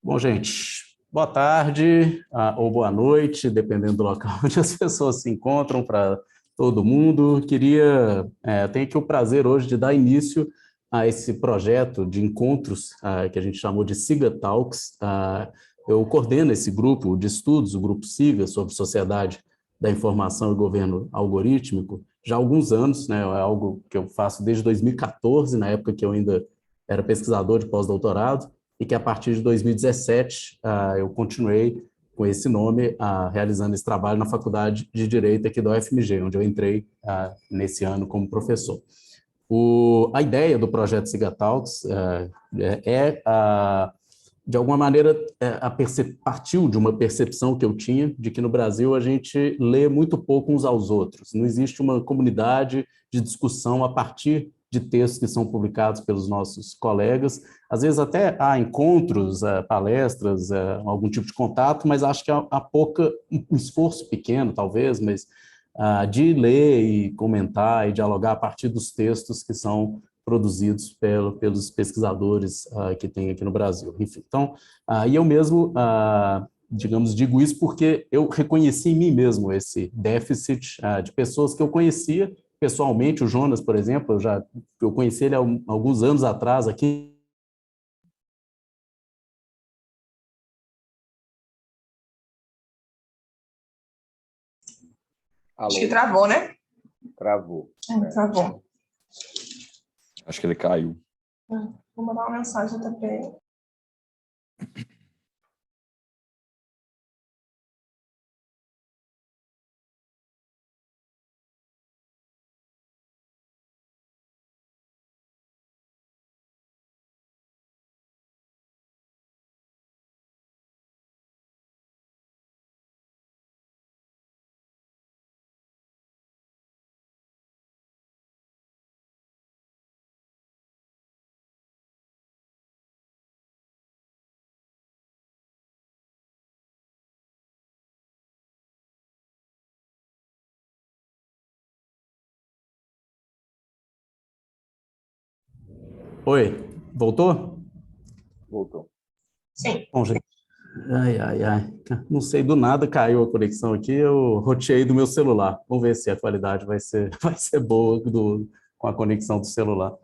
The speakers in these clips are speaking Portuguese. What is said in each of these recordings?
Bom, gente, boa tarde ou boa noite, dependendo do local onde as pessoas se encontram, para todo mundo. Tenho aqui o prazer hoje de dar início a esse projeto de encontros que a gente chamou de SIGA Talks. Eu coordeno esse grupo de estudos, o grupo SIGA, sobre sociedade da informação e governo algorítmico, já há alguns anos, né? É algo que eu faço desde 2014, na época que eu ainda era pesquisador de pós-doutorado, e que a partir de 2017 eu continuei com esse nome, realizando esse trabalho na Faculdade de Direito aqui da UFMG, onde eu entrei nesse ano como professor. A ideia do projeto SIGA Talks de alguma maneira, partiu de uma percepção que eu tinha de que no Brasil a gente lê muito pouco uns aos outros. Não existe uma comunidade de discussão a partir de textos que são publicados pelos nossos colegas. Às vezes até há encontros, palestras, algum tipo de contato, mas acho que há um esforço pequeno, talvez, mas de ler e comentar e dialogar a partir dos textos que são produzidos pelos pesquisadores que tem aqui no Brasil. Enfim, então, e eu mesmo, digamos, digo isso porque eu reconheci em mim mesmo esse déficit de pessoas que eu conhecia pessoalmente. O Jonas, por exemplo, eu conheci ele há alguns anos atrás aqui. Acho que travou, né? Travou. Travou. Acho que ele caiu. Vou mandar uma mensagem até para ele. Oi, voltou? Voltou. Sim. Bom, gente. Não sei, do nada caiu a conexão aqui, eu roteei do meu celular. Vamos ver se a qualidade vai ser boa com a conexão do celular.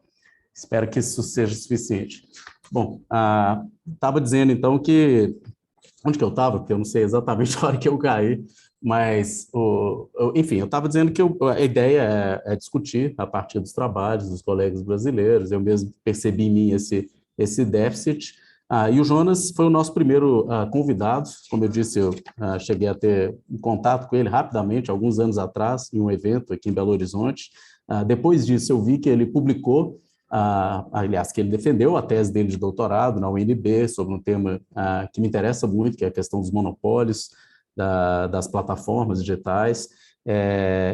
Espero que isso seja suficiente. Bom, estava dizendo então que... Onde que eu estava? Porque eu não sei exatamente a hora que eu caí, mas, enfim, eu estava dizendo que a ideia é discutir a partir dos trabalhos dos colegas brasileiros. Eu mesmo percebi em mim esse déficit. E o Jonas foi o nosso primeiro convidado. Como eu disse, eu cheguei a ter um contato com ele rapidamente, alguns anos atrás, em um evento aqui em Belo Horizonte. Depois disso, eu vi que ele publicou, aliás, que ele defendeu a tese dele de doutorado na UNB sobre um tema que me interessa muito, que é a questão dos monopólios das plataformas digitais.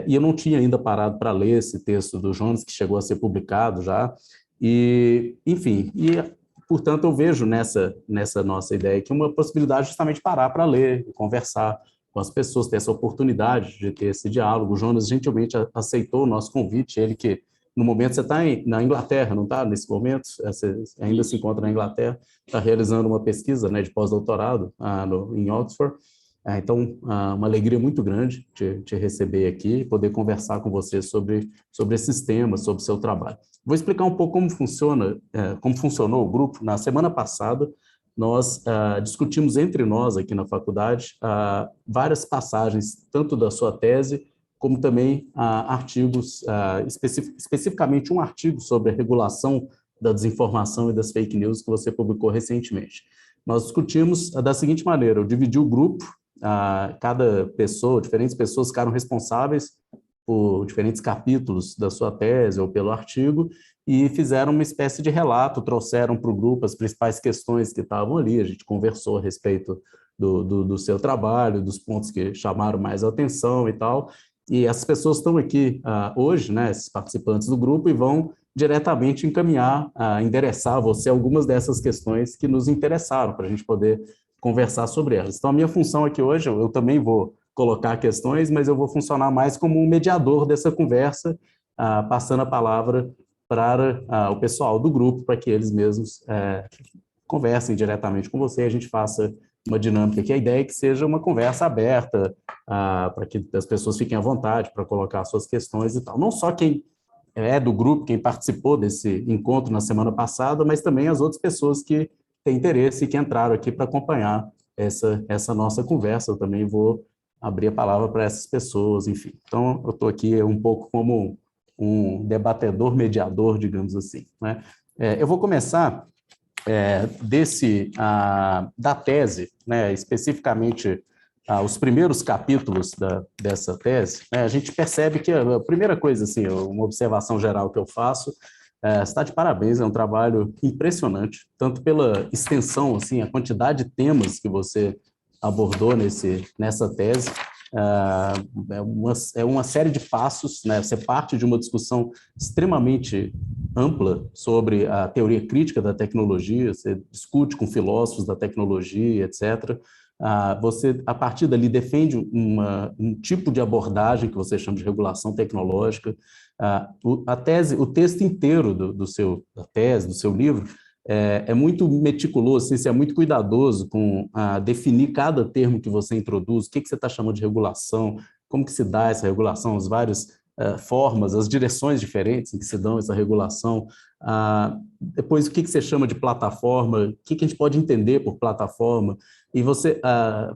E eu não tinha ainda parado para ler esse texto do Jonas, que chegou a ser publicado já. Enfim, portanto, eu vejo nessa nossa ideia aqui uma possibilidade justamente de parar para ler, conversar com as pessoas, ter essa oportunidade de ter esse diálogo. O Jonas gentilmente aceitou o nosso convite, ele que, no momento, você está na Inglaterra, não está? Nesse momento, você ainda se encontra na Inglaterra, está realizando uma pesquisa, né, de pós-doutorado em Oxford. Então, uma alegria muito grande te receber aqui e poder conversar com você sobre esses temas, sobre o seu trabalho. Vou explicar um pouco como funcionou o grupo. Na semana passada, nós discutimos entre nós aqui na faculdade várias passagens, tanto da sua tese, como também artigos, especificamente um artigo sobre a regulação da desinformação e das fake news que você publicou recentemente. Nós discutimos da seguinte maneira: eu dividi o grupo, cada pessoa, diferentes pessoas ficaram responsáveis por diferentes capítulos da sua tese ou pelo artigo, e fizeram uma espécie de relato, trouxeram para o grupo as principais questões que estavam ali. A gente conversou a respeito do seu trabalho, dos pontos que chamaram mais a atenção e tal, e essas pessoas estão aqui hoje, né, esses participantes do grupo, e vão diretamente endereçar a você algumas dessas questões que nos interessaram, para a gente poder conversar sobre elas. Então, a minha função aqui hoje, eu também vou colocar questões, mas eu vou funcionar mais como um mediador dessa conversa, passando a palavra para o pessoal do grupo, para que eles mesmos conversem diretamente com você, a gente faça uma dinâmica aqui. A ideia é que seja uma conversa aberta, para que as pessoas fiquem à vontade para colocar suas questões e tal. Não só quem é do grupo, quem participou desse encontro na semana passada, mas também as outras pessoas que têm interesse e que entraram aqui para acompanhar essa nossa conversa. Eu também vou abrir a palavra para essas pessoas, enfim. Então, eu estou aqui um pouco como um debatedor, mediador, digamos assim, né? Eu vou começar da tese, né, especificamente os primeiros capítulos dessa tese, né, a gente percebe que a primeira coisa, assim, uma observação geral que eu faço, está de parabéns, é um trabalho impressionante, tanto pela extensão, assim, a quantidade de temas que você abordou nessa tese. É uma série de passos, né? Você parte de uma discussão extremamente ampla sobre a teoria crítica da tecnologia, você discute com filósofos da tecnologia, etc. Você, a partir dali, defende um tipo de abordagem que você chama de regulação tecnológica. O texto inteiro da tese, do seu livro, é muito meticuloso, assim, você é muito cuidadoso com definir cada termo que você introduz, o que você está chamando de regulação, como que se dá essa regulação, as várias formas, as direções diferentes em que se dão essa regulação. Depois, o que você chama de plataforma, o que a gente pode entender por plataforma, e você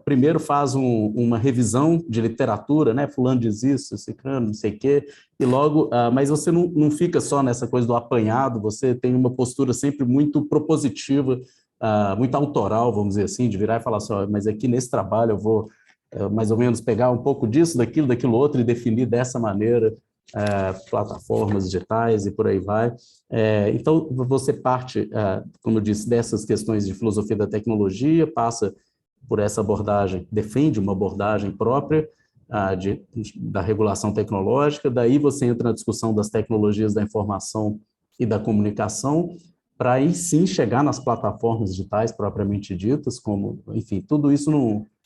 primeiro faz uma revisão de literatura, né? Fulano diz isso, ciclano, não sei o quê, e logo, mas você não fica só nessa coisa do apanhado, você tem uma postura sempre muito propositiva, muito autoral, vamos dizer assim, de virar e falar assim, mas aqui nesse trabalho eu vou mais ou menos pegar um pouco disso, daquilo outro e definir dessa maneira plataformas digitais e por aí vai. Então, você parte, como eu disse, dessas questões de filosofia da tecnologia, passa por essa abordagem, defende uma abordagem própria da regulação tecnológica, daí você entra na discussão das tecnologias da informação e da comunicação, para aí sim chegar nas plataformas digitais propriamente ditas, como, enfim, tudo isso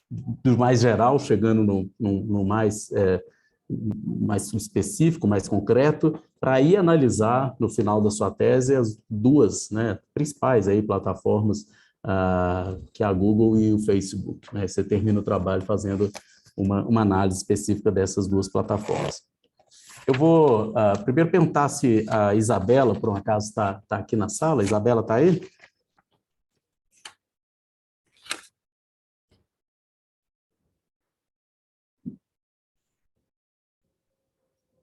do mais geral, chegando no mais específico, mais concreto, para aí analisar, no final da sua tese, as duas, né, principais aí, plataformas, que é a Google e o Facebook, né? Você termina o trabalho fazendo uma análise específica dessas duas plataformas. Eu vou primeiro perguntar se a Isabela, por um acaso, está aqui na sala. Isabela está aí?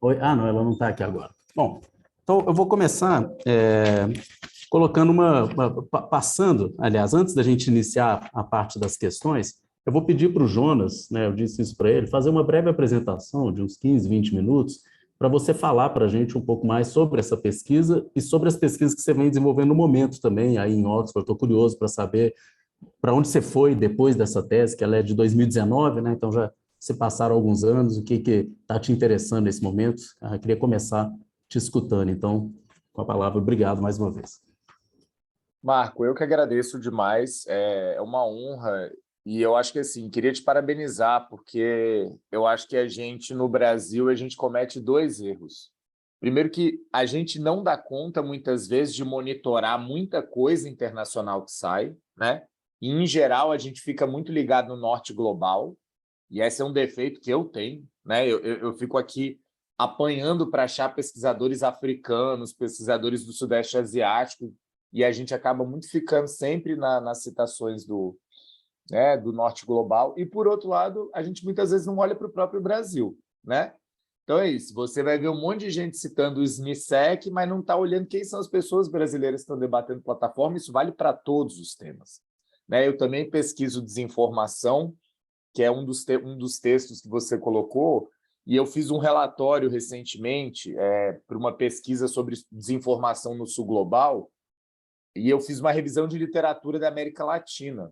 Oi? Não, ela não está aqui agora. Bom, então eu vou começar colocando passando, aliás, antes da gente iniciar a parte das questões, eu vou pedir para o Jonas, né, eu disse isso para ele, fazer uma breve apresentação de uns 15, 20 minutos, para você falar para a gente um pouco mais sobre essa pesquisa e sobre as pesquisas que você vem desenvolvendo no momento também, aí em Oxford. Estou curioso para saber para onde você foi depois dessa tese, que ela é de 2019, né? Então já se passaram alguns anos, o que está te interessando nesse momento? Queria começar te escutando, então, com a palavra, obrigado mais uma vez. Marco, eu que agradeço demais, é uma honra, e eu acho que, assim, queria te parabenizar, porque eu acho que a gente, no Brasil, a gente comete dois erros. Primeiro que a gente não dá conta, muitas vezes, de monitorar muita coisa internacional que sai, né? E, em geral, a gente fica muito ligado no norte global, e esse é um defeito que eu tenho, né? Eu fico aqui apanhando para achar pesquisadores africanos, pesquisadores do Sudeste Asiático, e a gente acaba muito ficando sempre nas citações do norte global. E, por outro lado, a gente muitas vezes não olha para o próprio Brasil, né? Então é isso, você vai ver um monte de gente citando o SMISEC, mas não está olhando quem são as pessoas brasileiras que estão debatendo plataforma. Isso vale para todos os temas, né? Eu também pesquiso desinformação, que é um dos textos que você colocou, e eu fiz um relatório recentemente para uma pesquisa sobre desinformação no Sul Global, e eu fiz uma revisão de literatura da América Latina.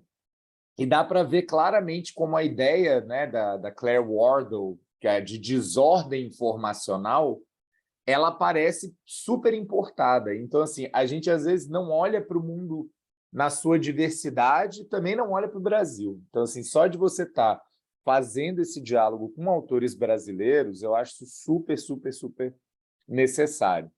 E dá para ver claramente como a ideia, né, da Claire Wardle, que é de desordem informacional, ela parece super importada. Então, assim, a gente às vezes não olha para o mundo na sua diversidade, também não olha para o Brasil. Então, assim, só de você estar fazendo esse diálogo com autores brasileiros, eu acho super, super, super necessário.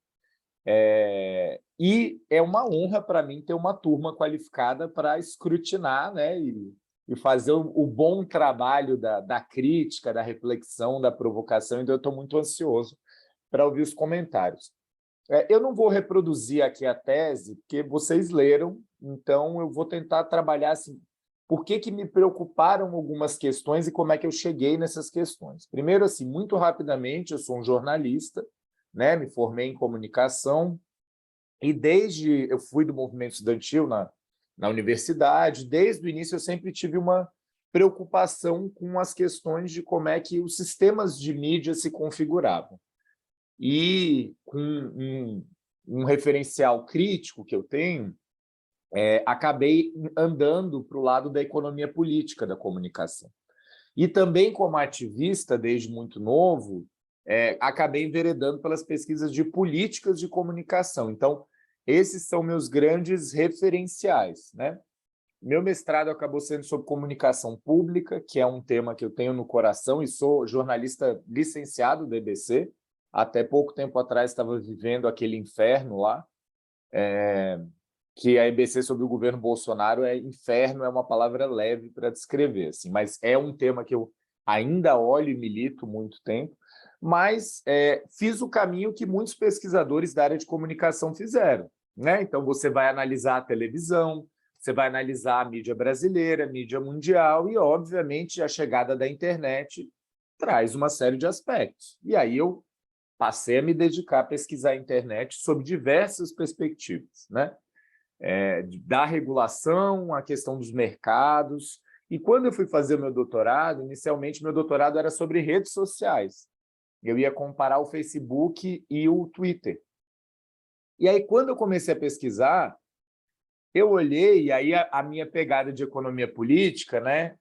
E é uma honra para mim ter uma turma qualificada para escrutinar, né, e fazer o bom trabalho da crítica, da reflexão, da provocação. Então, eu estou muito ansioso para ouvir os comentários. Eu não vou reproduzir aqui a tese, porque vocês leram, então eu vou tentar trabalhar assim, por que me preocuparam algumas questões e como é que eu cheguei nessas questões. Primeiro, assim, muito rapidamente, eu sou um jornalista, né? Me formei em comunicação e eu fui do movimento estudantil na universidade, desde o início eu sempre tive uma preocupação com as questões de como é que os sistemas de mídia se configuravam. E com um referencial crítico que eu tenho, acabei andando para o lado da economia política da comunicação. E também, como ativista, desde muito novo, acabei enveredando pelas pesquisas de políticas de comunicação. Então, esses são meus grandes referenciais, né? Meu mestrado acabou sendo sobre comunicação pública, que é um tema que eu tenho no coração, e sou jornalista licenciado do EBC. Até pouco tempo atrás estava vivendo aquele inferno lá, que a EBC sobre o governo Bolsonaro inferno é uma palavra leve para descrever, assim, mas é um tema que eu ainda olho e milito muito tempo, mas fiz o caminho que muitos pesquisadores da área de comunicação fizeram, né? Então, você vai analisar a televisão, você vai analisar a mídia brasileira, a mídia mundial e, obviamente, a chegada da internet traz uma série de aspectos. E aí eu passei a me dedicar a pesquisar a internet sob diversas perspectivas, né? Da regulação, a questão dos mercados. E quando eu fui fazer o meu doutorado, inicialmente meu doutorado era sobre redes sociais. Eu ia comparar o Facebook e o Twitter. E aí, quando eu comecei a pesquisar, eu olhei, e aí a minha pegada de economia política, né?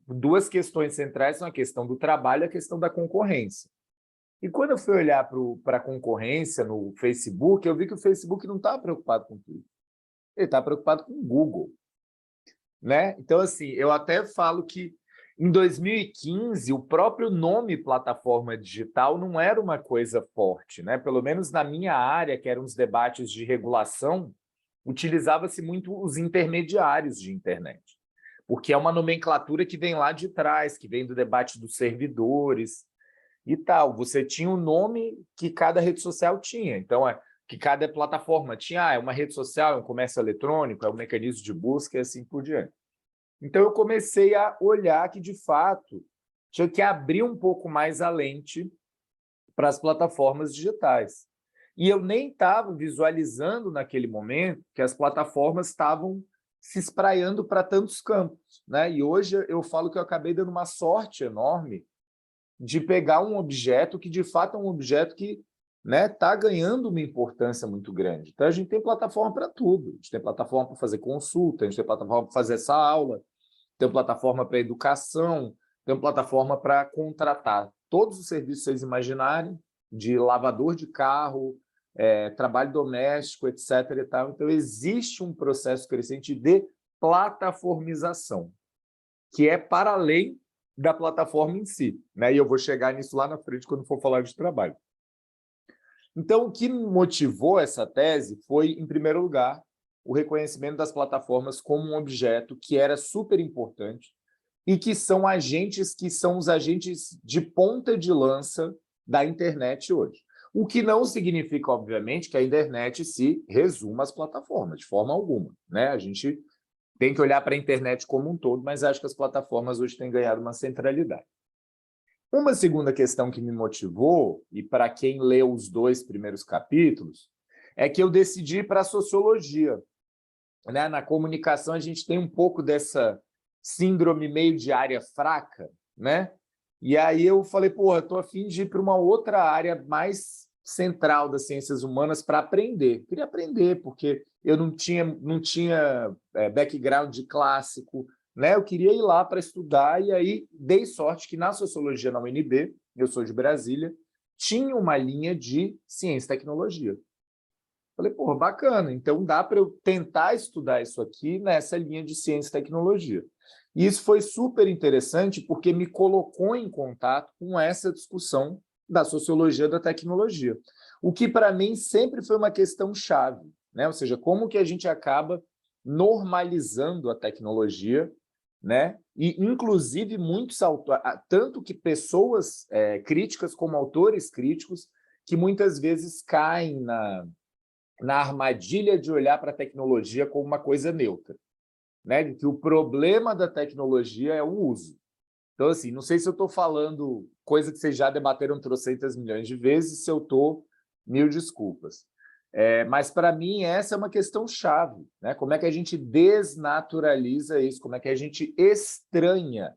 Duas questões centrais são a questão do trabalho e a questão da concorrência. E quando eu fui olhar para a concorrência no Facebook, eu vi que o Facebook não estava preocupado com tudo. Ele está preocupado com o Google, né? Então, assim, eu até falo que em 2015 o próprio nome plataforma digital não era uma coisa forte, né? Pelo menos na minha área, que eram os debates de regulação, utilizava-se muito os intermediários de internet, porque é uma nomenclatura que vem lá de trás, que vem do debate dos servidores e tal. Você tinha o nome que cada rede social tinha. Então, que cada plataforma tinha, é uma rede social, é um comércio eletrônico, é um mecanismo de busca e assim por diante. Então, eu comecei a olhar que, de fato, tinha que abrir um pouco mais a lente para as plataformas digitais. E eu nem estava visualizando naquele momento que as plataformas estavam se espraiando para tantos campos, né? E hoje eu falo que eu acabei dando uma sorte enorme de pegar um objeto que, de fato, é um objeto que está ganhando uma importância muito grande. Então, a gente tem plataforma para tudo. A gente tem plataforma para fazer consulta, a gente tem plataforma para fazer essa aula, tem plataforma para educação, tem plataforma para contratar todos os serviços que vocês imaginarem, de lavador de carro, trabalho doméstico, etc. E tal. Então, existe um processo crescente de plataformização, que é para além da plataforma em si, né? E eu vou chegar nisso lá na frente quando for falar de trabalho. Então, o que motivou essa tese foi, em primeiro lugar, o reconhecimento das plataformas como um objeto que era super importante e que são os agentes de ponta de lança da internet hoje. O que não significa, obviamente, que a internet se resuma às plataformas, de forma alguma, né? A gente tem que olhar para a internet como um todo, mas acho que as plataformas hoje têm ganhado uma centralidade. Uma segunda questão que me motivou, e para quem leu os 2 primeiros capítulos, é que eu decidi ir para a sociologia, né? Na comunicação, a gente tem um pouco dessa síndrome meio de área fraca, né? E aí eu falei, porra, estou a fim de ir para uma outra área mais central das ciências humanas para aprender. Queria aprender, porque eu não tinha background de clássico, né? Eu queria ir lá para estudar, e aí dei sorte que na sociologia na UNB, eu sou de Brasília, tinha uma linha de ciência e tecnologia. Falei, pô, bacana, então dá para eu tentar estudar isso aqui nessa linha de ciência e tecnologia. E isso foi super interessante porque me colocou em contato com essa discussão da sociologia da tecnologia. O que, para mim, sempre foi uma questão chave, né? Ou seja, como que a gente acaba normalizando a tecnologia, né? E, inclusive, muitos autores, tanto que pessoas críticas como autores críticos, que muitas vezes caem na armadilha de olhar para a tecnologia como uma coisa neutra, né? De que o problema da tecnologia é o uso. Então, assim, não sei se eu estou falando coisa que vocês já debateram trocentas milhões de vezes, se eu estou, mil desculpas. Mas, para mim, essa é uma questão chave, né? Como é que a gente desnaturaliza isso? Como é que a gente estranha?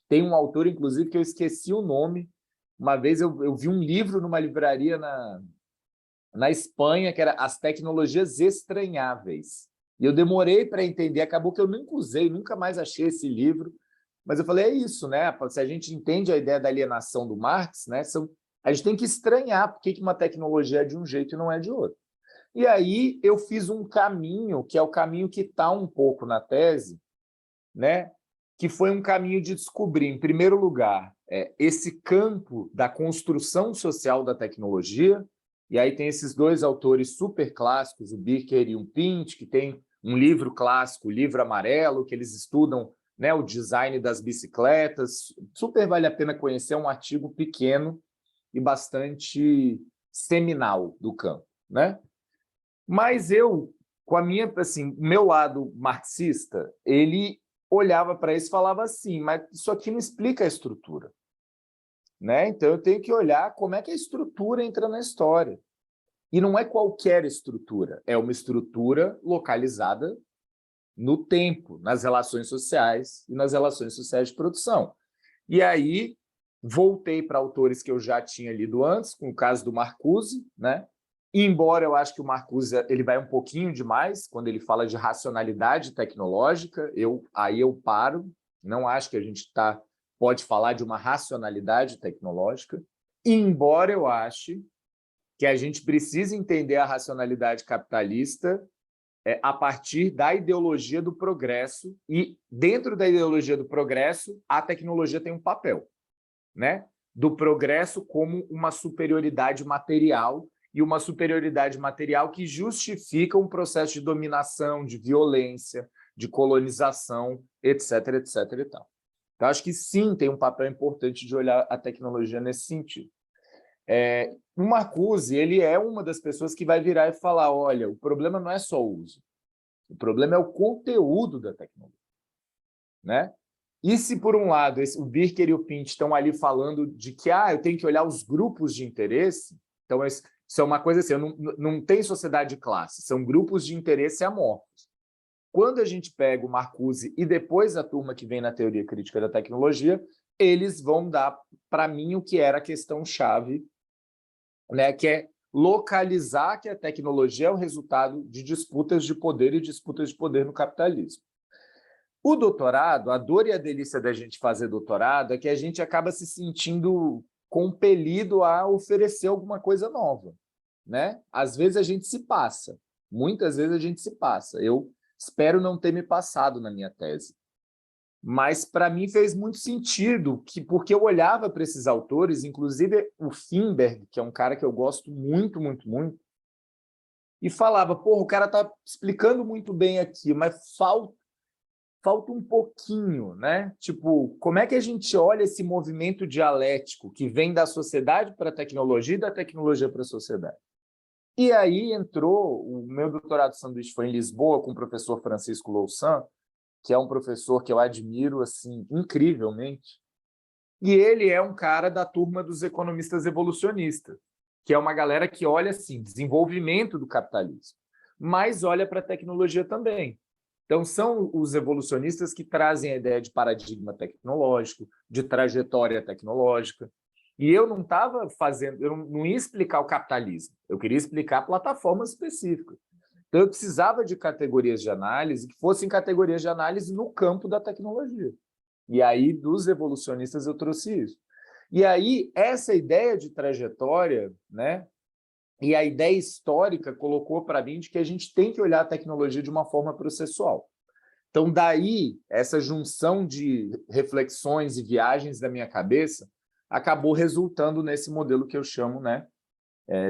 Tem um autor, inclusive, que eu esqueci o nome. Uma vez eu vi um livro numa livraria na Espanha, que era As Tecnologias Estranháveis. E eu demorei para entender, acabou que eu nunca usei, nunca mais achei esse livro. Mas eu falei, é isso, né? Se a gente entende a ideia da alienação do Marx, né? A gente tem que estranhar por que uma tecnologia é de um jeito e não é de outro. E aí eu fiz um caminho, que é o caminho que está um pouco na tese, né? Que foi um caminho de descobrir, em primeiro lugar, esse campo da construção social da tecnologia. E aí tem esses dois autores super clássicos, o Birker e o Pint, que tem um livro clássico, o Livro Amarelo, que eles estudam, né, o design das bicicletas. Super vale a pena conhecer, é um artigo pequeno e bastante seminal do campo, né? Mas eu, com a minha, assim, meu lado marxista, ele olhava para isso e falava assim, mas isso aqui não explica a estrutura, né? Então eu tenho que olhar como é que a estrutura entra na história. E não é qualquer estrutura, é uma estrutura localizada no tempo, nas relações sociais e nas relações sociais de produção. E aí voltei para autores que eu já tinha lido antes, com o caso do Marcuse, né? Embora eu acho que o Marcuse ele vai um pouquinho demais quando ele fala de racionalidade tecnológica, aí eu paro, não acho que a gente pode falar de uma racionalidade tecnológica, embora eu ache que a gente precisa entender a racionalidade capitalista a partir da ideologia do progresso, e dentro da ideologia do progresso, a tecnologia tem um papel, né? Do progresso como uma superioridade material, e uma superioridade material que justifica um processo de dominação, de violência, de colonização, etc, etc e tal. Então, acho que sim, tem um papel importante de olhar a tecnologia nesse sentido. O Marcuse, ele é uma das pessoas que vai virar e falar, olha, o problema não é só o uso, o problema é o conteúdo da tecnologia, né? E se, por um lado, o Birker e o Pint estão ali falando de que eu tenho que olhar os grupos de interesse, então isso é uma coisa assim, não tem sociedade de classe, são grupos de interesse amorfos. Quando a gente pega o Marcuse e depois a turma que vem na teoria crítica da tecnologia, eles vão dar, para mim, o que era a questão-chave, né, que é localizar que a tecnologia é o resultado de disputas de poder e disputas de poder no capitalismo. O doutorado, a dor e a delícia da gente fazer doutorado é que a gente acaba se sentindo compelido a oferecer alguma coisa nova, né? Às vezes a gente se passa, muitas vezes a gente se passa. Eu espero não ter me passado na minha tese. Mas, para mim, fez muito sentido, porque eu olhava para esses autores, inclusive o Finberg, que é um cara que eu gosto muito, muito, muito, e falava, porra, o cara está explicando muito bem aqui, mas falta um pouquinho, né? Tipo, como é que a gente olha esse movimento dialético que vem da sociedade para a tecnologia e da tecnologia para a sociedade? E aí entrou, o meu doutorado de sanduíche foi em Lisboa, com o professor Francisco Louçã, que é um professor que eu admiro assim incrivelmente, e ele é um cara da turma dos economistas evolucionistas, que é uma galera que olha assim, desenvolvimento do capitalismo, mas olha para a tecnologia também. Então, são os evolucionistas que trazem a ideia de paradigma tecnológico, de trajetória tecnológica. E eu não estava fazendo, eu não ia explicar o capitalismo, eu queria explicar plataformas específicas. Então, eu precisava de categorias de análise que fossem categorias de análise no campo da tecnologia. E aí, dos evolucionistas, eu trouxe isso. E aí, essa ideia de trajetória, né, e a ideia histórica colocou para mim de que a gente tem que olhar a tecnologia de uma forma processual. Então, daí, essa junção de reflexões e viagens da minha cabeça acabou resultando nesse modelo que eu chamo, né,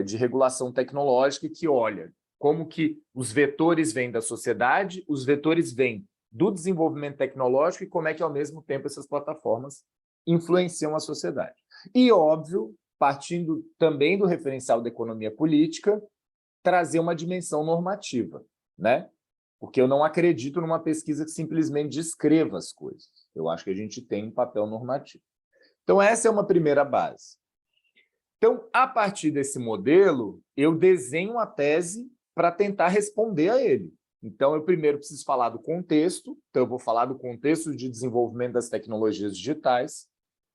de regulação tecnológica que olha como que os vetores vêm da sociedade, os vetores vêm do desenvolvimento tecnológico e como é que, ao mesmo tempo, essas plataformas influenciam a sociedade. E, óbvio, partindo também do referencial da economia política, trazer uma dimensão normativa, né? Porque eu não acredito numa pesquisa que simplesmente descreva as coisas. Eu acho que a gente tem um papel normativo. Então, essa é uma primeira base. Então, a partir desse modelo, eu desenho a tese para tentar responder a ele. Então, eu primeiro preciso falar do contexto, então eu vou falar do contexto de desenvolvimento das tecnologias digitais,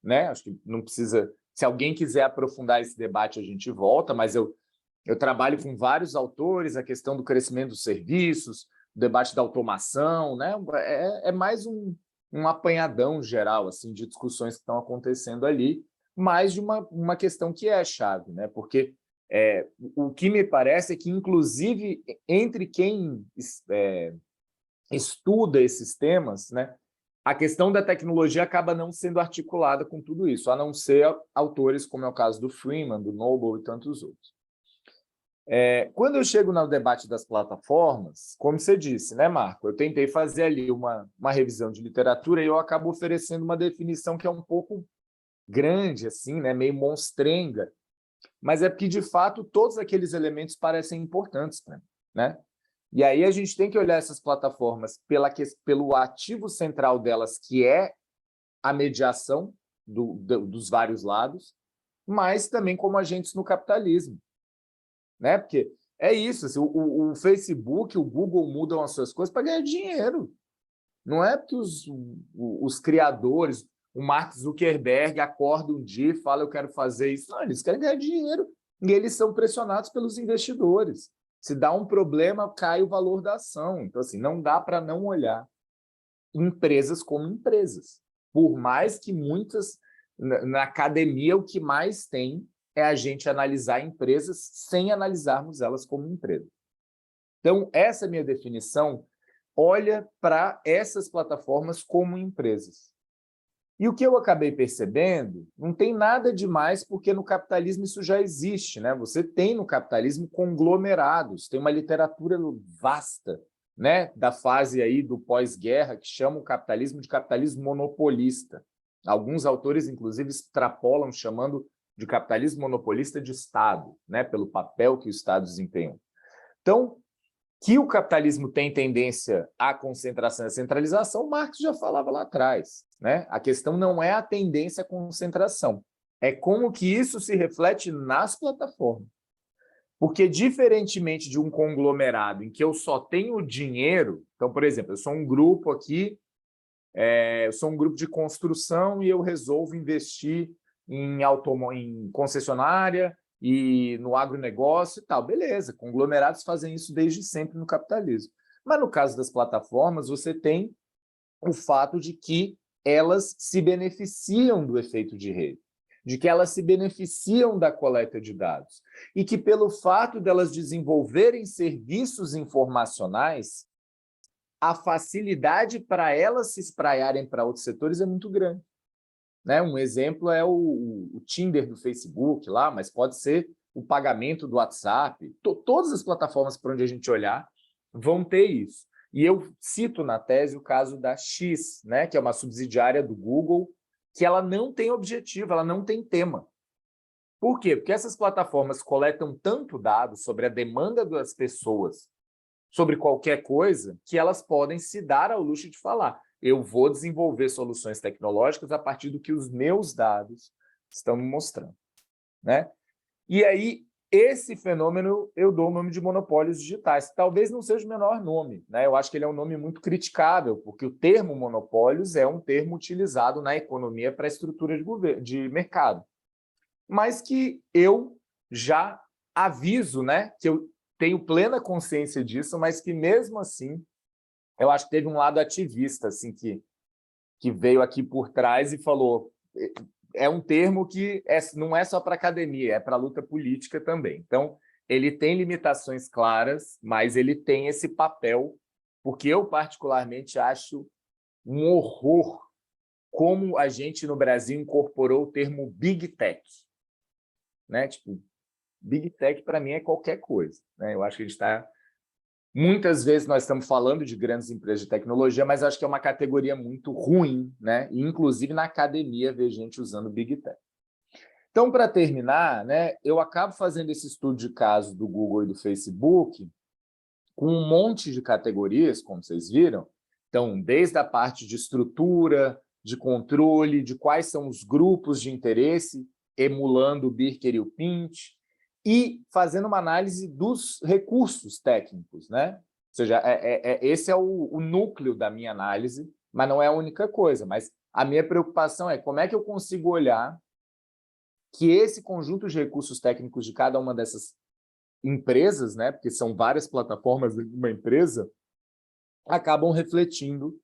né? Acho que não precisa... Se alguém quiser aprofundar esse debate, a gente volta, mas eu trabalho com vários autores, a questão do crescimento dos serviços, o debate da automação, né? É mais um apanhadão geral assim, de discussões que estão acontecendo ali, mais de uma questão que é chave, né? Porque o que me parece é que, inclusive, entre quem estuda esses temas, né, a questão da tecnologia acaba não sendo articulada com tudo isso, a não ser autores como é o caso do Freeman, do Noble e tantos outros. Quando eu chego no debate das plataformas, como você disse, né, Marco? Eu tentei fazer ali uma revisão de literatura e eu acabo oferecendo uma definição que é um pouco grande, assim, né, meio monstrenga, mas é porque, de fato, todos aqueles elementos parecem importantes para mim, né? E aí a gente tem que olhar essas plataformas pelo ativo central delas, que é a mediação dos vários lados, mas também como agentes no capitalismo, né? Porque é isso, assim, o Facebook, o Google mudam as suas coisas para ganhar dinheiro. Não é porque os criadores, o Mark Zuckerberg acorda um dia e fala eu quero fazer isso. Não, eles querem ganhar dinheiro e eles são pressionados pelos investidores. Se dá um problema, cai o valor da ação. Então, assim, não dá para não olhar empresas como empresas. Por mais que muitas, na academia, o que mais tem é a gente analisar empresas sem analisarmos elas como empresas. Então, essa é a minha definição. Olha para essas plataformas como empresas. E o que eu acabei percebendo, não tem nada demais, porque no capitalismo isso já existe, né? Você tem no capitalismo conglomerados, tem uma literatura vasta, né, da fase aí do pós-guerra, que chama o capitalismo de capitalismo monopolista. Alguns autores, inclusive, extrapolam chamando de capitalismo monopolista de Estado, né, pelo papel que o Estado desempenha. Então, que o capitalismo tem tendência à concentração e à centralização, Marx já falava lá atrás, né? A questão não é a tendência à concentração, é como que isso se reflete nas plataformas. Porque, diferentemente de um conglomerado em que eu só tenho dinheiro, então, por exemplo, eu sou um grupo aqui, eu sou um grupo de construção e eu resolvo investir em concessionária, e no agronegócio e tal, beleza, conglomerados fazem isso desde sempre no capitalismo. Mas no caso das plataformas, você tem o fato de que elas se beneficiam do efeito de rede, de que elas se beneficiam da coleta de dados, e que pelo fato delas desenvolverem serviços informacionais, a facilidade para elas se espraiarem para outros setores é muito grande. Né? Um exemplo é o Tinder do Facebook, lá, mas pode ser o pagamento do WhatsApp. Todas as plataformas por onde a gente olhar vão ter isso. E eu cito na tese o caso da X, né, que é uma subsidiária do Google, que ela não tem objetivo, ela não tem tema. Por quê? Porque essas plataformas coletam tanto dado sobre a demanda das pessoas, sobre qualquer coisa, que elas podem se dar ao luxo de falar: eu vou desenvolver soluções tecnológicas a partir do que os meus dados estão me mostrando, né? E aí, esse fenômeno eu dou o nome de monopólios digitais. Talvez não seja o menor nome, né? Eu acho que ele é um nome muito criticável, porque o termo monopólios é um termo utilizado na economia para a estrutura de mercado. Mas que eu já aviso, né, que eu tenho plena consciência disso, mas que mesmo assim eu acho que teve um lado ativista assim, que veio aqui por trás e falou: é um termo que não é só para academia, é para a luta política também. Então, ele tem limitações claras, mas ele tem esse papel, porque eu particularmente acho um horror como a gente no Brasil incorporou o termo Big Tech. Né? Tipo, Big Tech, para mim, é qualquer coisa, né? Eu acho que a gente está... Muitas vezes nós estamos falando de grandes empresas de tecnologia, mas acho que é uma categoria muito ruim, né? E, inclusive, na academia, ver gente usando Big Tech. Então, para terminar, né, eu acabo fazendo esse estudo de caso do Google e do Facebook com um monte de categorias, como vocês viram. Então, desde a parte de estrutura, de controle, de quais são os grupos de interesse, emulando o Birker e o Pint, e fazendo uma análise dos recursos técnicos, né? Ou seja, esse é o núcleo da minha análise, mas não é a única coisa. Mas a minha preocupação é como é que eu consigo olhar que esse conjunto de recursos técnicos de cada uma dessas empresas, né? Porque são várias plataformas de uma empresa, acabam refletindo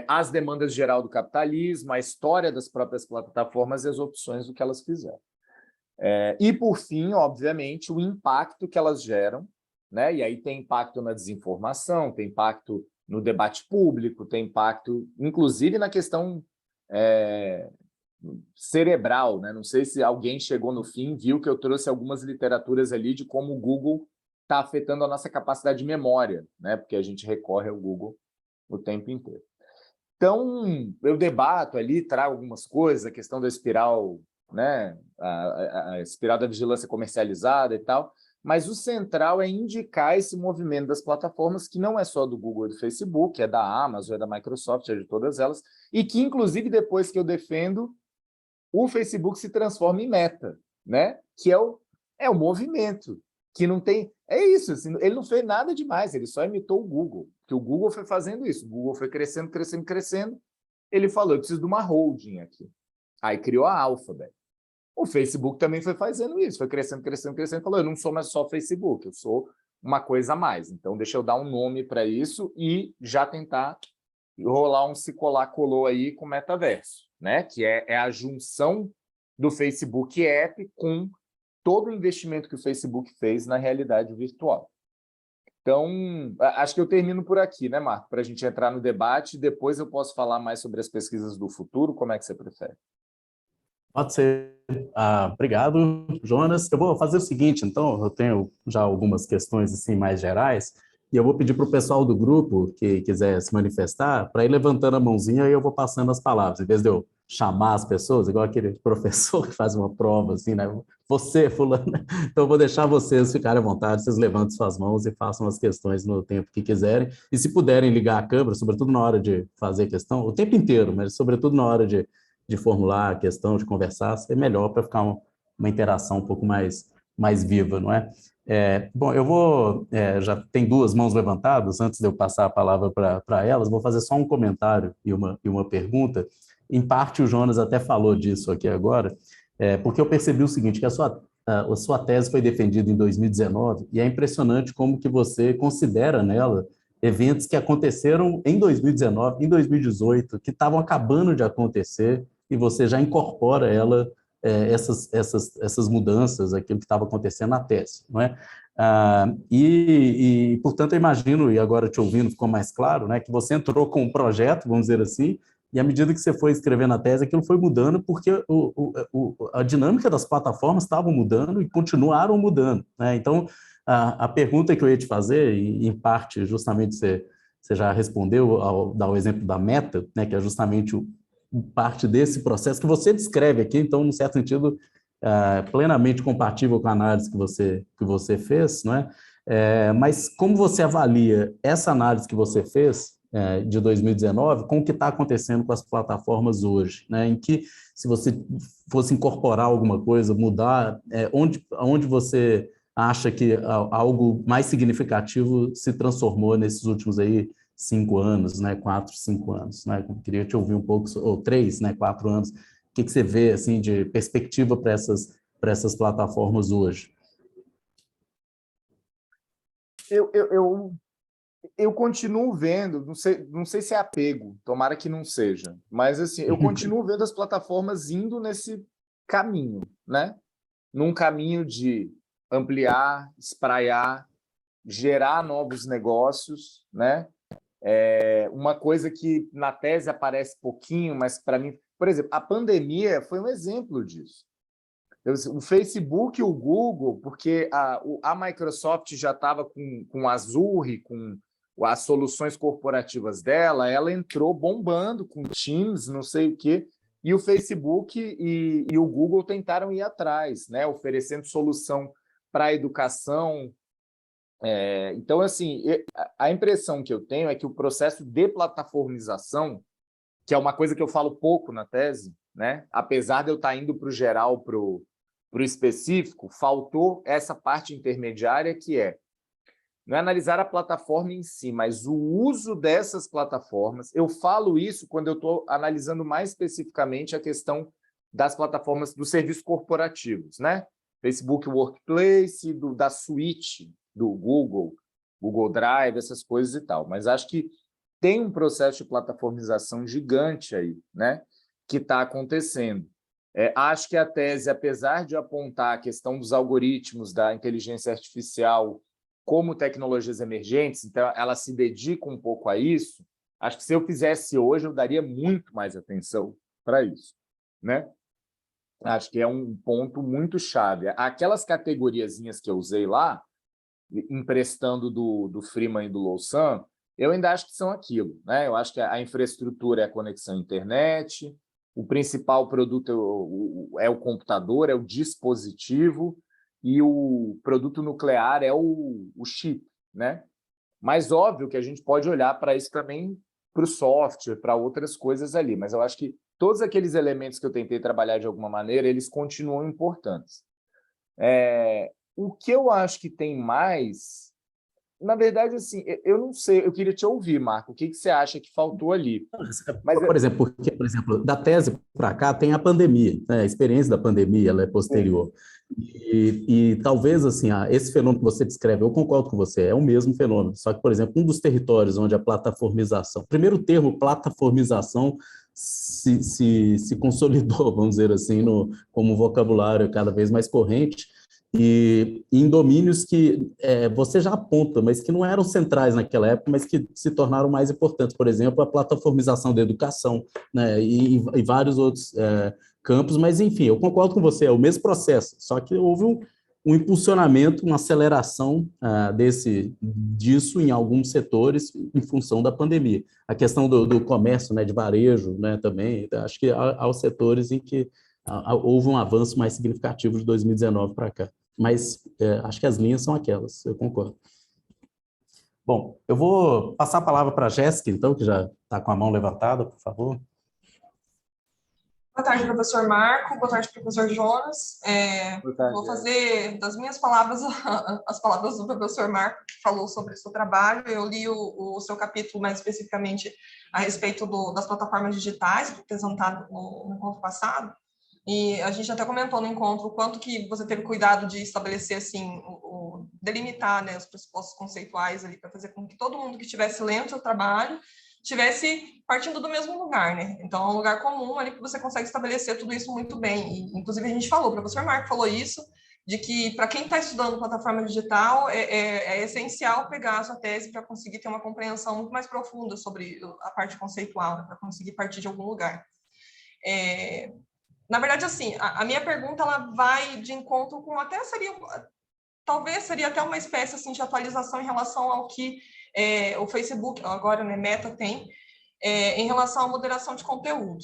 as demandas geral do capitalismo, a história das próprias plataformas e as opções do que elas fizeram. E, por fim, obviamente, o impacto que elas geram, né? E aí tem impacto na desinformação, tem impacto no debate público, tem impacto, inclusive, na questão cerebral, né? Não sei se alguém chegou no fim, viu que eu trouxe algumas literaturas ali de como o Google está afetando a nossa capacidade de memória, né? Porque a gente recorre ao Google o tempo inteiro. Então, eu debato ali, trago algumas coisas, a questão da espiral, né? A espiral da vigilância comercializada e tal, mas o central é indicar esse movimento das plataformas, que não é só do Google e do Facebook, é da Amazon, é da Microsoft, é de todas elas, e que, inclusive, depois que eu defendo, o Facebook se transforma em Meta, né? Que é o movimento, que não tem... É isso, assim, ele não fez nada demais, ele só imitou o Google, que o Google foi fazendo isso, o Google foi crescendo, crescendo, crescendo, ele falou, eu preciso de uma holding aqui. Aí criou a Alphabet. O Facebook também foi fazendo isso, foi crescendo, crescendo, crescendo, falou, eu não sou mais só Facebook, eu sou uma coisa a mais, então deixa eu dar um nome para isso e já tentar rolar um se colar colou aí com o metaverso, né? Que é a junção do Facebook App com todo o investimento que o Facebook fez na realidade virtual. Então, acho que eu termino por aqui, né, Marco? Para a gente entrar no debate, depois eu posso falar mais sobre as pesquisas do futuro, como é que você prefere? Pode ser. Obrigado, Jonas. Eu vou fazer o seguinte, então, eu tenho já algumas questões assim, mais gerais, e eu vou pedir para o pessoal do grupo que quiser se manifestar, para ir levantando a mãozinha e eu vou passando as palavras, em vez de eu chamar as pessoas, igual aquele professor que faz uma prova, assim, né? Você, fulano. Então, eu vou deixar vocês ficarem à vontade, vocês levantem suas mãos e façam as questões no tempo que quiserem. E se puderem ligar a câmera, sobretudo na hora de fazer questão, o tempo inteiro, mas sobretudo na hora de formular a questão, de conversar, é melhor para ficar uma interação um pouco mais viva, não é? Bom, eu vou, já tem duas mãos levantadas, antes de eu passar a palavra para elas, vou fazer só um comentário e uma pergunta. Em parte, o Jonas até falou disso aqui agora, porque eu percebi o seguinte, que a sua tese foi defendida em 2019, e é impressionante como que você considera nela eventos que aconteceram em 2019, em 2018, que estavam acabando de acontecer, e você já incorpora essas mudanças, aquilo que estava acontecendo na tese, não é? Portanto, eu imagino, e agora te ouvindo ficou mais claro, né, que você entrou com um projeto, vamos dizer assim, e à medida que você foi escrevendo a tese, aquilo foi mudando porque a dinâmica das plataformas estava mudando e continuaram mudando, né? Então, a pergunta que eu ia te fazer, e em parte, justamente, você já respondeu ao dar o exemplo da Meta, né, que é justamente parte desse processo que você descreve aqui, então, num certo sentido, plenamente compatível com a análise que você fez, não é? Mas como você avalia essa análise que você fez de 2019 com o que está acontecendo com as plataformas hoje, né? Em que, se você fosse incorporar alguma coisa, mudar, onde você acha que algo mais significativo se transformou nesses últimos aí 5 anos, né? 4, 5 anos, né? Eu queria te ouvir um pouco, ou 3, né? 4 anos. O que você vê assim de perspectiva para essas plataformas hoje? Eu continuo vendo, não sei se é apego, tomara que não seja, mas assim, eu continuo vendo as plataformas indo nesse caminho, né? Num caminho de ampliar, espraiar, gerar novos negócios, né? Uma coisa que na tese aparece pouquinho, mas para mim, por exemplo, a pandemia foi um exemplo disso. O Facebook e o Google, porque a Microsoft já estava com a Azure, com as soluções corporativas dela, ela entrou bombando com Teams, não sei o quê, e o Facebook e o Google tentaram ir atrás, né? Oferecendo solução para a educação. Então, assim, a impressão que eu tenho é que o processo de plataformização, que é uma coisa que eu falo pouco na tese, né? Apesar de eu estar indo para o geral, para o específico, faltou essa parte intermediária que não é analisar a plataforma em si, mas o uso dessas plataformas. Eu falo isso quando eu estou analisando mais especificamente a questão das plataformas dos serviços corporativos, né? Facebook Workplace, da suite do Google, Google Drive, essas coisas e tal. Mas acho que tem um processo de plataformização gigante aí, né? Que está acontecendo. Acho que a tese, apesar de apontar a questão dos algoritmos, da inteligência artificial como tecnologias emergentes, então ela se dedica um pouco a isso, acho que se eu fizesse hoje, eu daria muito mais atenção para isso, né? Acho que é um ponto muito chave. Aquelas categoriazinhas que eu usei lá, emprestando do Freeman e do Louçã, eu ainda acho que são aquilo, né? Eu acho que a infraestrutura é a conexão à internet, o principal produto é o computador, é o dispositivo, e o produto nuclear é o chip, né? Mas óbvio que a gente pode olhar para isso também, para o software, para outras coisas ali, mas eu acho que todos aqueles elementos que eu tentei trabalhar de alguma maneira, eles continuam importantes. O que eu acho que tem mais... Na verdade, assim, eu não sei, eu queria te ouvir, Marco, o que você acha que faltou ali? Por exemplo, da tese para cá tem a pandemia, né? A experiência da pandemia, ela é posterior. E talvez, assim, esse fenômeno que você descreve, eu concordo com você, é o mesmo fenômeno, só que, por exemplo, um dos territórios onde a plataformização, primeiro o termo plataformização se consolidou, vamos dizer assim, como um vocabulário cada vez mais corrente, e em domínios que você já aponta, mas que não eram centrais naquela época, mas que se tornaram mais importantes. Por exemplo, a plataformização da educação, né, e vários outros campos, mas, enfim, eu concordo com você, é o mesmo processo, só que houve um impulsionamento, uma aceleração disso em alguns setores em função da pandemia. A questão do comércio, né, de varejo, né, também, acho que há os setores em que houve um avanço mais significativo de 2019 para cá. Mas acho que as linhas são aquelas, eu concordo. Bom, eu vou passar a palavra para a Jéssica, então, que já está com a mão levantada, por favor. Boa tarde, professor Marco. Boa tarde, professor Jonas. Boa tarde, vou fazer das minhas palavras as palavras do professor Marco, que falou sobre o seu trabalho. Eu li o seu capítulo mais especificamente a respeito das plataformas digitais, apresentado no encontro passado. E a gente até comentou no encontro o quanto que você teve cuidado de estabelecer, assim, delimitar, né, os pressupostos conceituais ali, para fazer com que todo mundo que estivesse lendo o seu trabalho estivesse partindo do mesmo lugar, né? Então, é um lugar comum ali que você consegue estabelecer tudo isso muito bem. E, inclusive, a gente falou, o professor Marco falou isso, de que, para quem está estudando plataforma digital, é essencial pegar a sua tese para conseguir ter uma compreensão muito mais profunda sobre a parte conceitual, né, para conseguir partir de algum lugar. Na verdade, assim, a minha pergunta ela vai de encontro com talvez seria até uma espécie assim, de atualização em relação ao que o Facebook, agora, né, Meta tem, em relação à moderação de conteúdo.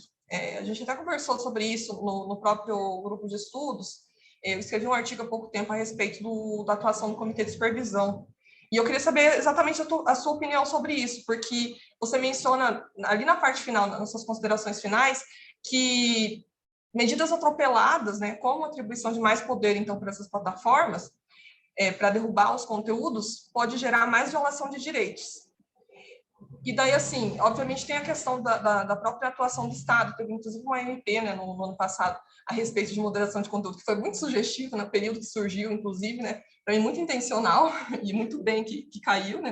A gente até conversou sobre isso no próprio grupo de estudos. Eu escrevi um artigo há pouco tempo a respeito da atuação do Comitê de Supervisão. E eu queria saber exatamente a sua opinião sobre isso, porque você menciona ali na parte final, nas suas considerações finais, que medidas atropeladas, né, como a atribuição de mais poder, então, para essas plataformas, para derrubar os conteúdos, pode gerar mais violação de direitos. E daí, assim, obviamente tem a questão da própria atuação do Estado, teve inclusive uma MP, né, no ano passado, a respeito de moderação de conteúdo, que foi muito sugestivo no período que surgiu, inclusive, né, para mim muito intencional, e muito bem que caiu, né,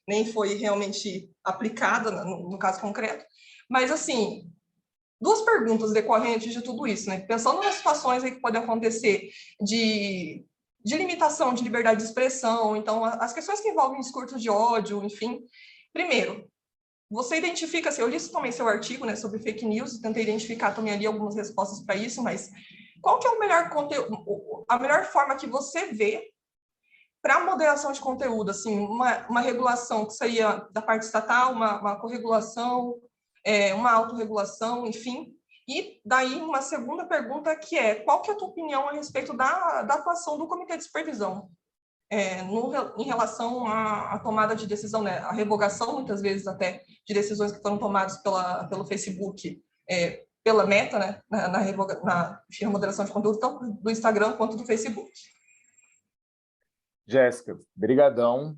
nem foi realmente aplicada no caso concreto. Mas, assim, duas perguntas decorrentes de tudo isso, né? Pensando nas situações aí que podem acontecer de limitação de liberdade de expressão, então, as questões que envolvem discurso de ódio, enfim. Primeiro, você identifica, assim, eu li também seu artigo, né, sobre fake news, e tentei identificar também ali algumas respostas para isso, mas qual que é o melhor conteúdo, a melhor forma que você vê para moderação de conteúdo, assim, uma regulação que seria da parte estatal, uma corregulação, uma autorregulação, enfim. E daí uma segunda pergunta que é, qual que é a tua opinião a respeito da atuação do Comitê de Supervisão em relação à tomada de decisão, né? A revogação, muitas vezes, até, de decisões que foram tomadas pelo Facebook, pela Meta, né? na moderação de conteúdo, tanto do Instagram quanto do Facebook. Jéssica, brigadão.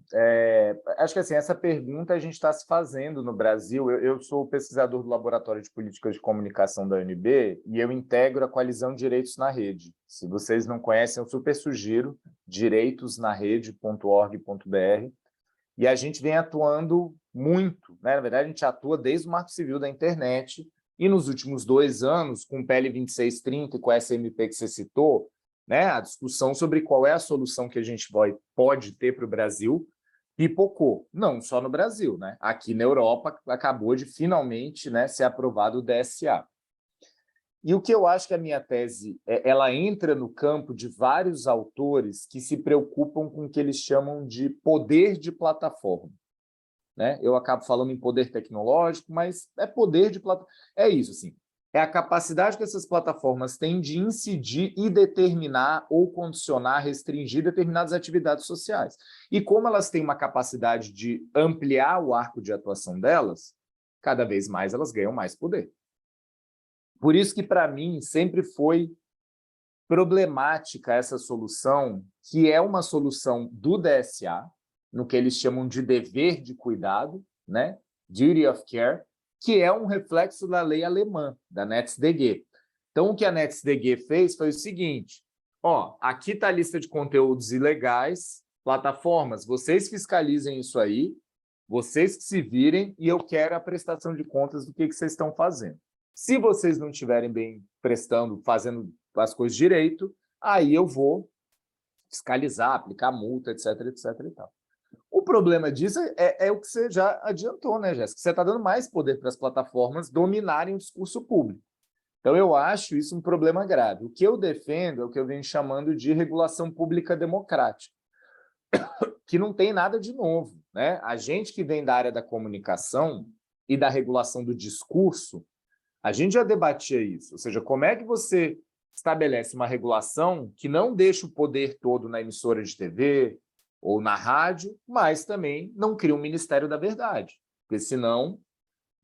Acho que assim, essa pergunta a gente está se fazendo no Brasil. Eu sou pesquisador do Laboratório de Políticas de Comunicação da UNB e eu integro a Coalizão Direitos na Rede. Se vocês não conhecem, eu super sugiro, direitosnarede.org.br. E a gente vem atuando muito, né? Na verdade, a gente atua desde o Marco Civil da Internet e nos últimos 2 anos, com o PL 2630 e com essa MP que você citou, né, a discussão sobre qual é a solução que a gente pode ter para o Brasil pipocou. Não só no Brasil, né? Aqui na Europa acabou de finalmente, né, ser aprovado o DSA. E o que eu acho que a minha tese, ela entra no campo de vários autores que se preocupam com o que eles chamam de poder de plataforma. Né? Eu acabo falando em poder tecnológico, mas é poder de plataforma. É isso, assim. É a capacidade que essas plataformas têm de incidir e determinar ou condicionar, restringir determinadas atividades sociais. E como elas têm uma capacidade de ampliar o arco de atuação delas, cada vez mais elas ganham mais poder. Por isso que, para mim, sempre foi problemática essa solução, que é uma solução do DSA, no que eles chamam de dever de cuidado, né? Duty of care, que é um reflexo da lei alemã, da NetzDG. Então, o que a NetzDG fez foi o seguinte, aqui está a lista de conteúdos ilegais, plataformas, vocês fiscalizem isso aí, vocês que se virem, e eu quero a prestação de contas do que vocês estão fazendo. Se vocês não estiverem bem fazendo as coisas direito, aí eu vou fiscalizar, aplicar multa, etc, etc e tal. O problema disso é o que você já adiantou, né, Jéssica? Você está dando mais poder para as plataformas dominarem o discurso público. Então, eu acho isso um problema grave. O que eu defendo é o que eu venho chamando de regulação pública democrática, que não tem nada de novo, né? A gente que vem da área da comunicação e da regulação do discurso, a gente já debatia isso. Ou seja, como é que você estabelece uma regulação que não deixa o poder todo na emissora de TV, ou na rádio, mas também não cria um Ministério da Verdade. Porque senão,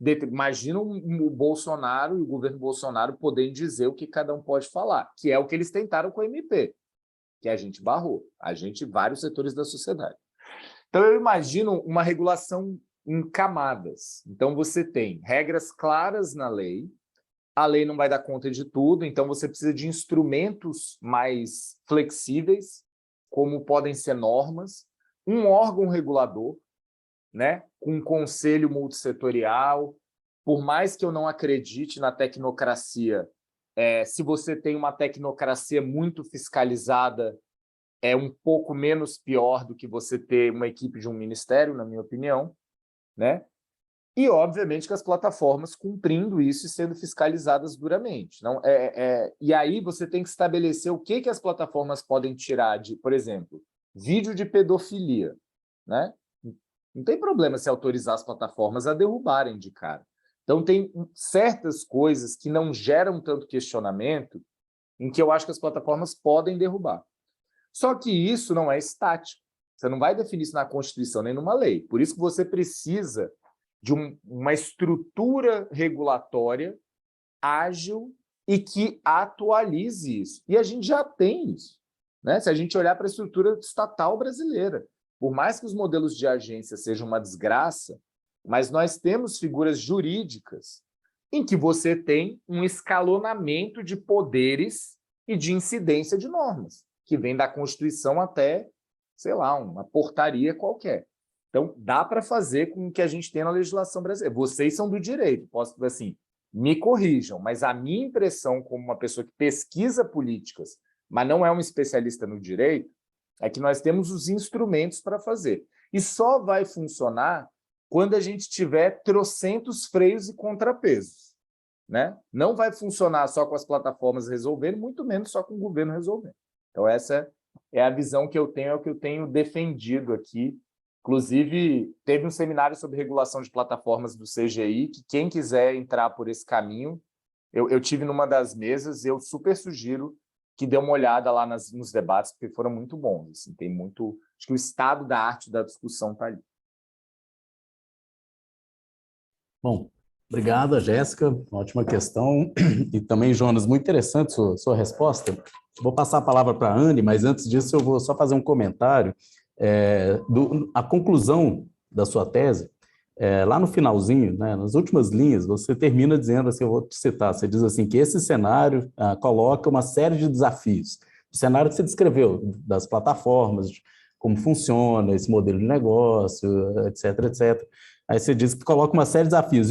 imagina o Bolsonaro e o governo Bolsonaro poderem dizer o que cada um pode falar, que é o que eles tentaram com a MP, que a gente barrou, vários setores da sociedade. Então, eu imagino uma regulação em camadas. Então, você tem regras claras na lei, a lei não vai dar conta de tudo, então você precisa de instrumentos mais flexíveis, como podem ser normas, um órgão regulador, né, com um conselho multissetorial. Por mais que eu não acredite na tecnocracia, se você tem uma tecnocracia muito fiscalizada, é um pouco menos pior do que você ter uma equipe de um ministério, na minha opinião, né? E, obviamente, que as plataformas cumprindo isso e sendo fiscalizadas duramente. Não, e aí você tem que estabelecer o que as plataformas podem tirar de, por exemplo, vídeo de pedofilia. Né? Não tem problema se autorizar as plataformas a derrubarem de cara. Então, tem certas coisas que não geram tanto questionamento em que eu acho que as plataformas podem derrubar. Só que isso não é estático. Você não vai definir isso na Constituição nem numa lei. Por isso que você precisa de uma estrutura regulatória ágil e que atualize isso. E a gente já tem isso. Né? Se a gente olhar para a estrutura estatal brasileira, por mais que os modelos de agência sejam uma desgraça, mas nós temos figuras jurídicas em que você tem um escalonamento de poderes e de incidência de normas, que vem da Constituição até, sei lá, uma portaria qualquer. Então, dá para fazer com o que a gente tem na legislação brasileira. Vocês são do direito, posso dizer assim, me corrijam, mas a minha impressão como uma pessoa que pesquisa políticas, mas não é um especialista no direito, é que nós temos os instrumentos para fazer. E só vai funcionar quando a gente tiver trocentos freios e contrapesos. né? Não vai funcionar só com as plataformas resolvendo, muito menos só com o governo resolvendo. Então, essa é a visão que eu tenho, é o que eu tenho defendido aqui. Inclusive, teve um seminário sobre regulação de plataformas do CGI, que quem quiser entrar por esse caminho, eu tive numa das mesas, eu super sugiro que dê uma olhada lá nos debates, porque foram muito bons. Assim, tem muito... Acho que o estado da arte da discussão está ali. Bom, obrigado, Jéssica. Ótima questão. E também, Jonas, muito interessante sua resposta. Vou passar a palavra para a Anne, mas antes disso eu vou só fazer um comentário. A conclusão da sua tese, lá no finalzinho, né, nas últimas linhas, você termina dizendo, assim, eu vou te citar, você diz assim, que esse cenário coloca uma série de desafios. O cenário que você descreveu, das plataformas, como funciona esse modelo de negócio, etc, etc. Aí você diz que coloca uma série de desafios,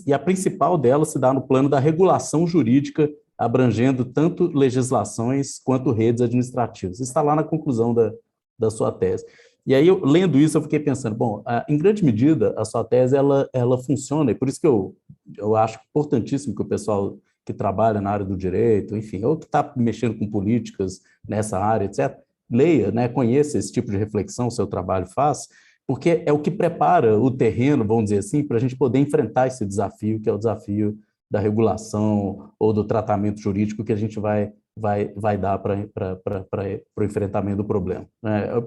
e a principal delas se dá no plano da regulação jurídica, abrangendo tanto legislações quanto redes administrativas. Isso está lá na conclusão da sua tese. E aí, lendo isso, eu fiquei pensando, bom, em grande medida, a sua tese, ela funciona, e por isso que eu acho importantíssimo que o pessoal que trabalha na área do direito, enfim, ou que está mexendo com políticas nessa área, etc., leia, né, conheça esse tipo de reflexão, o seu trabalho faz, porque é o que prepara o terreno, vamos dizer assim, para a gente poder enfrentar esse desafio, que é o desafio da regulação ou do tratamento jurídico que a gente vai dar para o enfrentamento do problema.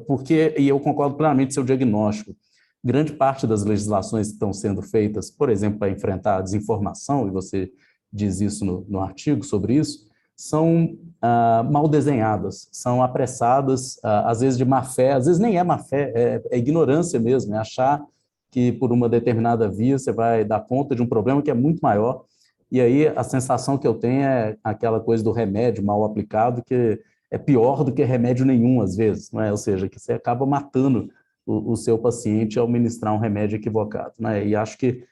Porque, e eu concordo plenamente com o seu diagnóstico, grande parte das legislações que estão sendo feitas, por exemplo, para enfrentar a desinformação, e você diz isso no artigo sobre isso, são mal desenhadas, são apressadas, às vezes de má fé, às vezes nem é má fé, é ignorância mesmo, é achar que por uma determinada via você vai dar conta de um problema que é muito maior, e aí a sensação que eu tenho é aquela coisa do remédio mal aplicado, que é pior do que remédio nenhum, às vezes, não é? Ou seja, que você acaba matando o seu paciente ao ministrar um remédio equivocado, né? E acho que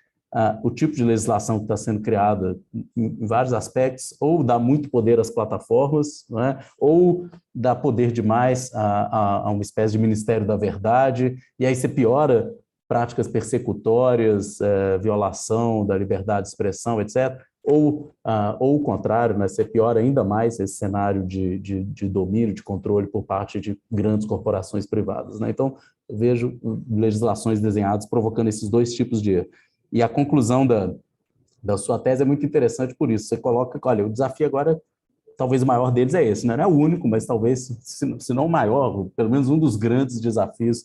o tipo de legislação que está sendo criada em vários aspectos, ou dá muito poder às plataformas, não é? Ou dá poder demais a uma espécie de Ministério da Verdade, e aí você piora práticas persecutórias, violação da liberdade de expressão, etc., ou o contrário, né? Você piora ainda mais esse cenário de domínio, de controle por parte de grandes corporações privadas, né? Então, eu vejo legislações desenhadas provocando esses dois tipos de erro. E a conclusão da sua tese é muito interessante por isso. Você coloca, olha, o desafio agora, talvez o maior deles é esse, né? Não é o único, mas talvez, se não o maior, pelo menos um dos grandes desafios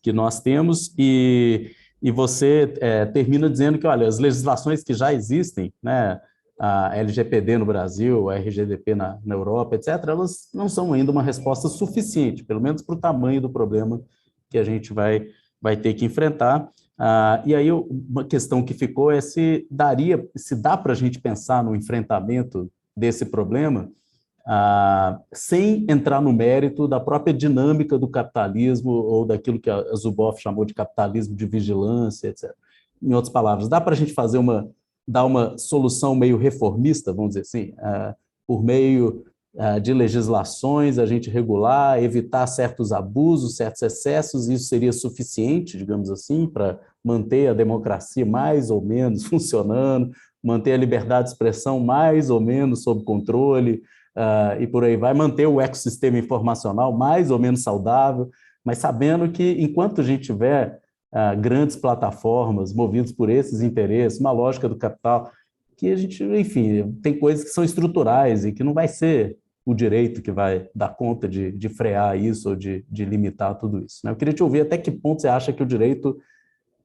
que nós temos, e você termina dizendo que, olha, as legislações que já existem, né, a LGPD no Brasil, a RGDP na Europa, etc., elas não são ainda uma resposta suficiente, pelo menos para o tamanho do problema que a gente vai ter que enfrentar. E aí uma questão que ficou é se dá para a gente pensar no enfrentamento desse problema sem entrar no mérito da própria dinâmica do capitalismo ou daquilo que a Zuboff chamou de capitalismo de vigilância, etc. Em outras palavras, dá para a gente dar uma solução meio reformista, vamos dizer assim, por meio de legislações, a gente regular, evitar certos abusos, certos excessos, isso seria suficiente, digamos assim, para manter a democracia mais ou menos funcionando, manter a liberdade de expressão mais ou menos sob controle, e por aí vai, manter o ecossistema informacional mais ou menos saudável, mas sabendo que enquanto a gente tiver grandes plataformas movidas por esses interesses, uma lógica do capital, que a gente, enfim, tem coisas que são estruturais e que não vai ser o direito que vai dar conta de frear isso ou de limitar tudo isso, né? Eu queria te ouvir até que ponto você acha que o direito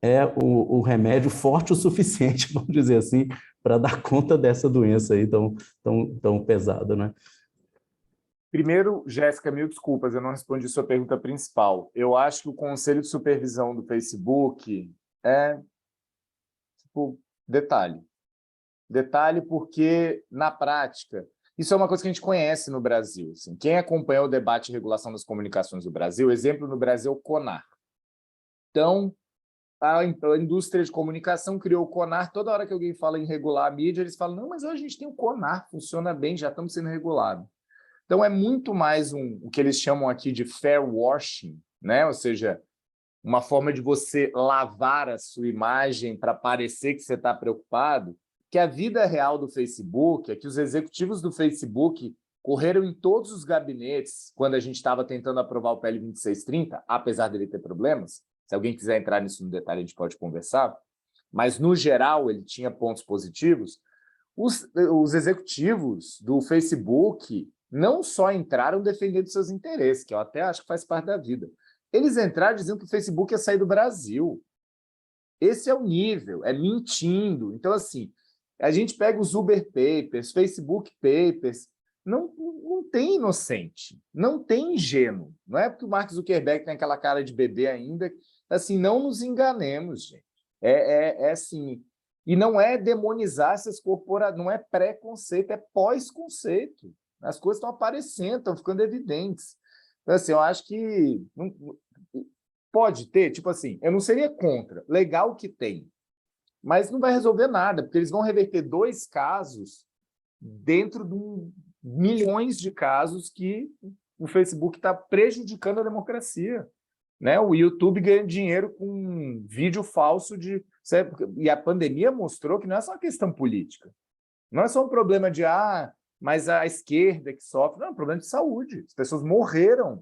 é o remédio forte o suficiente, vamos dizer assim, para dar conta dessa doença aí tão pesada, né? Primeiro, Jéssica, mil desculpas, eu não respondi sua pergunta principal. Eu acho que o Conselho de Supervisão do Facebook é, tipo, detalhe. Detalhe porque, na prática, isso é uma coisa que a gente conhece no Brasil. Assim. Quem acompanhou o debate de regulação das comunicações do Brasil, exemplo no Brasil é o CONAR. Então, a indústria de comunicação criou o CONAR. Toda hora que alguém fala em regular a mídia, eles falam, não, mas hoje a gente tem o CONAR, funciona bem, já estamos sendo regulados. Então, é muito mais o que eles chamam aqui de fair washing, né? Ou seja, uma forma de você lavar a sua imagem para parecer que você está preocupado, que a vida real do Facebook é que os executivos do Facebook correram em todos os gabinetes quando a gente estava tentando aprovar o PL 2630, apesar dele ter problemas. Se alguém quiser entrar nisso no detalhe, a gente pode conversar. Mas, no geral, ele tinha pontos positivos. Os executivos do Facebook não só entraram defendendo seus interesses, que eu até acho que faz parte da vida. Eles entraram dizendo que o Facebook ia sair do Brasil. Esse é o nível, é mentindo. Então, assim, a gente pega os Uber Papers, Facebook Papers, não tem inocente, não tem ingênuo. Não é porque o Mark Zuckerberg tem aquela cara de bebê ainda. Assim, não nos enganemos, gente. É assim. E não é demonizar essas corporações, não é pré-conceito, é pós-conceito. As coisas estão aparecendo, estão ficando evidentes. Então, assim, eu acho que pode ter, tipo assim, eu não seria contra, legal que tem, mas não vai resolver nada, porque eles vão reverter 2 casos dentro de milhões de casos que o Facebook está prejudicando a democracia. Né? O YouTube ganha dinheiro com vídeo falso e a pandemia mostrou que não é só uma questão política. Não é só um problema de mas a esquerda que sofre. Não, é um problema de saúde. As pessoas morreram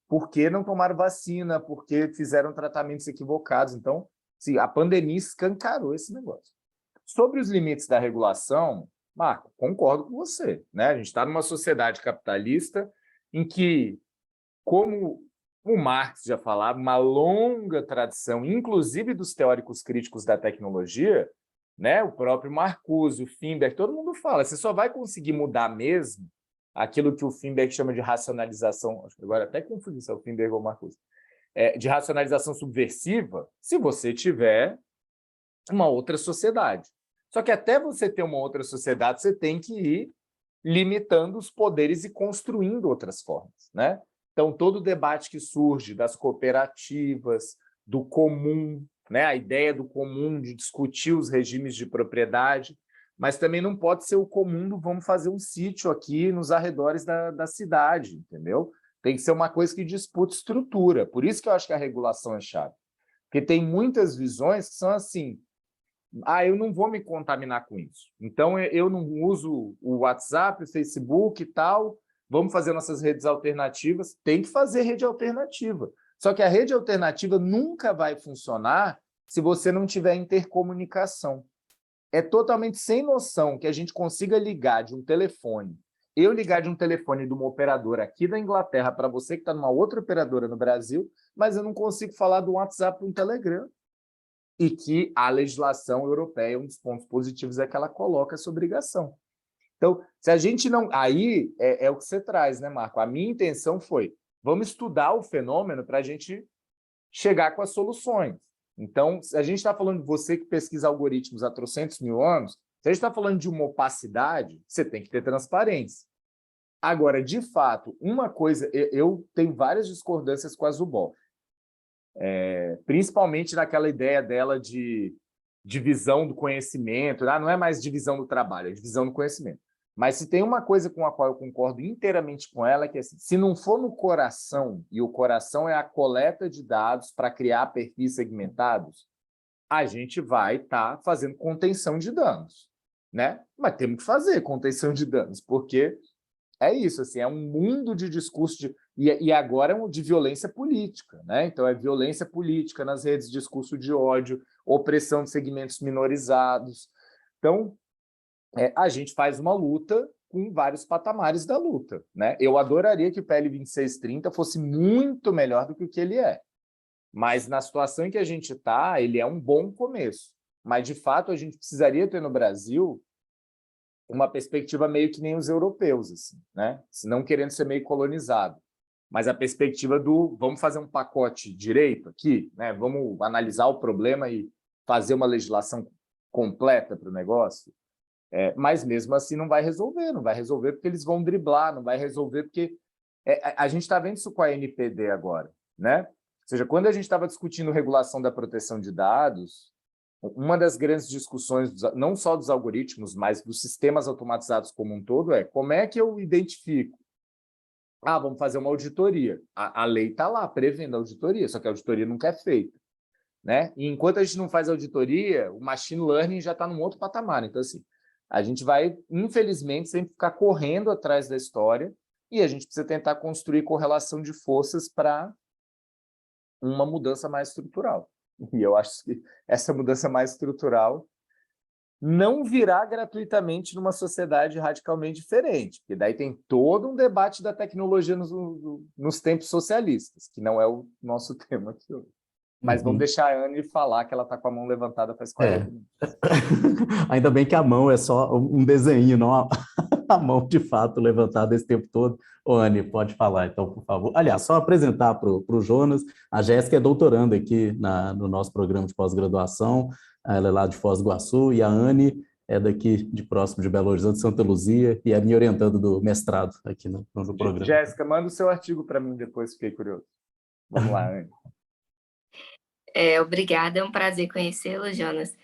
porque não tomaram vacina, porque fizeram tratamentos equivocados. Então, sim, a pandemia escancarou esse negócio. Sobre os limites da regulação, Marco, concordo com você. Né? A gente está numa sociedade capitalista em que, como o Marx já falava, uma longa tradição, inclusive dos teóricos críticos da tecnologia, né? O próprio Marcuse, o Finberg, todo mundo fala, você só vai conseguir mudar mesmo aquilo que o Finberg chama de racionalização, acho que agora até confundi se é o Finberg ou o Marcuse, de racionalização subversiva, se você tiver uma outra sociedade. Só que até você ter uma outra sociedade, você tem que ir limitando os poderes e construindo outras formas, né? Então, todo o debate que surge das cooperativas, do comum, né? A ideia do comum, de discutir os regimes de propriedade, mas também não pode ser o comum do vamos fazer um sítio aqui nos arredores da cidade, entendeu? Tem que ser uma coisa que disputa estrutura. Por isso que eu acho que a regulação é chave. Porque tem muitas visões que são assim, eu não vou me contaminar com isso. Então, eu não uso o WhatsApp, o Facebook e tal, vamos fazer nossas redes alternativas. Tem que fazer rede alternativa. Só que a rede alternativa nunca vai funcionar se você não tiver intercomunicação. É totalmente sem noção que a gente consiga ligar de um telefone, eu ligar de um telefone de uma operadora aqui da Inglaterra para você que está numa outra operadora no Brasil, mas eu não consigo falar do WhatsApp para um Telegram. E que a legislação europeia, um dos pontos positivos é que ela coloca essa obrigação. Então, se a gente não... Aí é o que você traz, né, Marco? A minha intenção foi, vamos estudar o fenômeno para a gente chegar com as soluções. Então, se a gente está falando de você que pesquisa algoritmos há trocentos mil anos, se a gente está falando de uma opacidade, você tem que ter transparência. Agora, de fato, uma coisa... Eu tenho várias discordâncias com a Zuboff. Principalmente naquela ideia dela de divisão do conhecimento, não é mais divisão do trabalho, é divisão do conhecimento. Mas se tem uma coisa com a qual eu concordo inteiramente com ela, que é assim, se não for no coração, e o coração é a coleta de dados para criar perfis segmentados, a gente vai estar fazendo contenção de danos, né? Mas temos que fazer contenção de danos, porque é isso, assim, é um mundo de discurso e agora é de violência política, né? Então, é violência política nas redes, discurso de ódio, opressão de segmentos minorizados. Então, a gente faz uma luta com vários patamares da luta, né? Eu adoraria que o PL 2630 fosse muito melhor do que o que ele é. Mas, na situação em que a gente está, ele é um bom começo. Mas, de fato, a gente precisaria ter no Brasil uma perspectiva meio que nem os europeus, assim, né? Não querendo ser meio colonizado, mas a perspectiva do vamos fazer um pacote direito aqui, né? Vamos analisar o problema e fazer uma legislação completa para o negócio, mas mesmo assim não vai resolver porque eles vão driblar, não vai resolver porque a gente está vendo isso com a NPD agora, né? Ou seja, quando a gente estava discutindo regulação da proteção de dados, uma das grandes discussões, não só dos algoritmos, mas dos sistemas automatizados como um todo, é como é que eu identifico? Vamos fazer uma auditoria. A lei está lá, prevendo a auditoria, só que a auditoria nunca é feita. né? E enquanto a gente não faz auditoria, o machine learning já está num outro patamar. Então, assim, a gente vai, infelizmente, sempre ficar correndo atrás da história e a gente precisa tentar construir correlação de forças para uma mudança mais estrutural. E eu acho que essa mudança mais estrutural não virá gratuitamente numa sociedade radicalmente diferente, porque daí tem todo um debate da tecnologia nos tempos socialistas, que não é o nosso tema aqui hoje. Mas vamos deixar a Anne falar que ela está com a mão levantada faz 40 minutos. Ainda bem que a mão é só um desenho, não a mão de fato levantada esse tempo todo. Ô, Anne, pode falar então, por favor. Aliás, só apresentar para o Jonas, a Jéssica é doutoranda aqui no nosso programa de pós-graduação, ela é lá de Foz do Iguaçu, e a Anne é daqui de próximo de Belo Horizonte, Santa Luzia, e é me orientando do mestrado aqui no programa. Jéssica, manda o seu artigo para mim depois, fiquei curioso. Vamos lá, Anne. Obrigada, é um prazer conhecê-lo, Jonas.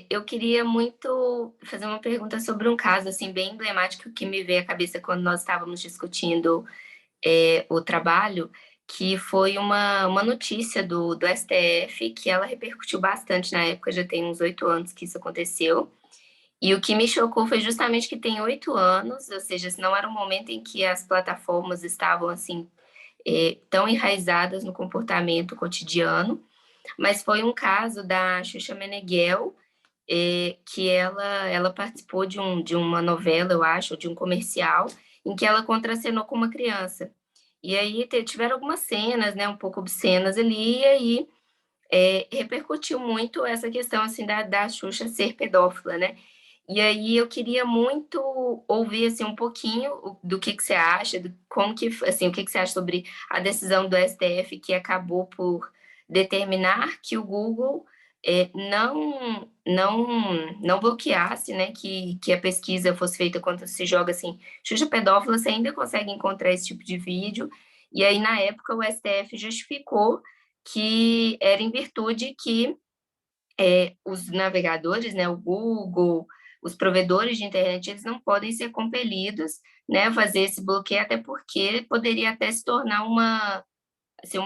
Eu queria muito fazer uma pergunta sobre um caso assim, bem emblemático que me veio à cabeça quando nós estávamos discutindo o trabalho, que foi uma notícia do STF, que ela repercutiu bastante na época, já tem uns 8 anos que isso aconteceu. E o que me chocou foi justamente que tem 8 anos, ou seja, não era um momento em que as plataformas estavam assim tão enraizadas no comportamento cotidiano, mas foi um caso da Xuxa Meneghel, que ela participou de uma novela, eu acho, de um comercial, em que ela contracenou com uma criança. E aí tiveram algumas cenas, né, um pouco obscenas ali, e aí repercutiu muito essa questão assim, da Xuxa ser pedófila, né? E aí eu queria muito ouvir assim, um pouquinho do que você acha, como que, assim, o que você acha sobre a decisão do STF que acabou por determinar que o Google não bloqueasse, né, que a pesquisa fosse feita quando se joga assim, Xuxa pedófila, você ainda consegue encontrar esse tipo de vídeo. E aí, na época, o STF justificou que era em virtude que os navegadores, né, o Google, os provedores de internet, eles não podem ser compelidos, né, a fazer esse bloqueio, até porque poderia até se tornar uma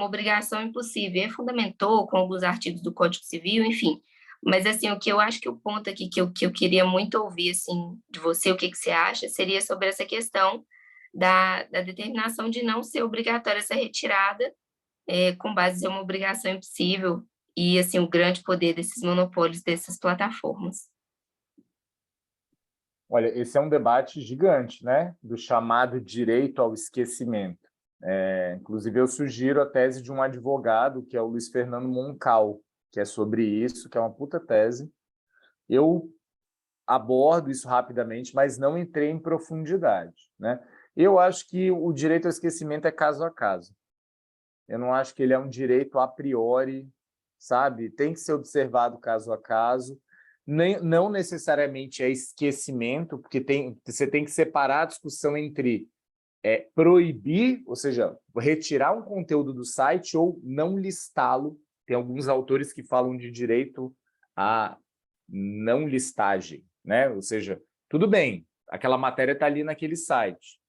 obrigação impossível. E aí fundamentou com alguns artigos do Código Civil, enfim. Mas, assim, o que eu acho que o ponto aqui que eu queria muito ouvir, assim, de você, o que você acha, seria sobre essa questão da determinação de não ser obrigatória essa retirada, com base em uma obrigação impossível, e, assim, o grande poder desses monopólios, dessas plataformas. Olha, esse é um debate gigante, né? Do chamado direito ao esquecimento. Inclusive, eu sugiro a tese de um advogado, que é o Luiz Fernando Moncal, que é sobre isso, que é uma puta tese. Eu abordo isso rapidamente, mas não entrei em profundidade, né? Eu acho que o direito ao esquecimento é caso a caso. Eu não acho que ele é um direito a priori, sabe? Tem que ser observado caso a caso. Não necessariamente é esquecimento, porque você tem que separar a discussão entre proibir, ou seja, retirar um conteúdo do site ou não listá-lo. Tem alguns autores que falam de direito à não listagem, né? Ou seja, tudo bem, aquela matéria está ali naquele site,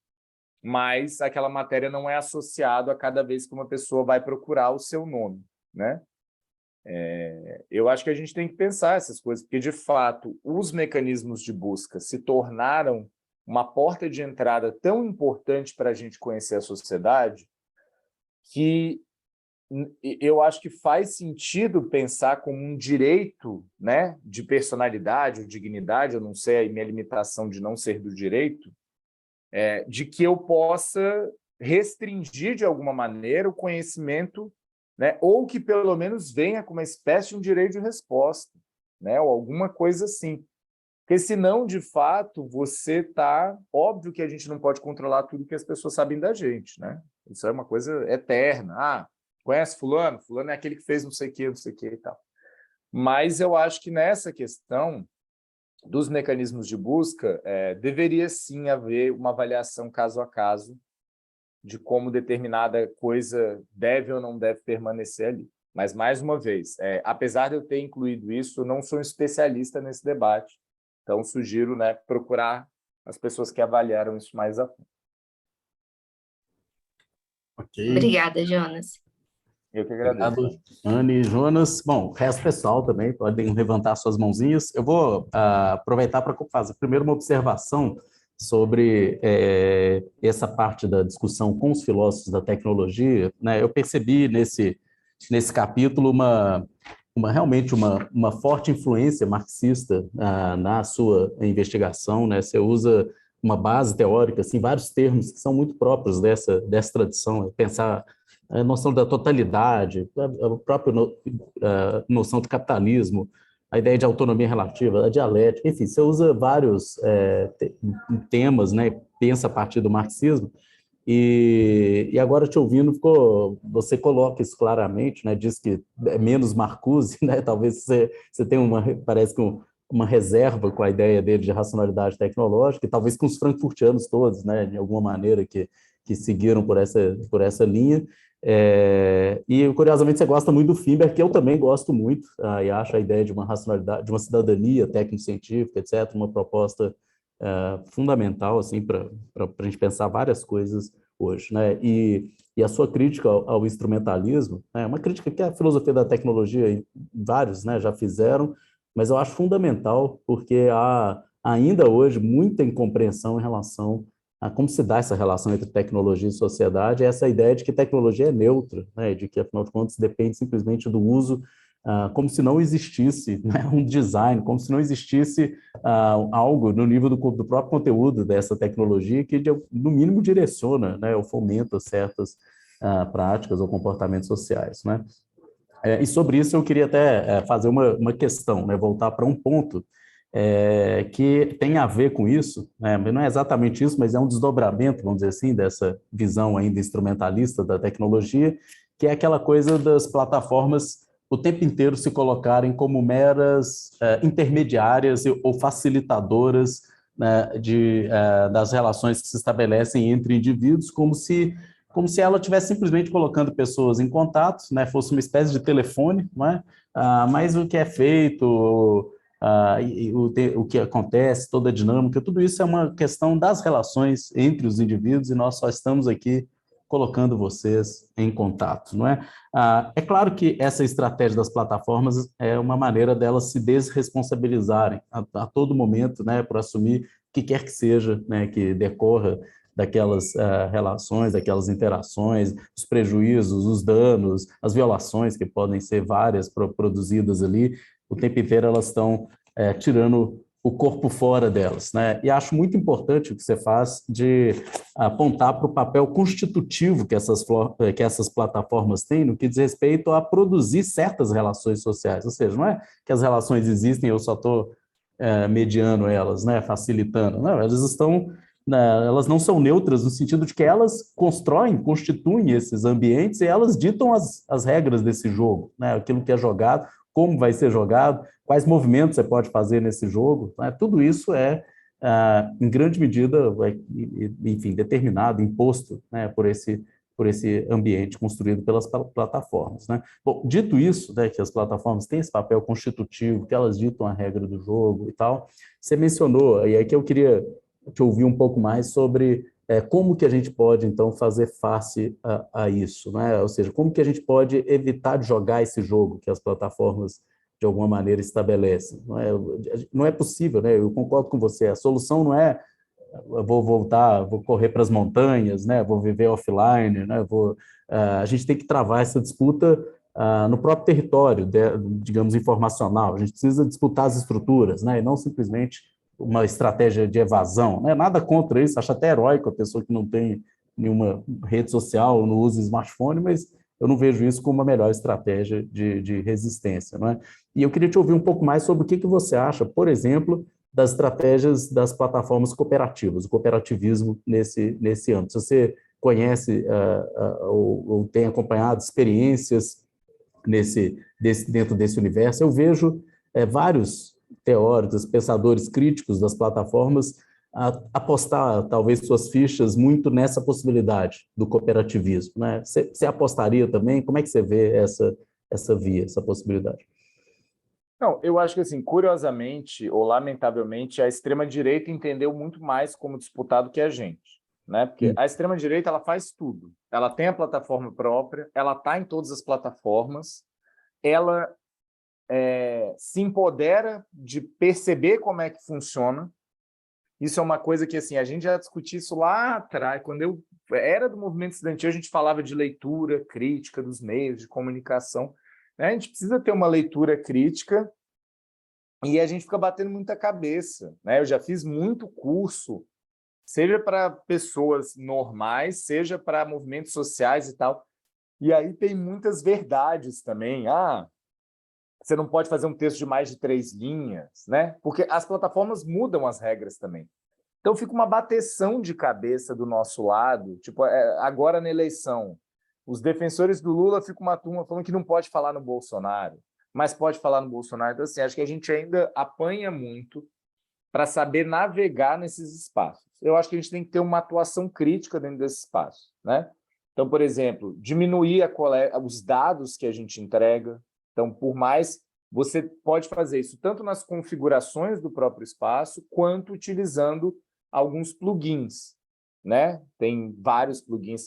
mas aquela matéria não é associada a cada vez que uma pessoa vai procurar o seu nome, né? Eu acho que a gente tem que pensar essas coisas, porque, de fato, os mecanismos de busca se tornaram uma porta de entrada tão importante para a gente conhecer a sociedade que eu acho que faz sentido pensar como um direito, né, de personalidade ou dignidade, eu não sei a minha limitação de não ser do direito, de que eu possa restringir de alguma maneira o conhecimento, né, ou que pelo menos venha com uma espécie de um direito de resposta, né, ou alguma coisa assim. Porque senão, de fato, você está... Óbvio que a gente não pode controlar tudo que as pessoas sabem da gente, né? Isso é uma coisa eterna. Ah, conhece fulano? Fulano é aquele que fez não sei o que e tal. Mas eu acho que nessa questão dos mecanismos de busca, deveria sim haver uma avaliação caso a caso de como determinada coisa deve ou não deve permanecer ali. Mas, mais uma vez, apesar de eu ter incluído isso, eu não sou um especialista nesse debate. Então, sugiro, né, procurar as pessoas que avaliaram isso mais a fundo. Ok. Obrigada, Jonas. Eu que agradeço. Obrigado, Anne e Jonas. Bom, o resto pessoal também podem levantar suas mãozinhas. Eu vou aproveitar para fazer primeiro uma observação sobre essa parte da discussão com os filósofos da tecnologia, né? Eu percebi nesse capítulo realmente uma forte influência marxista na sua investigação, né? Você usa uma base teórica, assim, vários termos que são muito próprios dessa tradição, pensar a noção da totalidade, a própria noção de capitalismo, a ideia de autonomia relativa, a dialética, enfim, você usa vários temas, né? Pensa a partir do marxismo, e agora te ouvindo, você coloca isso claramente, né? Diz que é menos Marcuse, né? Talvez você tenha parece que uma reserva com a ideia dele de racionalidade tecnológica, e talvez com os frankfurtianos todos, né? De alguma maneira que seguiram por essa linha. E curiosamente você gosta muito do Finber, que eu também gosto muito, e acho a ideia de uma racionalidade, de uma cidadania técnico-científica, etc., uma proposta fundamental assim para a gente pensar várias coisas hoje, né? E a sua crítica ao instrumentalismo é uma crítica que a filosofia da tecnologia, vários, né, já fizeram, mas eu acho fundamental porque há ainda hoje muita incompreensão em relação a como se dá essa relação entre tecnologia e sociedade, essa ideia de que tecnologia é neutra, né, de que, afinal de contas, depende simplesmente do uso, como se não existisse, né, um design, como se não existisse algo no nível do próprio conteúdo dessa tecnologia que, no mínimo, direciona, né, ou fomenta certas práticas ou comportamentos sociais, né? E sobre isso eu queria até fazer uma questão, né, voltar para um ponto que tem a ver com isso, né? Não é exatamente isso, mas é um desdobramento, vamos dizer assim, dessa visão ainda instrumentalista da tecnologia, que é aquela coisa das plataformas o tempo inteiro se colocarem como meras intermediárias ou facilitadoras, né, das relações que se estabelecem entre indivíduos, como se ela estivesse simplesmente colocando pessoas em contato, né, fosse uma espécie de telefone, não é? Mas o que é feito, o que acontece, toda a dinâmica, tudo isso é uma questão das relações entre os indivíduos e nós só estamos aqui colocando vocês em contato, não é? É claro que essa estratégia das plataformas é uma maneira delas se desresponsabilizarem a todo momento, né, por assumir o que quer que seja, né, que decorra daquelas relações, daquelas interações, os prejuízos, os danos, as violações que podem ser várias produzidas ali, o tempo inteiro elas estão tirando o corpo fora delas, né? E acho muito importante o que você faz de apontar para o papel constitutivo que essas plataformas têm no que diz respeito a produzir certas relações sociais, ou seja, não é que as relações existem e eu só estou mediando elas, né, facilitando, não, elas não são neutras no sentido de que elas constituem esses ambientes e elas ditam as regras desse jogo, né, aquilo que é jogado, como vai ser jogado, quais movimentos você pode fazer nesse jogo, né? Tudo isso em grande medida, enfim, determinado, imposto, né, por esse ambiente construído pelas plataformas, né? Bom, dito isso, né, que as plataformas têm esse papel constitutivo, que elas ditam a regra do jogo e tal, você mencionou, e aí que eu queria te ouvir um pouco mais sobre como que a gente pode, então, fazer face a isso, né? Ou seja, como que a gente pode evitar de jogar esse jogo que as plataformas, de alguma maneira, estabelecem. Não é possível, né? Eu concordo com você, a solução não é vou voltar, vou correr para as montanhas, né? Vou viver offline, né? A gente tem que travar essa disputa no próprio território, digamos, informacional. A gente precisa disputar as estruturas, né? E não simplesmente uma estratégia de evasão, né? Nada contra isso, acho até heróico a pessoa que não tem nenhuma rede social, não usa smartphone, mas eu não vejo isso como a melhor estratégia de resistência, não é? E eu queria te ouvir um pouco mais sobre o que você acha, por exemplo, das estratégias das plataformas cooperativas, o cooperativismo nesse âmbito. Se você conhece ou tem acompanhado experiências dentro desse universo, eu vejo vários teóricos, pensadores críticos das plataformas apostar, talvez, suas fichas muito nessa possibilidade do cooperativismo, né? Você apostaria também? Como é que você vê essa via, essa possibilidade? Não, eu acho que, assim, curiosamente ou lamentavelmente, a extrema-direita entendeu muito mais como disputar do que a gente. né? Porque a extrema-direita ela faz tudo. Ela tem a plataforma própria, ela está em todas as plataformas, ela se empodera de perceber como é que funciona. Isso é uma coisa que assim, a gente já discutiu isso lá atrás. Quando eu era do movimento estudantil, a gente falava de leitura crítica dos meios de comunicação, né? A gente precisa ter uma leitura crítica e a gente fica batendo muita cabeça, né? Eu já fiz muito curso, seja para pessoas normais, seja para movimentos sociais e tal. E aí tem muitas verdades também. Você não pode fazer um texto de mais de 3 linhas, né? Porque as plataformas mudam as regras também. Então fica uma bateção de cabeça do nosso lado. Tipo, agora na eleição, os defensores do Lula ficam uma turma falando que não pode falar no Bolsonaro, mas pode falar no Bolsonaro. Então, assim, acho que a gente ainda apanha muito para saber navegar nesses espaços. Eu acho que a gente tem que ter uma atuação crítica dentro desse espaço, né? Então, por exemplo, diminuir os dados que a gente entrega. Então, por mais, você pode fazer isso tanto nas configurações do próprio espaço, quanto utilizando alguns plugins, né? Tem vários plugins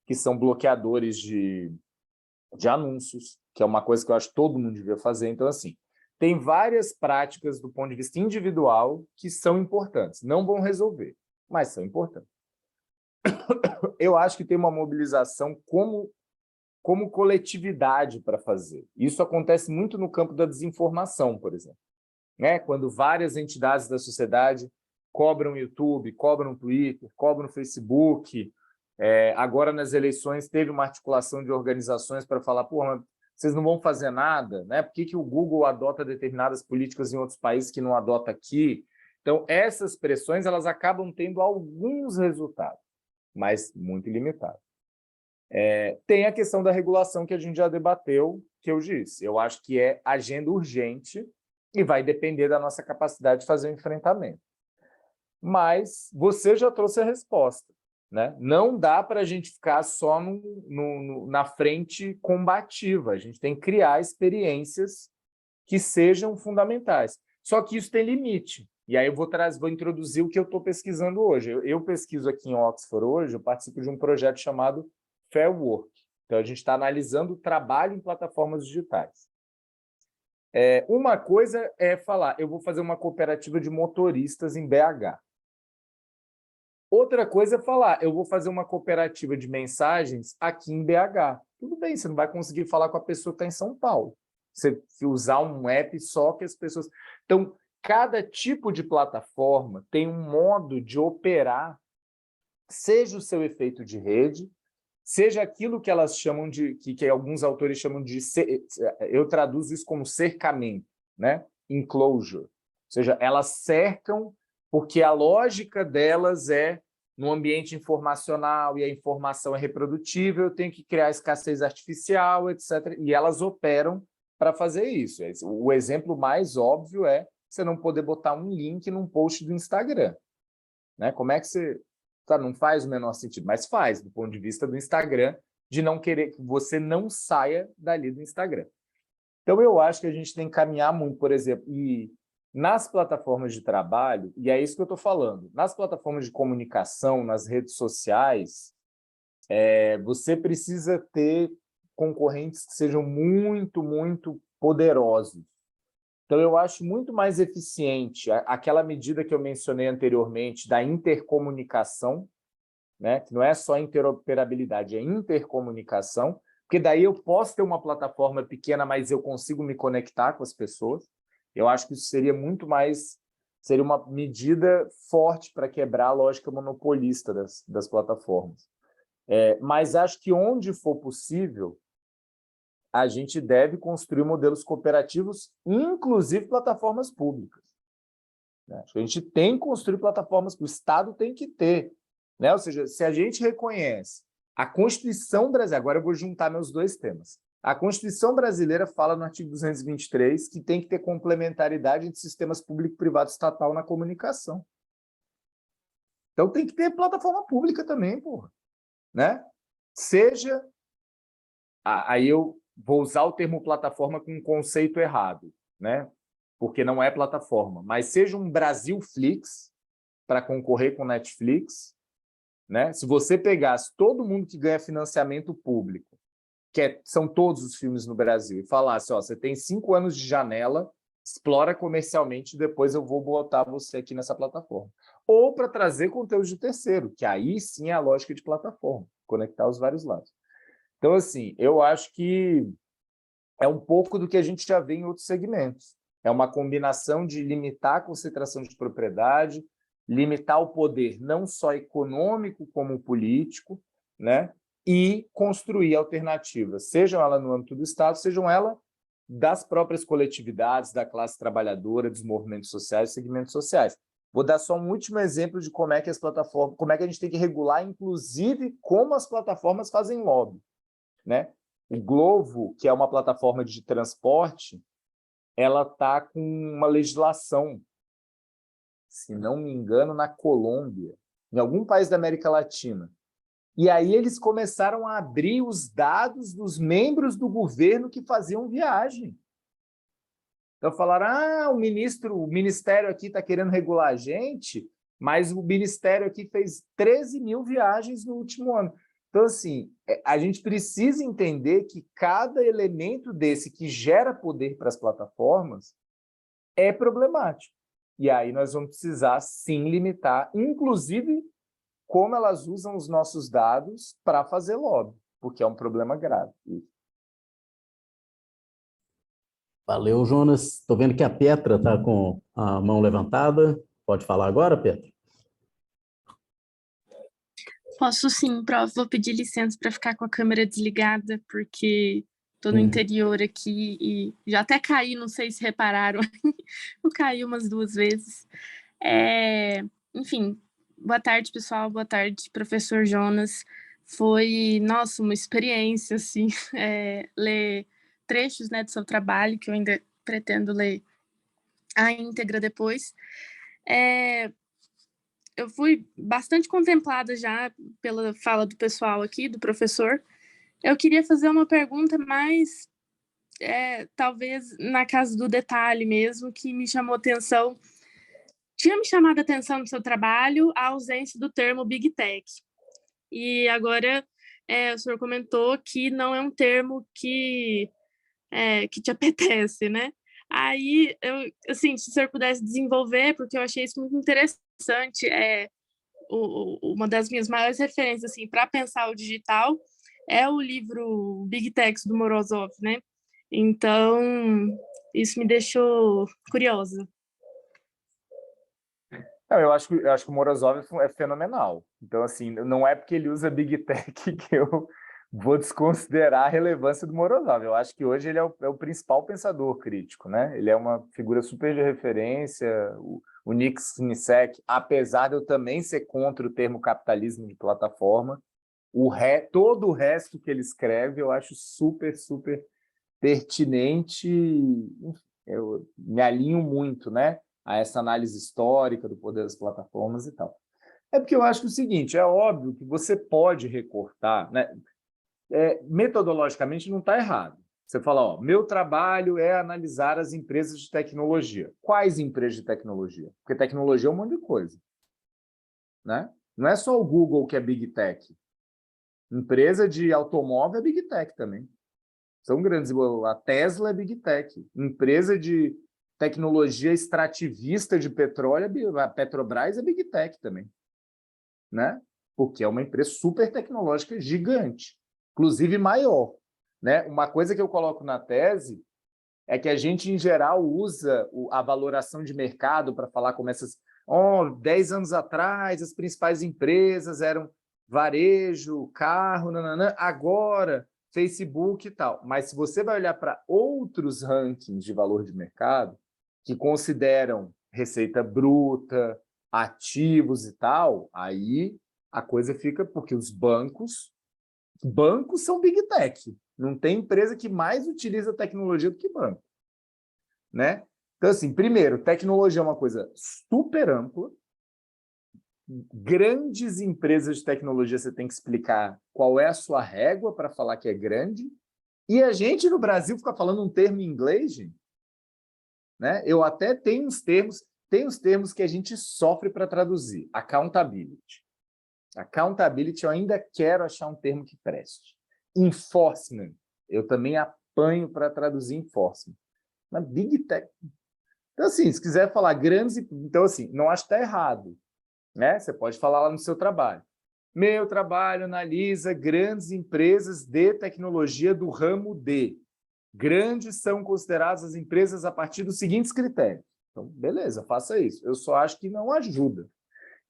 que são bloqueadores de anúncios, que é uma coisa que eu acho que todo mundo devia fazer. Então, assim, tem várias práticas do ponto de vista individual que são importantes. Não vão resolver, mas são importantes. Eu acho que tem uma mobilização como coletividade para fazer. Isso acontece muito no campo da desinformação, por exemplo, né? Quando várias entidades da sociedade cobram o YouTube, cobram o Twitter, cobram o Facebook. Agora, nas eleições, teve uma articulação de organizações para falar, porra, vocês não vão fazer nada, né? Por que o Google adota determinadas políticas em outros países que não adota aqui? Então, essas pressões elas acabam tendo alguns resultados, mas muito limitados. Tem a questão da regulação que a gente já debateu, que eu disse. Eu acho que é agenda urgente e vai depender da nossa capacidade de fazer o enfrentamento. Mas você já trouxe a resposta, né? Não dá para a gente ficar só na frente combativa. A gente tem que criar experiências que sejam fundamentais. Só que isso tem limite. E aí eu vou introduzir o que eu estou pesquisando hoje. Eu pesquiso aqui em Oxford hoje, eu participo de um projeto chamado Fair Work. Então, a gente está analisando o trabalho em plataformas digitais. Uma coisa é falar, eu vou fazer uma cooperativa de motoristas em BH. Outra coisa é falar, eu vou fazer uma cooperativa de mensagens aqui em BH. Tudo bem, você não vai conseguir falar com a pessoa que está em São Paulo. Você usar um app só que as pessoas... Então, cada tipo de plataforma tem um modo de operar, seja o seu efeito de rede, seja aquilo que elas chamam de... que alguns autores chamam de... Eu traduzo isso como cercamento, né? Enclosure. Ou seja, elas cercam porque a lógica delas é no ambiente informacional e a informação é reprodutível, eu tenho que criar escassez artificial, etc. E elas operam para fazer isso. O exemplo mais óbvio é você não poder botar um link num post do Instagram, né? Como é que você... não faz o menor sentido, mas faz, do ponto de vista do Instagram, de não querer que você não saia dali do Instagram. Então, eu acho que a gente tem que caminhar muito, por exemplo, e nas plataformas de trabalho, e é isso que eu estou falando, nas plataformas de comunicação, nas redes sociais, você precisa ter concorrentes que sejam muito, muito poderosos. Então, eu acho muito mais eficiente aquela medida que eu mencionei anteriormente da intercomunicação, né? Que não é só interoperabilidade, é intercomunicação, porque daí eu posso ter uma plataforma pequena, mas eu consigo me conectar com as pessoas. Eu acho que isso seria muito mais... Seria uma medida forte para quebrar a lógica monopolista das plataformas. Mas acho que onde for possível, a gente deve construir modelos cooperativos, inclusive plataformas públicas, né? A gente tem que construir plataformas que o Estado tem que ter, né? Ou seja, se a gente reconhece a Constituição brasileira, agora eu vou juntar meus dois temas. A Constituição brasileira fala no artigo 223 que tem que ter complementaridade entre sistemas público, privado e estatal na comunicação. Então tem que ter plataforma pública também, porra, né? Seja... Aí eu vou usar o termo plataforma com um conceito errado, né? Porque não é plataforma, mas seja um Brasilflix para concorrer com Netflix, né? Se você pegasse todo mundo que ganha financiamento público, são todos os filmes no Brasil, e falasse, ó, você tem 5 anos de janela, explora comercialmente, depois eu vou botar você aqui nessa plataforma. Ou para trazer conteúdo de terceiro, que aí sim é a lógica de plataforma, conectar os vários lados. Então, assim, eu acho que é um pouco do que a gente já vê em outros segmentos. É uma combinação de limitar a concentração de propriedade, limitar o poder não só econômico como político, né? E construir alternativas, sejam elas no âmbito do Estado, sejam elas das próprias coletividades, da classe trabalhadora, dos movimentos sociais, segmentos sociais. Vou dar só um último exemplo de como é que as plataformas, como é que a gente tem que regular, inclusive, como as plataformas fazem lobby, né? O Glovo, que é uma plataforma de transporte, ela está com uma legislação, se não me engano, na Colômbia, em algum país da América Latina. E aí eles começaram a abrir os dados dos membros do governo que faziam viagem. Então falaram, o ministério aqui está querendo regular a gente, mas o ministério aqui fez 13 mil viagens no último ano. Então, assim, a gente precisa entender que cada elemento desse que gera poder para as plataformas é problemático. E aí nós vamos precisar, sim, limitar, inclusive, como elas usam os nossos dados para fazer lobby, porque é um problema grave. Valeu, Jonas. Estou vendo que a Petra está com a mão levantada. Pode falar agora, Petra? Posso sim, Prof. Vou pedir licença para ficar com a câmera desligada, porque estou no interior aqui e já até caí, não sei se repararam, eu caí umas 2 vezes. Enfim, boa tarde, pessoal, boa tarde, professor Jonas. Foi, nossa, uma experiência, assim, ler trechos, né, do seu trabalho, que eu ainda pretendo ler a íntegra depois. Eu fui bastante contemplada já pela fala do pessoal aqui, do professor. Eu queria fazer uma pergunta mais, talvez, na casa do detalhe mesmo, que me chamou atenção. Tinha me chamado a atenção no seu trabalho a ausência do termo Big Tech. E agora o senhor comentou que não é um termo que te apetece, né? Aí, assim, se o senhor pudesse desenvolver, porque eu achei isso muito interessante, uma das minhas maiores referências assim, para pensar o digital é o livro Big Techs, do Morozov, né? Então, isso me deixou curiosa. Eu acho que o Morozov é fenomenal. Então, assim, não é porque ele usa Big Tech que eu vou desconsiderar a relevância do Morozov. Eu acho que hoje ele é o principal pensador crítico, né? Ele é uma figura super de referência. O Nick Snisek, apesar de eu também ser contra o termo capitalismo de plataforma, todo o resto que ele escreve eu acho super, super pertinente. Eu me alinho muito, né, a essa análise histórica do poder das plataformas e tal. É porque eu acho que é o seguinte, é óbvio que você pode recortar, né? Metodologicamente não está errado. Você fala, ó, meu trabalho é analisar as empresas de tecnologia. Quais empresas de tecnologia? Porque tecnologia é um monte de coisa, né? Não é só o Google que é Big Tech. Empresa de automóvel é Big Tech também. São grandes. A Tesla é Big Tech. Empresa de tecnologia extrativista de petróleo, a Petrobras é Big Tech também, né? Porque é uma empresa super tecnológica gigante, inclusive maior, né? Uma coisa que eu coloco na tese é que a gente, em geral, usa a valoração de mercado para falar como essas... 10 anos atrás, as principais empresas eram varejo, carro, nananã. Agora, Facebook e tal. Mas se você vai olhar para outros rankings de valor de mercado, que consideram receita bruta, ativos e tal, aí a coisa fica... Porque os bancos são Big Tech. Não tem empresa que mais utiliza tecnologia do que banco, né? Então, assim, primeiro, tecnologia é uma coisa super ampla. Grandes empresas de tecnologia, você tem que explicar qual é a sua régua para falar que é grande. E a gente, no Brasil, fica falando um termo em inglês, gente, né? Eu até tenho uns termos que a gente sofre para traduzir. Accountability. Accountability, eu ainda quero achar um termo que preste. Enforcement, eu também apanho para traduzir enforcement. Mas Big Tech... Então, assim, se quiser falar grandes... Então, assim, não acho que está errado, né? Você pode falar lá no seu trabalho. Meu trabalho analisa grandes empresas de tecnologia do ramo D. Grandes são consideradas as empresas a partir dos seguintes critérios. Então, beleza, faça isso. Eu só acho que não ajuda.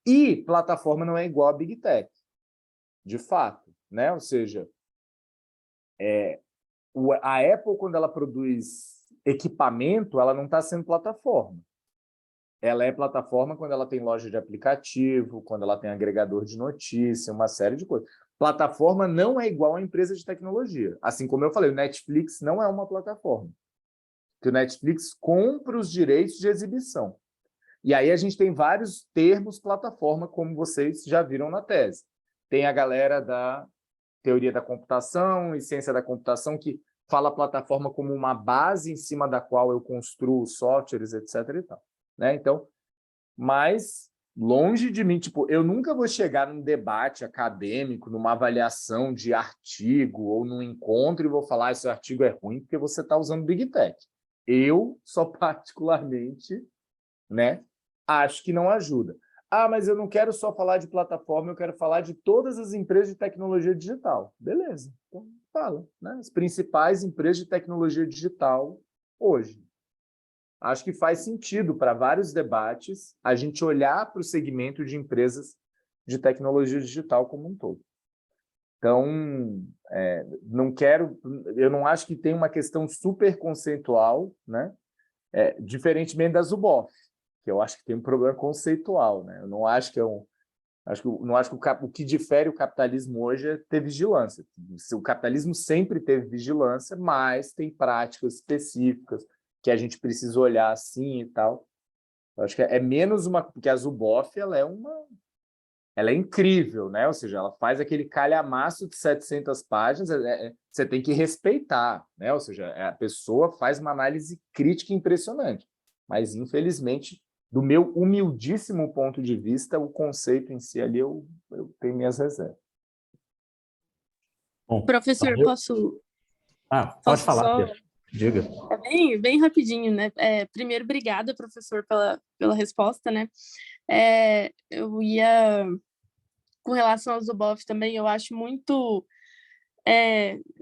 E plataforma não é igual a Big Tech, de fato, né? Ou seja, a Apple, quando ela produz equipamento, ela não está sendo plataforma. Ela é plataforma quando ela tem loja de aplicativo, quando ela tem agregador de notícia, uma série de coisas. Plataforma não é igual a empresa de tecnologia. Assim como eu falei, o Netflix não é uma plataforma. Porque o Netflix compra os direitos de exibição. E aí a gente tem vários termos plataforma, como vocês já viram na tese. Tem a galera da teoria da computação e ciência da computação que fala a plataforma como uma base em cima da qual eu construo softwares, etc. e tal, né? Então, mas longe de mim, tipo, eu nunca vou chegar num debate acadêmico, numa avaliação de artigo ou num encontro e vou falar esse artigo é ruim porque você está usando Big Tech. Eu, só particularmente, né, acho que não ajuda. Ah, mas eu não quero só falar de plataforma, eu quero falar de todas as empresas de tecnologia digital. Beleza, então fala, né? As principais empresas de tecnologia digital hoje. Acho que faz sentido para vários debates a gente olhar para o segmento de empresas de tecnologia digital como um todo. Então, eu não acho que tem uma questão super conceitual, né? Diferentemente da Zuboff, que eu acho que tem um problema conceitual, né? Eu não acho que o que difere o capitalismo hoje é ter vigilância. O capitalismo sempre teve vigilância, mas tem práticas específicas que a gente precisa olhar assim e tal. Eu acho que é menos uma... Porque a Zuboff, ela é incrível, né? Ou seja, ela faz aquele calhamaço de 700 páginas, você tem que respeitar, né? Ou seja, a pessoa faz uma análise crítica impressionante. Mas, infelizmente, do meu humildíssimo ponto de vista, o conceito em si ali, eu tenho minhas reservas. Bom, Professor, pode posso falar, só... Pedro. Diga. É bem rapidinho, né? Primeiro, obrigada, professor, pela resposta, né? Com relação ao Zuboff também, eu acho muito...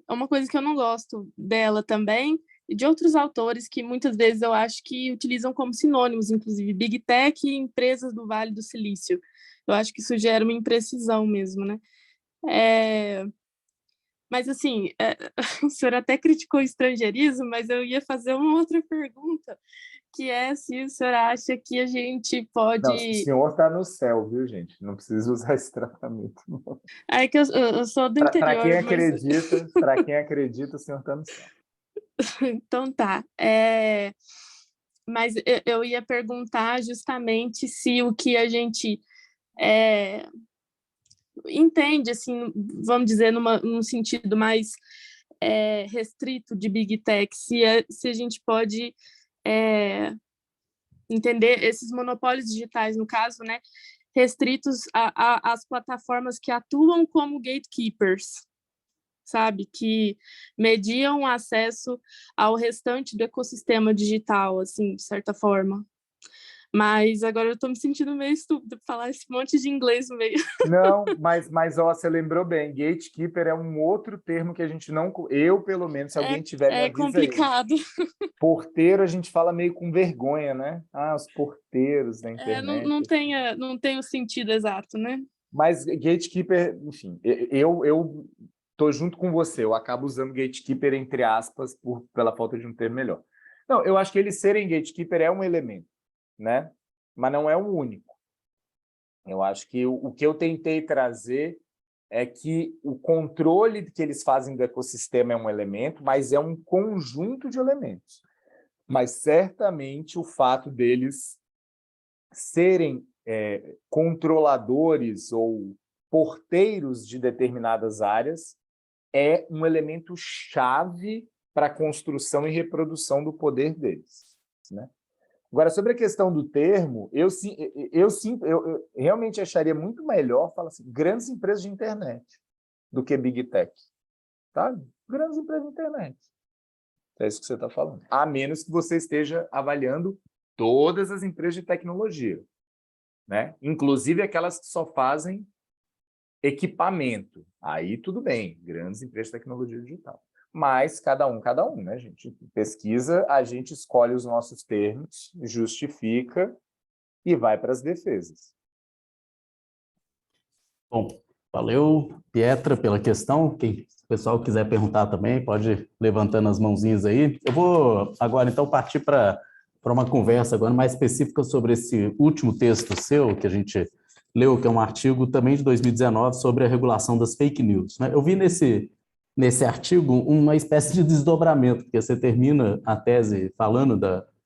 uma coisa que eu não gosto dela também, e de outros autores que muitas vezes eu acho que utilizam como sinônimos, inclusive Big Tech e empresas do Vale do Silício. Eu acho que isso gera uma imprecisão mesmo, né? Mas, assim, o senhor até criticou o estrangeirismo, mas eu ia fazer uma outra pergunta, que é se o senhor acha que a gente pode... Não, o senhor está no céu, viu, gente? Não precisa usar esse tratamento. É que eu sou do interior, Para quem acredita, o senhor está no céu. Então tá. Mas eu ia perguntar justamente se o que a gente entende, assim, vamos dizer, num sentido mais restrito de Big Tech, se a gente pode entender esses monopólios digitais, no caso, né, restritos às plataformas que atuam como gatekeepers, sabe, que mediam o acesso ao restante do ecossistema digital, assim, de certa forma. Mas agora eu estou me sentindo meio estúpida por falar esse monte de inglês no meio. Não, mas ó, você lembrou bem, gatekeeper é um outro termo que a gente não... Eu, pelo menos, se alguém tiver, me avisa complicado. aí. Porteiro, a gente fala meio com vergonha, né? Ah, os porteiros da internet. Não tem o sentido exato, né? Mas gatekeeper, enfim, eu tô junto com você, eu acabo usando gatekeeper entre aspas pela falta de um termo melhor. Não, eu acho que eles serem gatekeeper é um elemento, né? Mas não é o único. Eu acho que o que eu tentei trazer é que o controle que eles fazem do ecossistema é um elemento, mas é um conjunto de elementos. Mas certamente o fato deles serem controladores ou porteiros de determinadas áreas é um elemento chave para a construção e reprodução do poder deles, né? Agora, sobre a questão do termo, eu realmente acharia muito melhor falar assim, grandes empresas de internet do que Big Tech. Tá? Grandes empresas de internet. É isso que você está falando. A menos que você esteja avaliando todas as empresas de tecnologia, né? Inclusive aquelas que só fazem equipamento. Aí tudo bem, grandes empresas de tecnologia digital. Mas cada um, né, gente? Pesquisa, a gente escolhe os nossos termos, justifica e vai para as defesas. Bom, valeu, Pietra, pela questão. Quem o pessoal quiser perguntar também, pode ir levantando as mãozinhas aí. Eu vou agora, então, partir para uma conversa agora mais específica sobre esse último texto seu, que a gente leu, que é um artigo também de 2019 sobre a regulação das fake news, né? Eu vi nesse artigo uma espécie de desdobramento, porque você termina a tese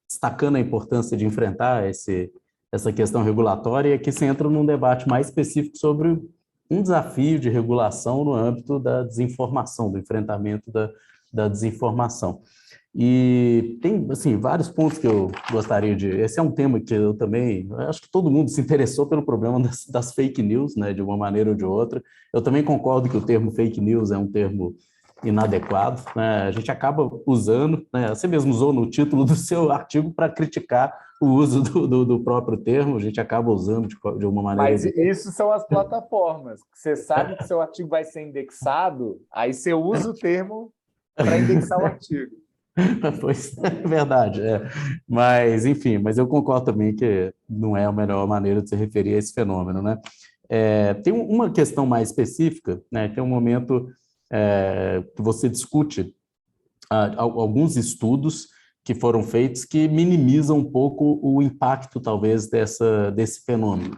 destacando a importância de enfrentar essa questão regulatória, e aqui você entra num debate mais específico sobre um desafio de regulação no âmbito da desinformação, do enfrentamento da desinformação. E tem, assim, vários pontos que eu gostaria de... Esse é um tema que eu também... acho que todo mundo se interessou pelo problema das fake news, né, de uma maneira ou de outra. Eu também concordo que o termo fake news é um termo inadequado, né? A gente acaba usando, né? Você mesmo usou no título do seu artigo para criticar o uso do próprio termo, a gente acaba usando de uma maneira... Mas isso são as plataformas. Você sabe que seu artigo vai ser indexado, aí você usa o termo para indexar o artigo. Pois é verdade, é. Mas, enfim, mas eu concordo também que não é a melhor maneira de se referir a esse fenômeno, né? Tem uma questão mais específica, né? Tem um momento que você discute alguns estudos que foram feitos que minimizam um pouco o impacto, talvez, desse fenômeno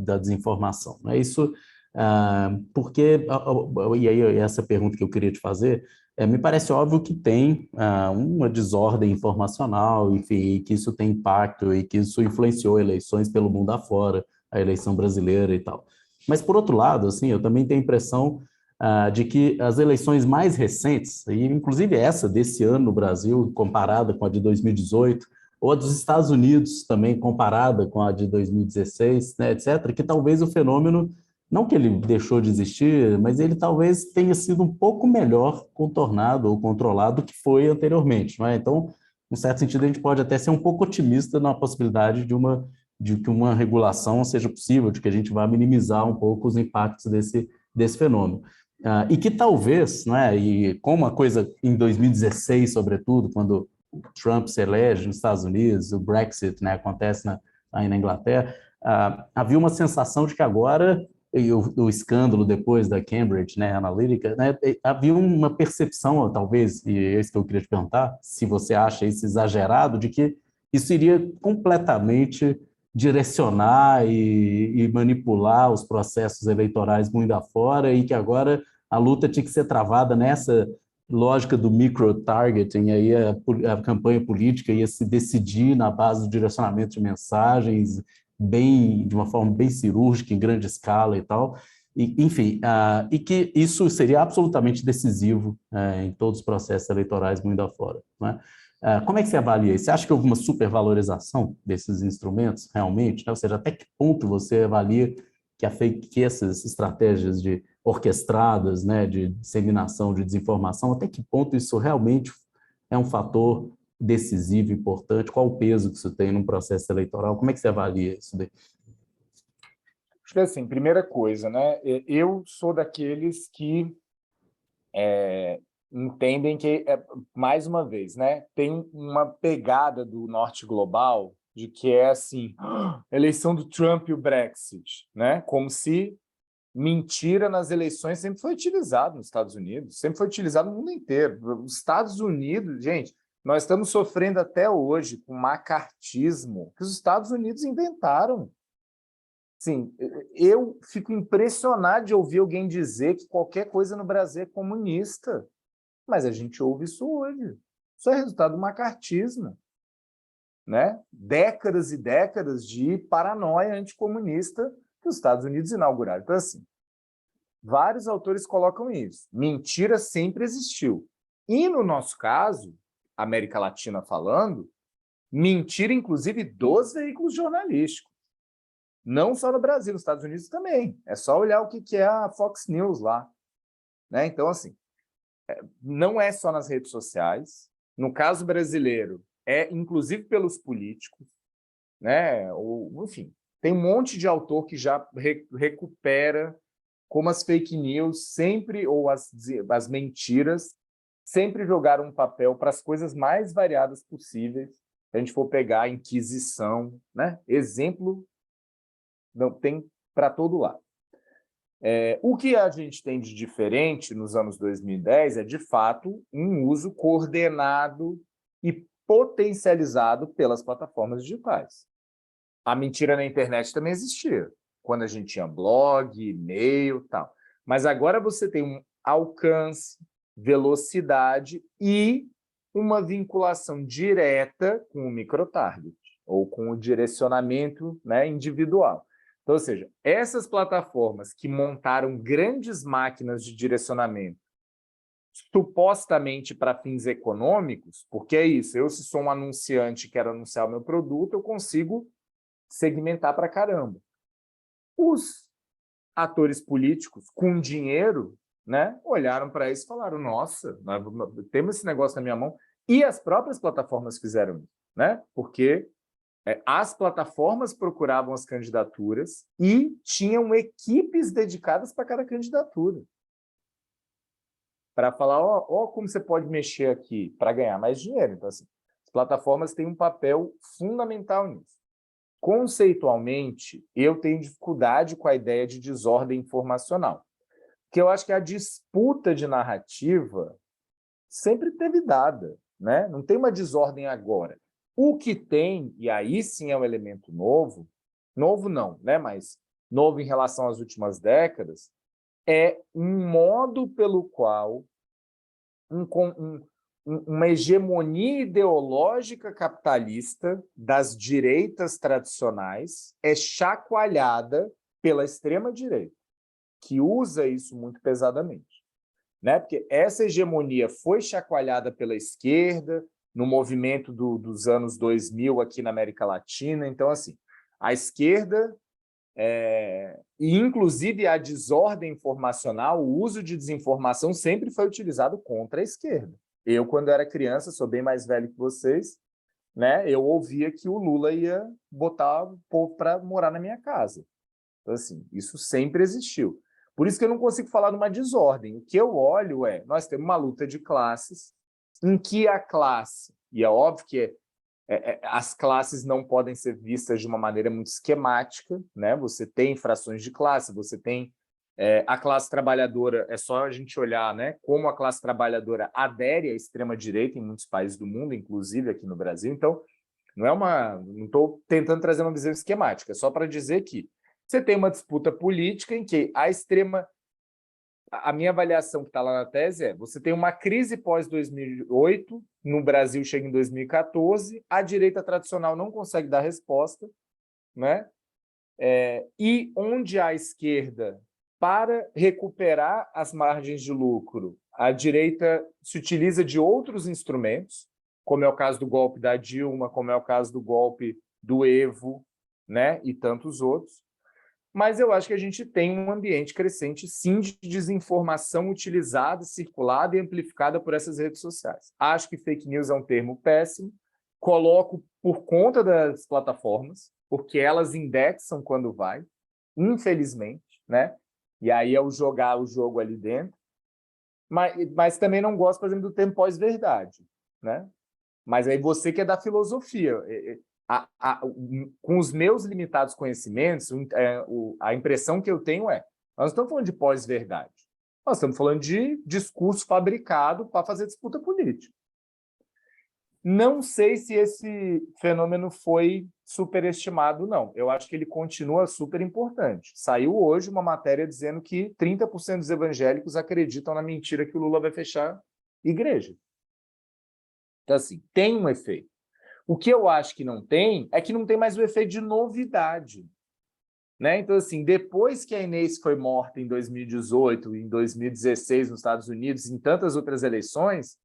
da desinformação. Né? Isso porque, e aí essa pergunta que eu queria te fazer, me parece óbvio que tem uma desordem informacional, enfim, que isso tem impacto e que isso influenciou eleições pelo mundo afora, a eleição brasileira e tal. Mas, por outro lado, assim, eu também tenho a impressão de que as eleições mais recentes, e inclusive essa desse ano no Brasil, comparada com a de 2018, ou a dos Estados Unidos também comparada com a de 2016, né, etc., que talvez o fenômeno, não que ele deixou de existir, mas ele talvez tenha sido um pouco melhor contornado ou controlado do que foi anteriormente. Não é? Então, em certo sentido, a gente pode até ser um pouco otimista na possibilidade de que uma regulação seja possível, de que a gente vá minimizar um pouco os impactos desse fenômeno. E que talvez, né, e como a coisa em 2016, sobretudo, quando Trump se elege nos Estados Unidos, o Brexit, né, acontece aí na Inglaterra, havia uma sensação de que agora, e o escândalo depois da Cambridge, né, Analytica, né, havia uma percepção, talvez, e é isso que eu queria te perguntar, se você acha isso exagerado, de que isso iria completamente direcionar e manipular os processos eleitorais mundo afora, e que agora a luta tinha que ser travada nessa lógica do micro-targeting, aí a campanha política ia se decidir na base do direcionamento de mensagens, de uma forma bem cirúrgica, em grande escala e tal, enfim, e que isso seria absolutamente decisivo em todos os processos eleitorais mundo afora, né? Como é que você avalia isso? Você acha que houve uma supervalorização desses instrumentos, realmente? Né? Ou seja, até que ponto você avalia que essas estratégias orquestradas, né, de disseminação de desinformação, até que ponto isso realmente é um fator decisivo, importante? Qual o peso que isso tem num processo eleitoral? Como é que você avalia isso daí? Acho que assim, primeira coisa, né? Eu sou daqueles que entendem que, mais uma vez, né, tem uma pegada do norte global de que é assim, eleição do Trump e o Brexit, né? Como se mentira nas eleições sempre foi utilizado nos Estados Unidos, sempre foi utilizado no mundo inteiro. Os Estados Unidos, gente, nós estamos sofrendo até hoje com macartismo que os Estados Unidos inventaram. Sim, eu fico impressionado de ouvir alguém dizer que qualquer coisa no Brasil é comunista. Mas a gente ouve isso hoje. Isso é resultado do macartismo, né? Décadas e décadas de paranoia anticomunista que os Estados Unidos inauguraram. Então, assim, vários autores colocam isso. Mentira sempre existiu. E, no nosso caso, América Latina falando, Mentira, inclusive, dos veículos jornalísticos. Não só no Brasil, nos Estados Unidos também. É só olhar o que é a Fox News lá. Né? Então, assim, não é só nas redes sociais. No caso brasileiro, é inclusive pelos políticos. Né? Enfim, tem um monte de autor que já recupera como as fake news sempre, ou as mentiras, sempre jogaram um papel para as coisas mais variadas possíveis. Se a gente for pegar a Inquisição, né? Exemplo, não tem para todo lado. O que a gente tem de diferente nos anos 2010 é, de fato, um uso coordenado e potencializado pelas plataformas digitais. A mentira na internet também existia, quando a gente tinha blog, e-mail e tal. Mas agora você tem um alcance, velocidade e uma vinculação direta com o microtarget, ou com o direcionamento, né, individual. Então, ou seja, essas plataformas que montaram grandes máquinas de direcionamento supostamente para fins econômicos, porque é isso, eu se sou um anunciante e quero anunciar o meu produto, eu consigo segmentar para caramba. Os atores políticos com dinheiro, né, olharam para isso e falaram, nossa, nós temos esse negócio na minha mão, e as próprias plataformas fizeram isso, né, porque as plataformas procuravam as candidaturas e tinham equipes dedicadas para cada candidatura. Para falar, ó, como você pode mexer aqui para ganhar mais dinheiro. Então, assim, as plataformas têm um papel fundamental nisso. Conceitualmente, eu tenho dificuldade com a ideia de desordem informacional, porque eu acho que a disputa de narrativa sempre teve dada, né? Não tem uma desordem agora. O que tem, e aí sim é um elemento novo, novo não, né? Mas novo em relação às últimas décadas, é um modo pelo qual uma hegemonia ideológica capitalista das direitas tradicionais é chacoalhada pela extrema-direita, que usa isso muito pesadamente. Né? Porque essa hegemonia foi chacoalhada pela esquerda, no movimento dos anos 2000 aqui na América Latina. Então, assim, a esquerda, e inclusive a desordem informacional, o uso de desinformação sempre foi utilizado contra a esquerda. Eu, quando era criança, sou bem mais velho que vocês, né? Eu ouvia que o Lula ia botar o povo para morar na minha casa. Então, assim, isso sempre existiu. Por isso que eu não consigo falar de uma desordem. O que eu olho nós temos uma luta de classes em que a classe, e é óbvio que as classes não podem ser vistas de uma maneira muito esquemática, né? Você tem frações de classe, você tem a classe trabalhadora, é só a gente olhar, né, como a classe trabalhadora adere à extrema-direita em muitos países do mundo, inclusive aqui no Brasil. Então, não estou tentando trazer uma visão esquemática, é só para dizer que você tem uma disputa política em que a minha avaliação que está lá na tese você tem uma crise pós-2008, no Brasil chega em 2014, a direita tradicional não consegue dar resposta, né? E onde a esquerda, para recuperar as margens de lucro, a direita se utiliza de outros instrumentos, como é o caso do golpe da Dilma, como é o caso do golpe do Evo, né? E tantos outros. Mas eu acho que a gente tem um ambiente crescente, sim, de desinformação utilizada, circulada e amplificada por essas redes sociais. Acho que fake news é um termo péssimo, coloco por conta das plataformas, porque elas indexam quando vai, infelizmente, né? E aí é jogar o jogo ali dentro. Mas também não gosto, por exemplo, do termo pós-verdade, né? Mas aí você que é da filosofia. Com os meus limitados conhecimentos, a impressão que eu tenho nós não estamos falando de pós-verdade, nós estamos falando de discurso fabricado para fazer disputa política. Não sei se esse fenômeno foi superestimado, não. Eu acho que ele continua super importante. Saiu hoje uma matéria dizendo que 30% dos evangélicos acreditam na mentira que o Lula vai fechar igreja. Então, assim, tem um efeito. O que eu acho que não tem é que não tem mais o efeito de novidade. Né? Então, assim, depois que a Inês foi morta em 2018, em 2016 nos Estados Unidos, em tantas outras eleições,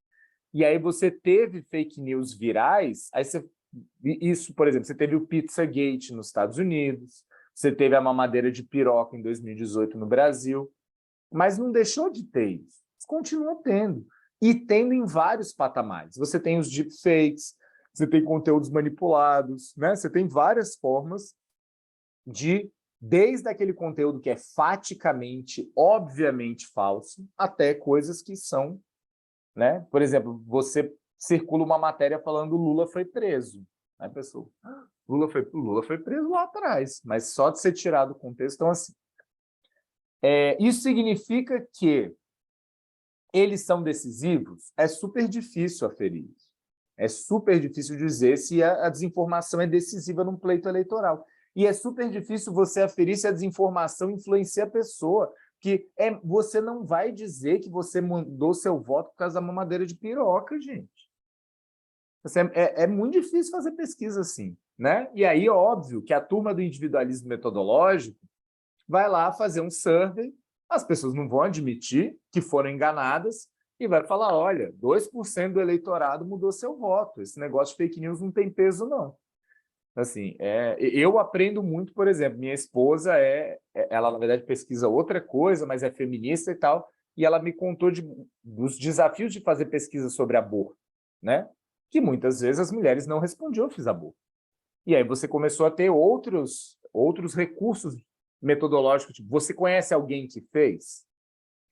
e aí você teve fake news virais, aí você Isso, por exemplo, você teve o Pizzagate nos Estados Unidos, você teve a mamadeira de piroca em 2018 no Brasil, mas não deixou de ter isso. Continua tendo. E tendo em vários patamares. Você tem os deepfakes, você tem conteúdos manipulados, né? Você tem várias formas desde aquele conteúdo que é faticamente, obviamente falso, até coisas que são, né? Por exemplo, você circula uma matéria falando Lula foi preso. Aí a pessoa, Lula foi preso lá atrás, mas só de ser tirado do contexto. Então, assim, isso significa que eles são decisivos? É super difícil aferir isso. É super difícil dizer se a desinformação é decisiva num pleito eleitoral. E é super difícil você aferir se a desinformação influencia a pessoa, que você não vai dizer que você mudou seu voto por causa da mamadeira de piroca, gente. É muito difícil fazer pesquisa assim, né? E aí, óbvio, que a turma do individualismo metodológico vai lá fazer um survey, as pessoas não vão admitir que foram enganadas e vai falar, olha, 2% do eleitorado mudou seu voto, esse negócio de fake news não tem peso, não. Assim, eu aprendo muito, por exemplo, minha esposa ela na verdade pesquisa outra coisa, mas é feminista e tal, e ela me contou dos desafios de fazer pesquisa sobre aborto, né? Que muitas vezes as mulheres não respondiam, eu fiz aborto. E aí você começou a ter outros recursos metodológicos, tipo, você conhece alguém que fez?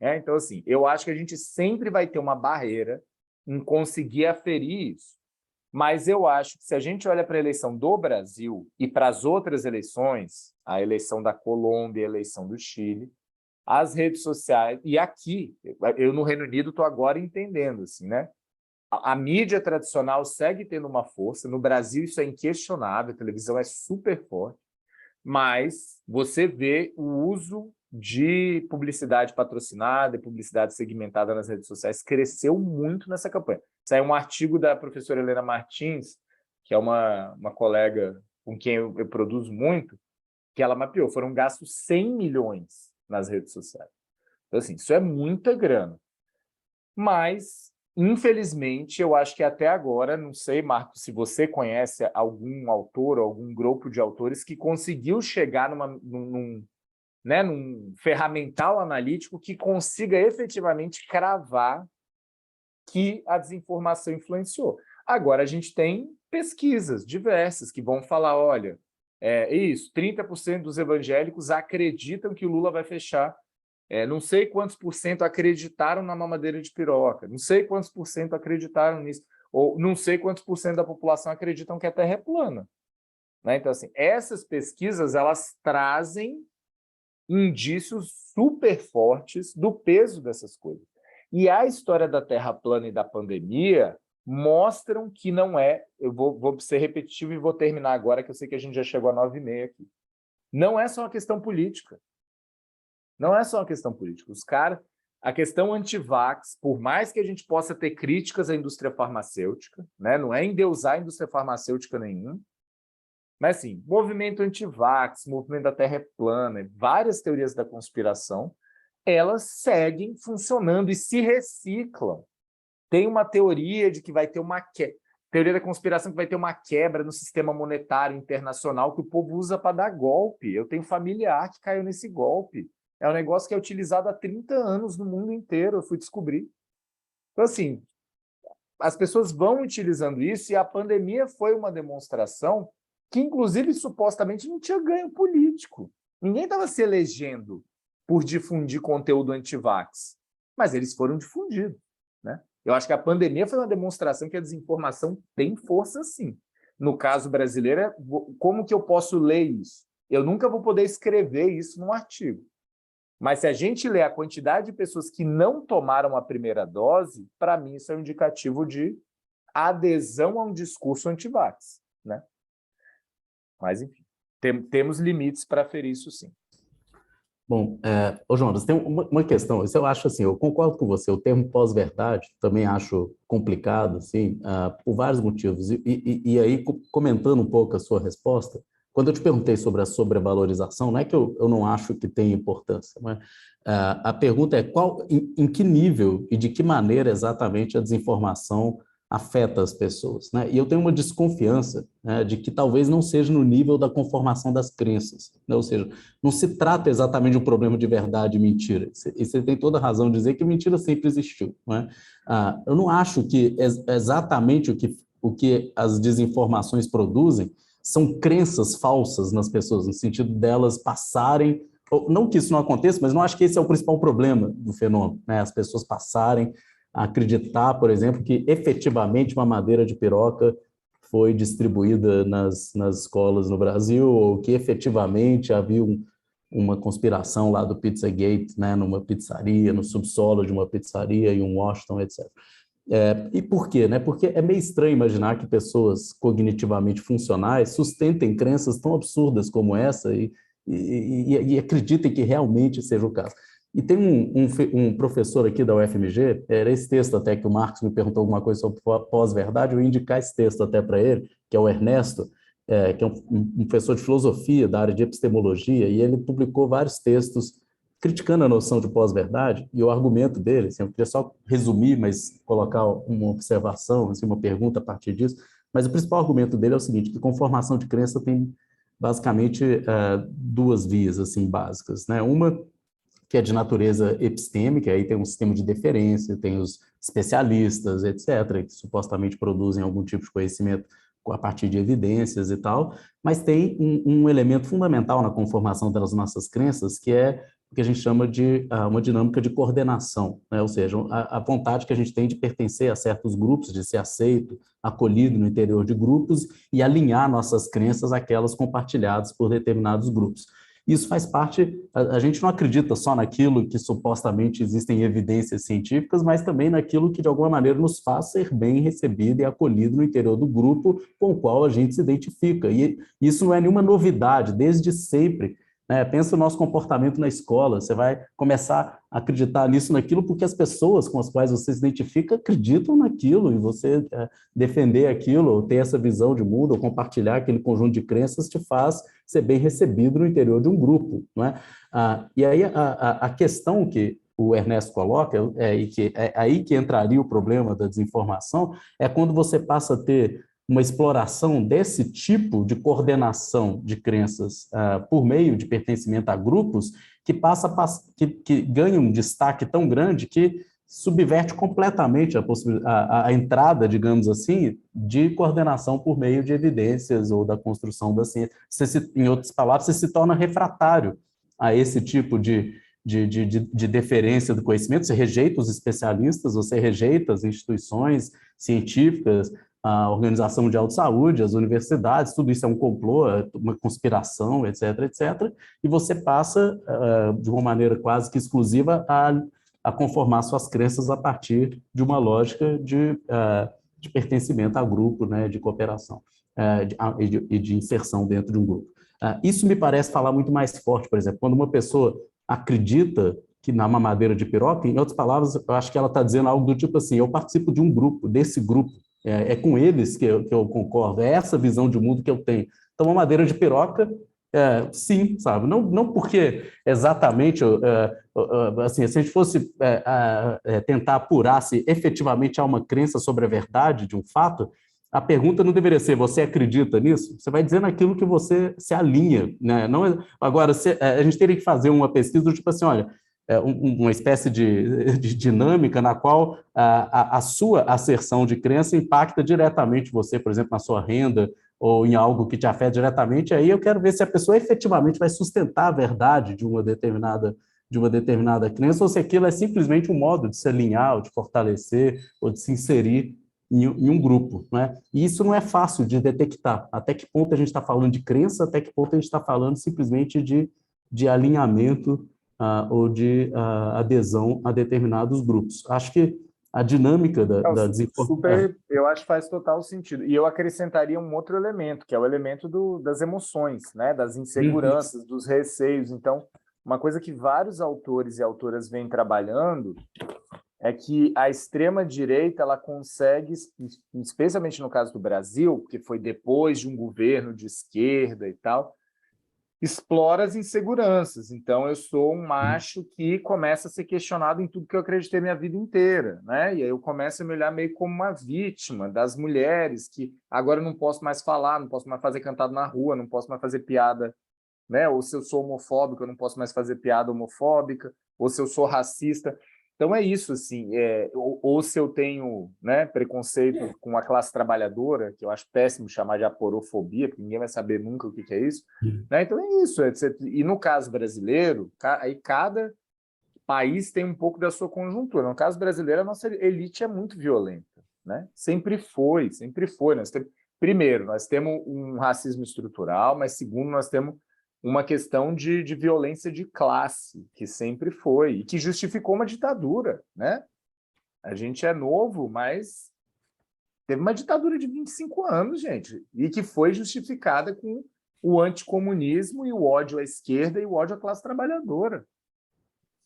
Então, assim, eu acho que a gente sempre vai ter uma barreira em conseguir aferir isso. Mas eu acho que se a gente olha para a eleição do Brasil e para as outras eleições, a eleição da Colômbia, a eleição do Chile, as redes sociais, e aqui, eu no Reino Unido estou agora entendendo, assim, né? A mídia tradicional segue tendo uma força, no Brasil isso é inquestionável, a televisão é super forte, mas você vê o uso de publicidade patrocinada e publicidade segmentada nas redes sociais cresceu muito nessa campanha. Saiu um artigo da professora Helena Martins, que é uma colega com quem eu produzo muito, que ela mapeou, foram gastos 100 milhões nas redes sociais. Então, assim, isso é muita grana. Mas, infelizmente, eu acho que até agora, não sei, Marcos, se você conhece algum autor ou algum grupo de autores que conseguiu chegar num ferramental analítico que consiga efetivamente cravar que a desinformação influenciou. Agora, a gente tem pesquisas diversas que vão falar, olha, isso, 30% dos evangélicos acreditam que o Lula vai fechar, não sei quantos por cento acreditaram na mamadeira de piroca, não sei quantos por cento acreditaram nisso, ou não sei quantos por cento da população acreditam que a Terra é plana. Né? Então, assim, essas pesquisas, elas trazem indícios super fortes do peso dessas coisas. E a história da Terra plana e da pandemia mostram que não é... Eu vou ser repetitivo e vou terminar agora, que eu sei que a gente já chegou a 9h30 aqui. Não é só uma questão política. Não é só uma questão política. A questão anti-vax, por mais que a gente possa ter críticas à indústria farmacêutica, né? Não é endeusar a indústria farmacêutica nenhum, mas, assim, movimento anti-vax, movimento da Terra é plana, várias teorias da conspiração, elas seguem funcionando e se reciclam. Tem uma teoria de que vai ter teoria da conspiração que vai ter uma quebra no sistema monetário internacional que o povo usa para dar golpe. Eu tenho familiar que caiu nesse golpe. É um negócio que é utilizado há 30 anos no mundo inteiro, eu fui descobrir. Então, assim, as pessoas vão utilizando isso e a pandemia foi uma demonstração que, inclusive, supostamente não tinha ganho político. Ninguém estava se elegendo por difundir conteúdo anti-vax, mas eles foram difundidos. Né? Eu acho que a pandemia foi uma demonstração que a desinformação tem força, sim. No caso brasileiro, como que eu posso ler isso? Eu nunca vou poder escrever isso num artigo. Mas se a gente ler a quantidade de pessoas que não tomaram a primeira dose, para mim isso é um indicativo de adesão a um discurso anti-vax. Né? Mas, enfim, temos limites para aferir isso, sim. Bom, Jonas, tem uma questão, isso eu acho assim, eu concordo com você, o termo pós-verdade também acho complicado, assim, por vários motivos. E aí, comentando um pouco a sua resposta, quando eu te perguntei sobre a sobrevalorização, não é que eu não acho que tem importância, mas a pergunta é em que nível e de que maneira exatamente a desinformação afeta as pessoas, né? E eu tenho uma desconfiança, né, de que talvez não seja no nível da conformação das crenças, né? Ou seja, não se trata exatamente de um problema de verdade e mentira. E você tem toda a razão de dizer que mentira sempre existiu, né? Eu não acho que exatamente o que as desinformações produzem são crenças falsas nas pessoas, no sentido delas passarem, não que isso não aconteça, mas não acho que esse é o principal problema do fenômeno, né? As pessoas passarem a acreditar, por exemplo, que efetivamente uma madeira de piroca foi distribuída nas escolas no Brasil, ou que efetivamente havia uma conspiração lá do Pizzagate, né, numa pizzaria, no subsolo de uma pizzaria em Washington, etc. E por quê? Né? Porque é meio estranho imaginar que pessoas cognitivamente funcionais sustentem crenças tão absurdas como essa e acreditem que realmente seja o caso. E tem um professor aqui da UFMG, era esse texto até que o Marcos me perguntou alguma coisa sobre pós-verdade, eu ia indicar esse texto até para ele, que é o Ernesto, que é um professor de filosofia da área de epistemologia, e ele publicou vários textos criticando a noção de pós-verdade, e o argumento dele, assim, eu queria só resumir, mas colocar uma observação, assim, uma pergunta a partir disso, mas o principal argumento dele é o seguinte, que conformação de crença tem basicamente duas vias assim, básicas, né? Uma que é de natureza epistêmica, aí tem um sistema de deferência, tem os especialistas, etc., que supostamente produzem algum tipo de conhecimento a partir de evidências e tal, mas tem um elemento fundamental na conformação das nossas crenças, que é o que a gente chama de uma dinâmica de coordenação, né? Ou seja, a vontade que a gente tem de pertencer a certos grupos, de ser aceito, acolhido no interior de grupos e alinhar nossas crenças àquelas compartilhadas por determinados grupos. Isso faz parte, a gente não acredita só naquilo que supostamente existem evidências científicas, mas também naquilo que de alguma maneira nos faz ser bem recebido e acolhido no interior do grupo com o qual a gente se identifica. E isso não é nenhuma novidade, desde sempre, né? Pensa no nosso comportamento na escola, você vai começar a acreditar nisso, naquilo, porque as pessoas com as quais você se identifica acreditam naquilo, e você defender aquilo, ou ter essa visão de mundo, ou compartilhar aquele conjunto de crenças te faz ser bem recebido no interior de um grupo, não é? E aí a questão que o Ernesto coloca, e que é aí que entraria o problema da desinformação, é quando você passa a ter uma exploração desse tipo de coordenação de crenças por meio de pertencimento a grupos que ganha um destaque tão grande que subverte completamente a entrada, digamos assim, de coordenação por meio de evidências ou da construção da ciência. Em outras palavras, você se torna refratário a esse tipo de deferência do conhecimento, você rejeita os especialistas, você rejeita as instituições científicas, a Organização Mundial de Saúde, as universidades, tudo isso é um complô, uma conspiração, etc., etc., e você passa, de uma maneira quase que exclusiva, a conformar suas crenças a partir de uma lógica de pertencimento a grupo, né, de cooperação e de inserção dentro de um grupo. Isso me parece falar muito mais forte, por exemplo, quando uma pessoa acredita que na mamadeira de piroca, em outras palavras, eu acho que ela está dizendo algo do tipo assim, eu participo de um grupo, desse grupo, é com eles que eu concordo, é essa visão de mundo que eu tenho. Então, mamadeira de piroca, sim, sabe? Não porque exatamente, assim, se a gente fosse tentar apurar se efetivamente há uma crença sobre a verdade de um fato, a pergunta não deveria ser, você acredita nisso? Você vai dizer naquilo que você se alinha, né? Não, agora, a gente teria que fazer uma pesquisa do tipo assim, olha, uma espécie de dinâmica na qual a sua asserção de crença impacta diretamente você, por exemplo, na sua renda ou em algo que te afeta diretamente, aí eu quero ver se a pessoa efetivamente vai sustentar a verdade de uma determinada crença ou se aquilo é simplesmente um modo de se alinhar, ou de fortalecer, ou de se inserir em um grupo, né? E isso não é fácil de detectar. Até que ponto a gente está falando de crença, até que ponto a gente está falando simplesmente de alinhamento ou de adesão a determinados grupos. Acho que a dinâmica da desinformação... Eu acho que faz total sentido. E eu acrescentaria um outro elemento, que é o elemento das emoções, né? Das inseguranças, dos receios. Então, uma coisa que vários autores e autoras vêm trabalhando é que a extrema-direita ela consegue, especialmente no caso do Brasil, que foi depois de um governo de esquerda e tal, explora as inseguranças. Então, eu sou um macho que começa a ser questionado em tudo que eu acreditei minha vida inteira, né? E aí eu começo a me olhar meio como uma vítima das mulheres que agora eu não posso mais falar, não posso mais fazer cantado na rua, não posso mais fazer piada, né? Ou se eu sou homofóbico, eu não posso mais fazer piada homofóbica, ou se eu sou racista. Então é isso, assim, ou se eu tenho, né, preconceito com a classe trabalhadora, que eu acho péssimo chamar de aporofobia, porque ninguém vai saber nunca o que é isso, né? Então é isso. E no caso brasileiro, aí cada país tem um pouco da sua conjuntura. No caso brasileiro, a nossa elite é muito violenta, né? Sempre foi, sempre foi. Primeiro, nós temos um racismo estrutural, mas segundo, nós temos uma questão de violência de classe, que sempre foi, e que justificou uma ditadura, né? A gente é novo, mas teve uma ditadura de 25 anos, gente, e que foi justificada com o anticomunismo e o ódio à esquerda e o ódio à classe trabalhadora.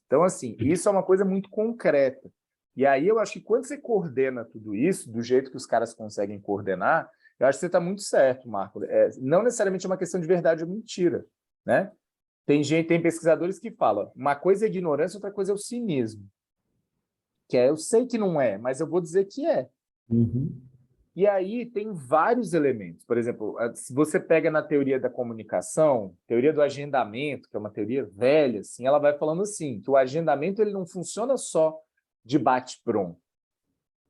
Então, assim, isso é uma coisa muito concreta. E aí eu acho que quando você coordena tudo isso, do jeito que os caras conseguem coordenar, eu acho que você está muito certo, Marco. Não necessariamente é uma questão de verdade ou mentira, né? Tem pesquisadores que falam, uma coisa é ignorância, outra coisa é o cinismo. Que eu sei que não é, mas eu vou dizer que é. Uhum. E aí tem vários elementos. Por exemplo, se você pega na teoria da comunicação, teoria do agendamento, que é uma teoria velha, assim, ela vai falando assim, que o agendamento ele não funciona só de bate-pronto,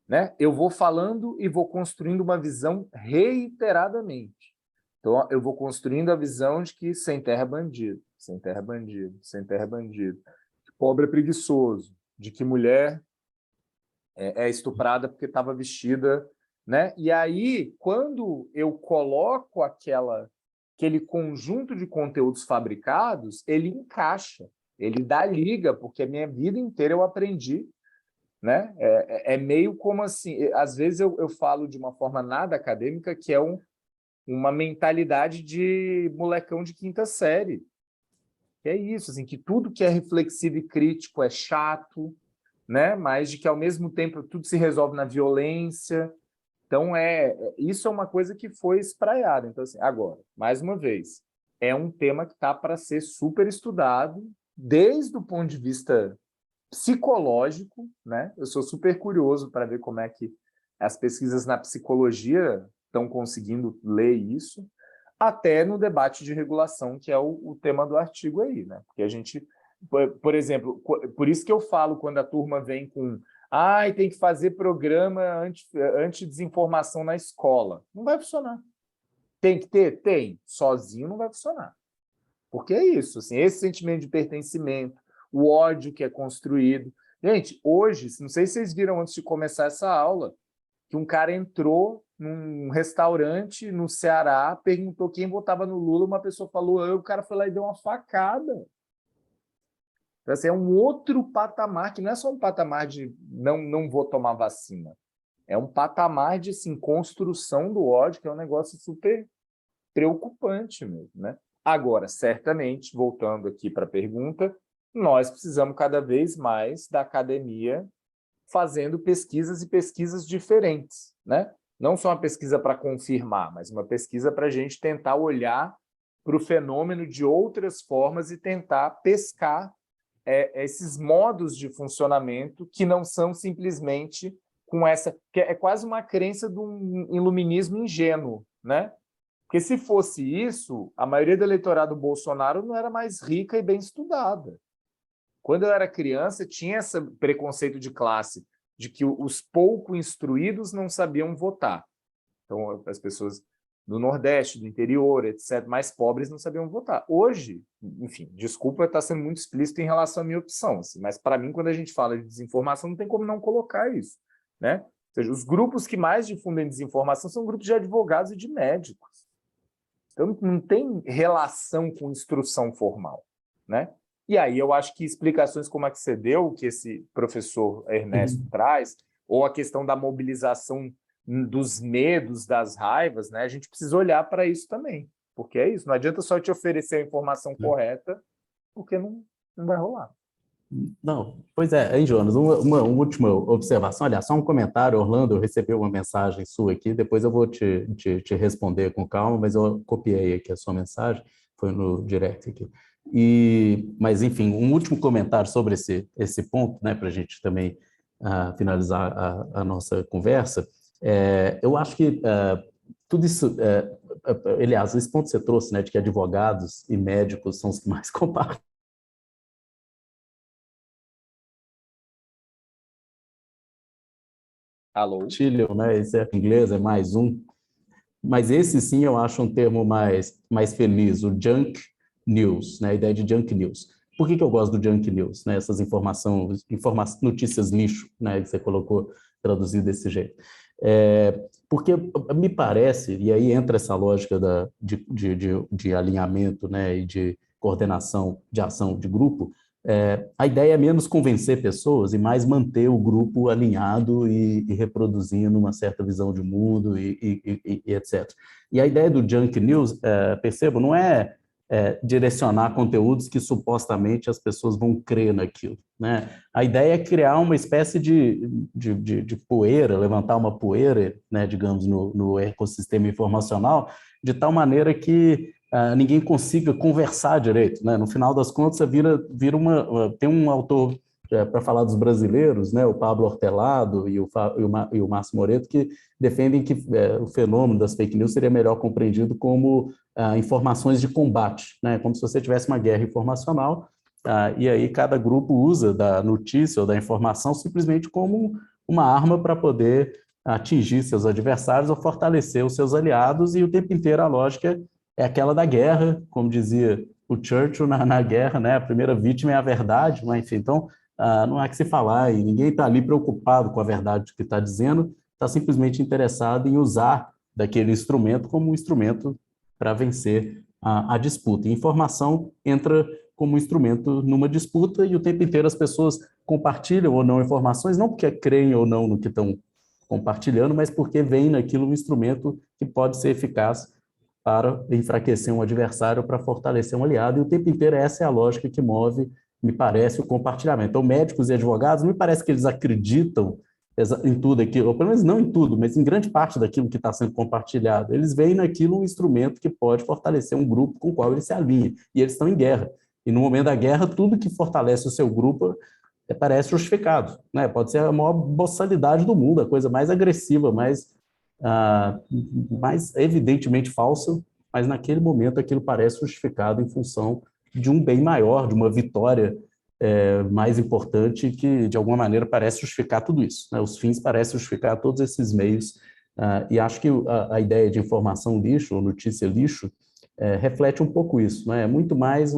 né? Eu vou falando e vou construindo uma visão reiteradamente. Então, eu vou construindo a visão de que sem terra é bandido, sem terra é bandido, sem terra é bandido. Que pobre é preguiçoso, de que mulher é estuprada porque estava vestida, né? E aí, quando eu coloco aquele conjunto de conteúdos fabricados, ele encaixa, ele dá liga, porque a minha vida inteira eu aprendi, né? É meio como assim, às vezes eu falo de uma forma nada acadêmica, que é uma mentalidade de molecão de quinta série. Que é isso, assim, que tudo que é reflexivo e crítico é chato, né? Mas de que, ao mesmo tempo, tudo se resolve na violência. Então, isso é uma coisa que foi espraiada. Então, assim, agora, mais uma vez, é um tema que está para ser super estudado, desde o ponto de vista psicológico, né? Eu sou super curioso para ver como é que as pesquisas na psicologia estão conseguindo ler isso, até no debate de regulação, que é o tema do artigo aí, né? Porque a gente, por exemplo, por isso que eu falo quando a turma vem com tem que fazer programa anti-desinformação na escola. Não vai funcionar. Tem que ter? Tem. Sozinho não vai funcionar. Porque é isso, assim, esse sentimento de pertencimento, o ódio que é construído. Gente, hoje, não sei se vocês viram antes de começar essa aula, que um cara entrou num restaurante no Ceará, perguntou quem votava no Lula, uma pessoa falou, o cara foi lá e deu uma facada. Então, assim, é um outro patamar, que não é só um patamar de não vou tomar vacina, é um patamar de assim, construção do ódio, que é um negócio super preocupante mesmo, né? Agora, certamente, voltando aqui para a pergunta, nós precisamos cada vez mais da academia fazendo pesquisas e pesquisas diferentes, né? Não só uma pesquisa para confirmar, mas uma pesquisa para a gente tentar olhar para o fenômeno de outras formas e tentar pescar esses modos de funcionamento que não são simplesmente com essa... que é quase uma crença de um iluminismo ingênuo, né? Porque se fosse isso, a maioria do eleitorado do Bolsonaro não era mais rica e bem estudada. Quando eu era criança, tinha esse preconceito de classe, de que os pouco instruídos não sabiam votar. Então, as pessoas do Nordeste, do interior, etc., mais pobres não sabiam votar. Hoje, enfim, desculpa estar sendo muito explícito em relação à minha opção, assim, mas para mim, quando a gente fala de desinformação, não tem como não colocar isso, né? Ou seja, os grupos que mais difundem desinformação são grupos de advogados e de médicos. Então, não tem relação com instrução formal, né? E aí eu acho que explicações como a que você deu, que esse professor Ernesto traz, ou a questão da mobilização dos medos, das raivas, né? A gente precisa olhar para isso também, porque é isso. Não adianta só te oferecer a informação correta, porque não vai rolar. Não, pois é, hein, Jonas, uma última observação, aliás, só um comentário, Orlando, eu recebi uma mensagem sua aqui, depois eu vou te responder com calma, mas eu copiei aqui a sua mensagem. foi no direct aqui. Mas, enfim, um último comentário sobre esse ponto, né, para a gente também finalizar a nossa conversa. Eu acho que tudo isso, aliás, esse ponto que você trouxe, né, de que advogados e médicos são os que mais compartilham. Alô? Né? Esse é em inglês, é mais um. Mas esse sim eu acho um termo mais feliz, o junk news, né? A ideia de junk news. Por que eu gosto do junk news, né? Essas notícias lixo, né? Que você colocou traduzido desse jeito. Porque me parece, e aí entra essa lógica de alinhamento, né? E de coordenação de ação de grupo. A ideia é menos convencer pessoas e mais manter o grupo alinhado e reproduzindo uma certa visão de mundo e etc. E a ideia do junk news, percebo, não é direcionar conteúdos que supostamente as pessoas vão crer naquilo, né? A ideia é criar uma espécie de poeira, levantar uma poeira, né, digamos, no ecossistema informacional, de tal maneira que ninguém consiga conversar direito, né? No final das contas, você vira tem um autor para falar dos brasileiros, né? O Pablo Hortelado e o Márcio Moreto, que defendem que o fenômeno das fake news seria melhor compreendido como informações de combate, né? Como se você tivesse uma guerra informacional, e aí cada grupo usa da notícia ou da informação simplesmente como uma arma para poder atingir seus adversários ou fortalecer os seus aliados, e o tempo inteiro a lógica é aquela da guerra, como dizia o Churchill na guerra, né? A primeira vítima é a verdade, mas enfim, então não há que se falar, e ninguém está ali preocupado com a verdade que está dizendo, está simplesmente interessado em usar daquele instrumento como um instrumento para vencer a disputa. E informação entra como instrumento numa disputa, e o tempo inteiro as pessoas compartilham ou não informações, não porque creem ou não no que estão compartilhando, mas porque veem naquilo um instrumento que pode ser eficaz para enfraquecer um adversário, para fortalecer um aliado, e o tempo inteiro essa é a lógica que move, me parece, o compartilhamento. Então, médicos e advogados, me parece que eles acreditam em tudo aquilo, ou pelo menos não em tudo, mas em grande parte daquilo que está sendo compartilhado. Eles veem naquilo um instrumento que pode fortalecer um grupo com o qual eles se alinham, e eles estão em guerra. E no momento da guerra, tudo que fortalece o seu grupo parece justificado, né? Pode ser a maior boçalidade do mundo, a coisa mais agressiva, mais evidentemente falsa, mas naquele momento aquilo parece justificado em função de um bem maior, de uma vitória mais importante, que de alguma maneira parece justificar tudo isso, né? Os fins parecem justificar todos esses meios, e acho que a ideia de informação lixo, ou notícia lixo, reflete um pouco isso, né? É muito mais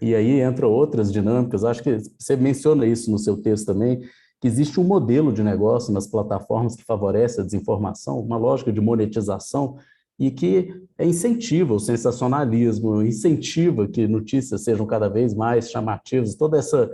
e aí entra outras dinâmicas, acho que você menciona isso no seu texto também, que existe um modelo de negócio nas plataformas que favorece a desinformação, uma lógica de monetização, e que incentiva o sensacionalismo, incentiva que notícias sejam cada vez mais chamativas, toda essa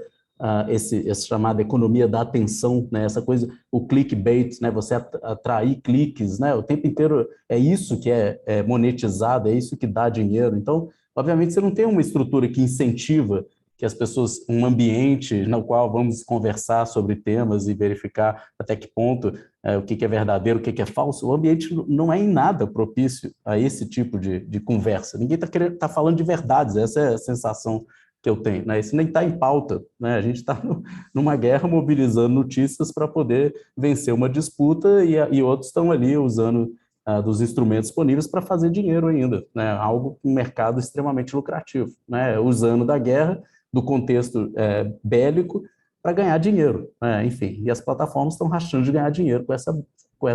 chamada economia da atenção, né? Essa coisa, o clickbait, né? Você atrair cliques, né? O tempo inteiro é isso que é monetizado, é isso que dá dinheiro. Então, obviamente, você não tem uma estrutura que incentiva que as pessoas, um ambiente no qual vamos conversar sobre temas e verificar até que ponto o que é verdadeiro, o que é falso. O ambiente não é em nada propício a esse tipo de conversa. Ninguém está falando de verdades, essa é a sensação que eu tenho, né? Isso nem está em pauta, né? A gente está numa guerra mobilizando notícias para poder vencer uma disputa, e outros estão ali usando dos instrumentos disponíveis para fazer dinheiro ainda, né? Algo, um mercado extremamente lucrativo, né? Usando da guerra, do contexto bélico, para ganhar dinheiro, né? Enfim, e as plataformas estão rachando de ganhar dinheiro com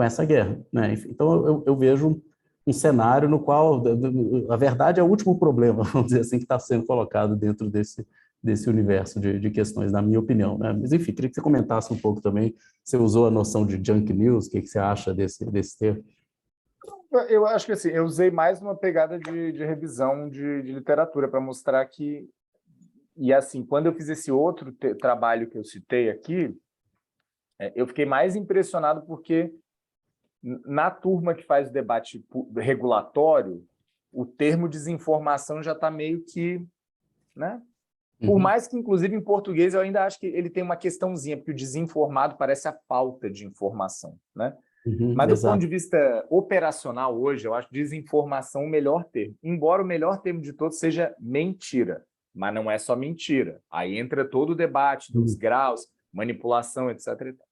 essa guerra, né? Enfim, então eu vejo um cenário no qual a verdade é o último problema, vamos dizer assim, que está sendo colocado dentro desse universo de questões, na minha opinião, né? Mas, enfim, queria que você comentasse um pouco também. Você usou a noção de junk news, o que você acha desse termo? Eu acho que assim, eu usei mais uma pegada de revisão de literatura para mostrar que, e assim, quando eu fiz esse outro trabalho que eu citei aqui, eu fiquei mais impressionado porque na turma que faz o debate regulatório, o termo desinformação já está meio que, né? Por mais que, inclusive, em português, eu ainda acho que ele tem uma questãozinha, porque o desinformado parece a falta de informação, né? Mas do exato. ponto de vista operacional hoje, eu acho desinformação o melhor termo. Embora o melhor termo de todos seja mentira, mas não é só mentira. Aí entra todo o debate dos graus, manipulação, etc. e tal.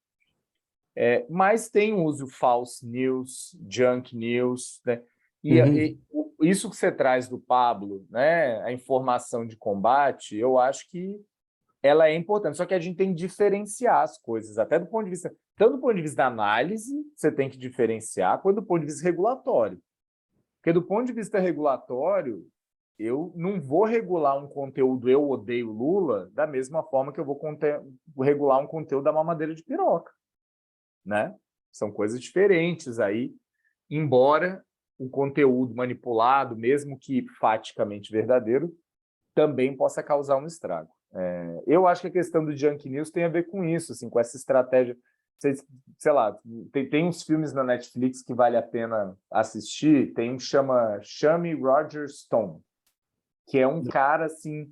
Mas tem o uso false news, junk news, né? E isso que você traz do Pablo, né? A informação de combate, eu acho que ela é importante, só que a gente tem que diferenciar as coisas, até do ponto de vista, tanto do ponto de vista da análise, você tem que diferenciar, quanto do ponto de vista regulatório. Porque do ponto de vista regulatório, eu não vou regular um conteúdo "eu odeio Lula" da mesma forma que eu vou regular um conteúdo da mamadeira de piroca, né? São coisas diferentes aí, embora o conteúdo manipulado, mesmo que faticamente verdadeiro, também possa causar um estrago. Eu acho que a questão do junk news tem a ver com isso, assim, com essa estratégia. Sei lá, tem uns filmes na Netflix que vale a pena assistir. Tem um que chama Chame Roger Stone, que é um cara assim,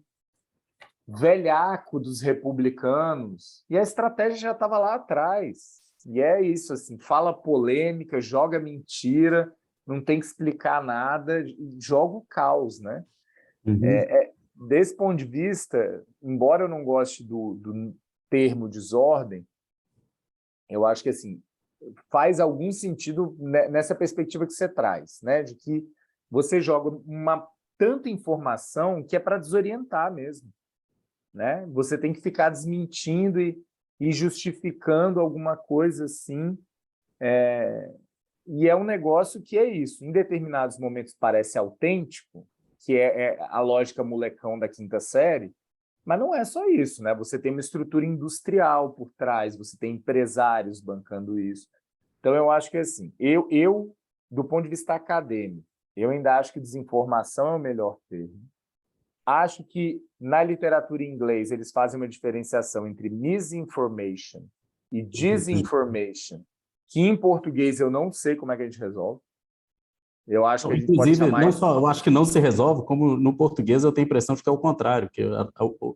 velhaco dos republicanos, e a estratégia já estava lá atrás. E é isso, assim, fala polêmica, joga mentira, não tem que explicar nada, joga o caos, né? Desse ponto de vista, embora eu não goste do termo desordem, eu acho que assim, faz algum sentido nessa perspectiva que você traz, né? De que você joga tanta informação que é para desorientar mesmo, né? Você tem que ficar desmentindo e justificando alguma coisa assim. E é um negócio que é isso. Em determinados momentos parece autêntico, que é a lógica molecão da quinta série, mas não é só isso, né? Você tem uma estrutura industrial por trás, você tem empresários bancando isso. Então, eu acho que, assim, do ponto de vista acadêmico, eu ainda acho que desinformação é o melhor termo. Acho que, na literatura em inglês, eles fazem uma diferenciação entre misinformation e disinformation, que em português eu não sei como é que a gente resolve. Eu acho que a gente pode Inclusive, chamar... não só eu acho que não se resolve, como no português eu tenho a impressão de que é o contrário, que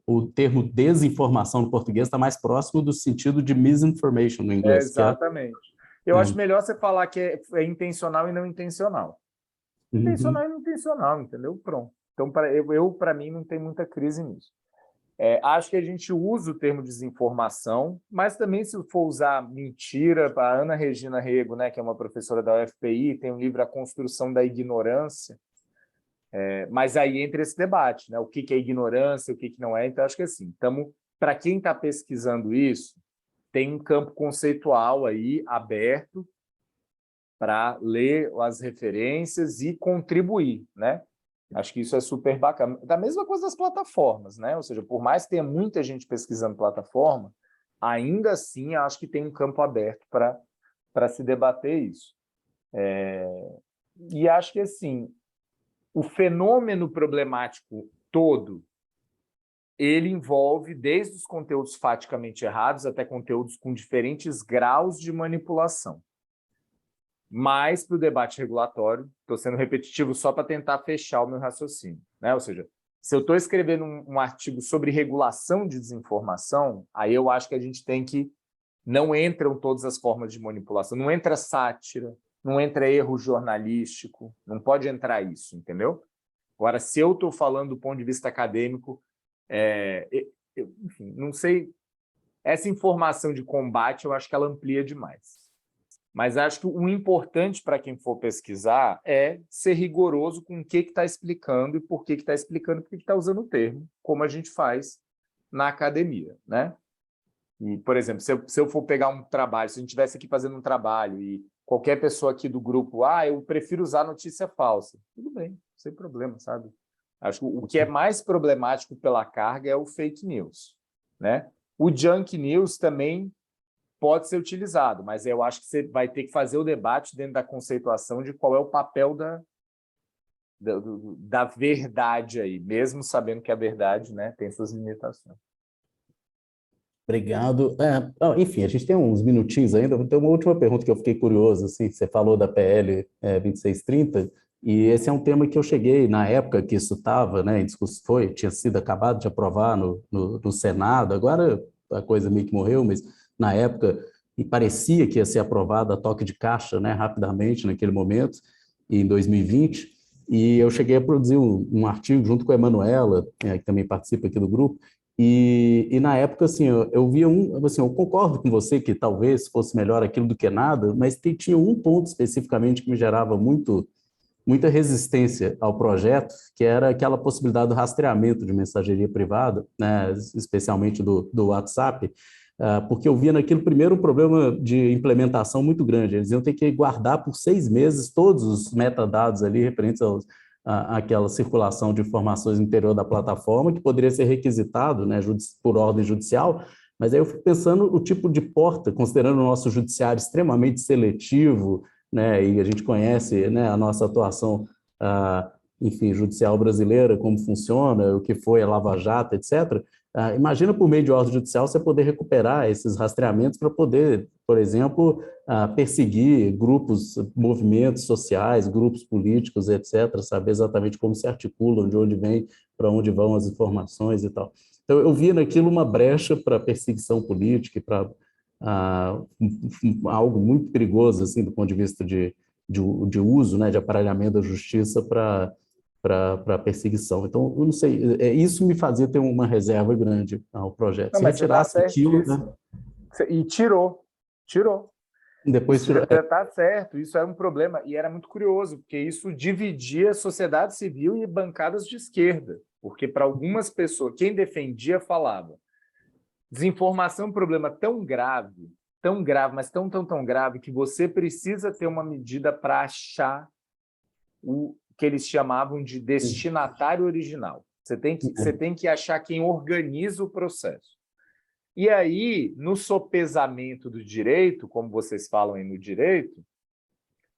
o termo desinformação no português está mais próximo do sentido de misinformation no inglês. Exatamente. Eu acho melhor você falar que é intencional e não intencional. Intencional e não intencional, entendeu? Pronto. Então, para mim, não tem muita crise nisso. Acho que a gente usa o termo desinformação, mas também, se for usar mentira, a Ana Regina Rego, né, que é uma professora da UFPI, tem um livro A Construção da Ignorância, mas aí entra esse debate, né, o que é ignorância, o que não é. Então, acho que assim, para quem está pesquisando isso, tem um campo conceitual aí aberto para ler as referências e contribuir, né? Acho que isso é super bacana. Da mesma coisa das plataformas, né? Ou seja, por mais que tenha muita gente pesquisando plataforma, ainda assim acho que tem um campo aberto para se debater isso. E acho que, assim, o fenômeno problemático todo, ele envolve desde os conteúdos faticamente errados até conteúdos com diferentes graus de manipulação. Mas, para o debate regulatório, estou sendo repetitivo só para tentar fechar o meu raciocínio, né? Ou seja, se eu estou escrevendo um artigo sobre regulação de desinformação, aí eu acho que a gente tem que... Não entram todas as formas de manipulação, não entra sátira, não entra erro jornalístico, não pode entrar isso, entendeu? Agora, se eu estou falando do ponto de vista acadêmico, enfim, não sei... Essa informação de combate, eu acho que ela amplia demais. Mas acho que o importante para quem for pesquisar é ser rigoroso com o que está explicando e por que está explicando, por que está usando o termo, como a gente faz na academia, né? E, por exemplo, se eu for pegar um trabalho, se a gente estivesse aqui fazendo um trabalho e qualquer pessoa aqui do grupo, eu prefiro usar notícia falsa, tudo bem, sem problema, sabe? Acho que o que é mais problemático pela carga é o fake news, né? O junk news também pode ser utilizado, mas eu acho que você vai ter que fazer o debate dentro da conceituação de qual é o papel da verdade aí, mesmo sabendo que a verdade, né, tem suas limitações. Obrigado. Enfim, a gente tem uns minutinhos ainda. Vou ter uma última pergunta que eu fiquei curioso. Assim, você falou da PL 2630, e esse é um tema que eu cheguei na época que isso estava, né, em discussão, tinha sido acabado de aprovar no Senado. Agora a coisa meio que morreu, mas na época e parecia que ia ser aprovada a toque de caixa, né, rapidamente naquele momento, em 2020, e eu cheguei a produzir um artigo junto com a Emanuela, que também participa aqui do grupo, e na época, assim, eu via assim, eu concordo com você que talvez fosse melhor aquilo do que nada, mas tinha um ponto especificamente que me gerava muita resistência ao projeto, que era aquela possibilidade do rastreamento de mensageria privada, né, especialmente do WhatsApp, porque eu via naquilo primeiro um problema de implementação muito grande. Eles iam ter que guardar por 6 meses todos os metadados ali referentes àquela circulação de informações no interior da plataforma, que poderia ser requisitado, né, por ordem judicial, mas aí eu fico pensando o tipo de porta, considerando o nosso judiciário extremamente seletivo, né, e a gente conhece, né, a nossa atuação, enfim, judicial brasileira, como funciona, o que foi a Lava Jato, etc. Imagina por meio de ordem judicial você poder recuperar esses rastreamentos para poder, por exemplo, perseguir grupos, movimentos sociais, grupos políticos, etc., saber exatamente como se articulam, de onde vem, para onde vão as informações e tal. Então, eu via naquilo uma brecha para perseguição política e para algo muito perigoso, assim, do ponto de vista de uso, né, de aparelhamento da justiça para perseguição. Então, eu não sei, isso me fazia ter uma reserva grande ao projeto. Não, Se mas você está retirasse aquilo, certíssimo. né? E tirou. Depois tirou. Está certo, isso era um problema, e era muito curioso, porque isso dividia a sociedade civil e bancadas de esquerda, porque para algumas pessoas, quem defendia falava, desinformação é um problema tão grave, mas tão grave, que você precisa ter uma medida para achar o que eles chamavam de destinatário original. Você tem que achar quem organiza o processo. E aí, no sopesamento do direito, como vocês falam aí no direito,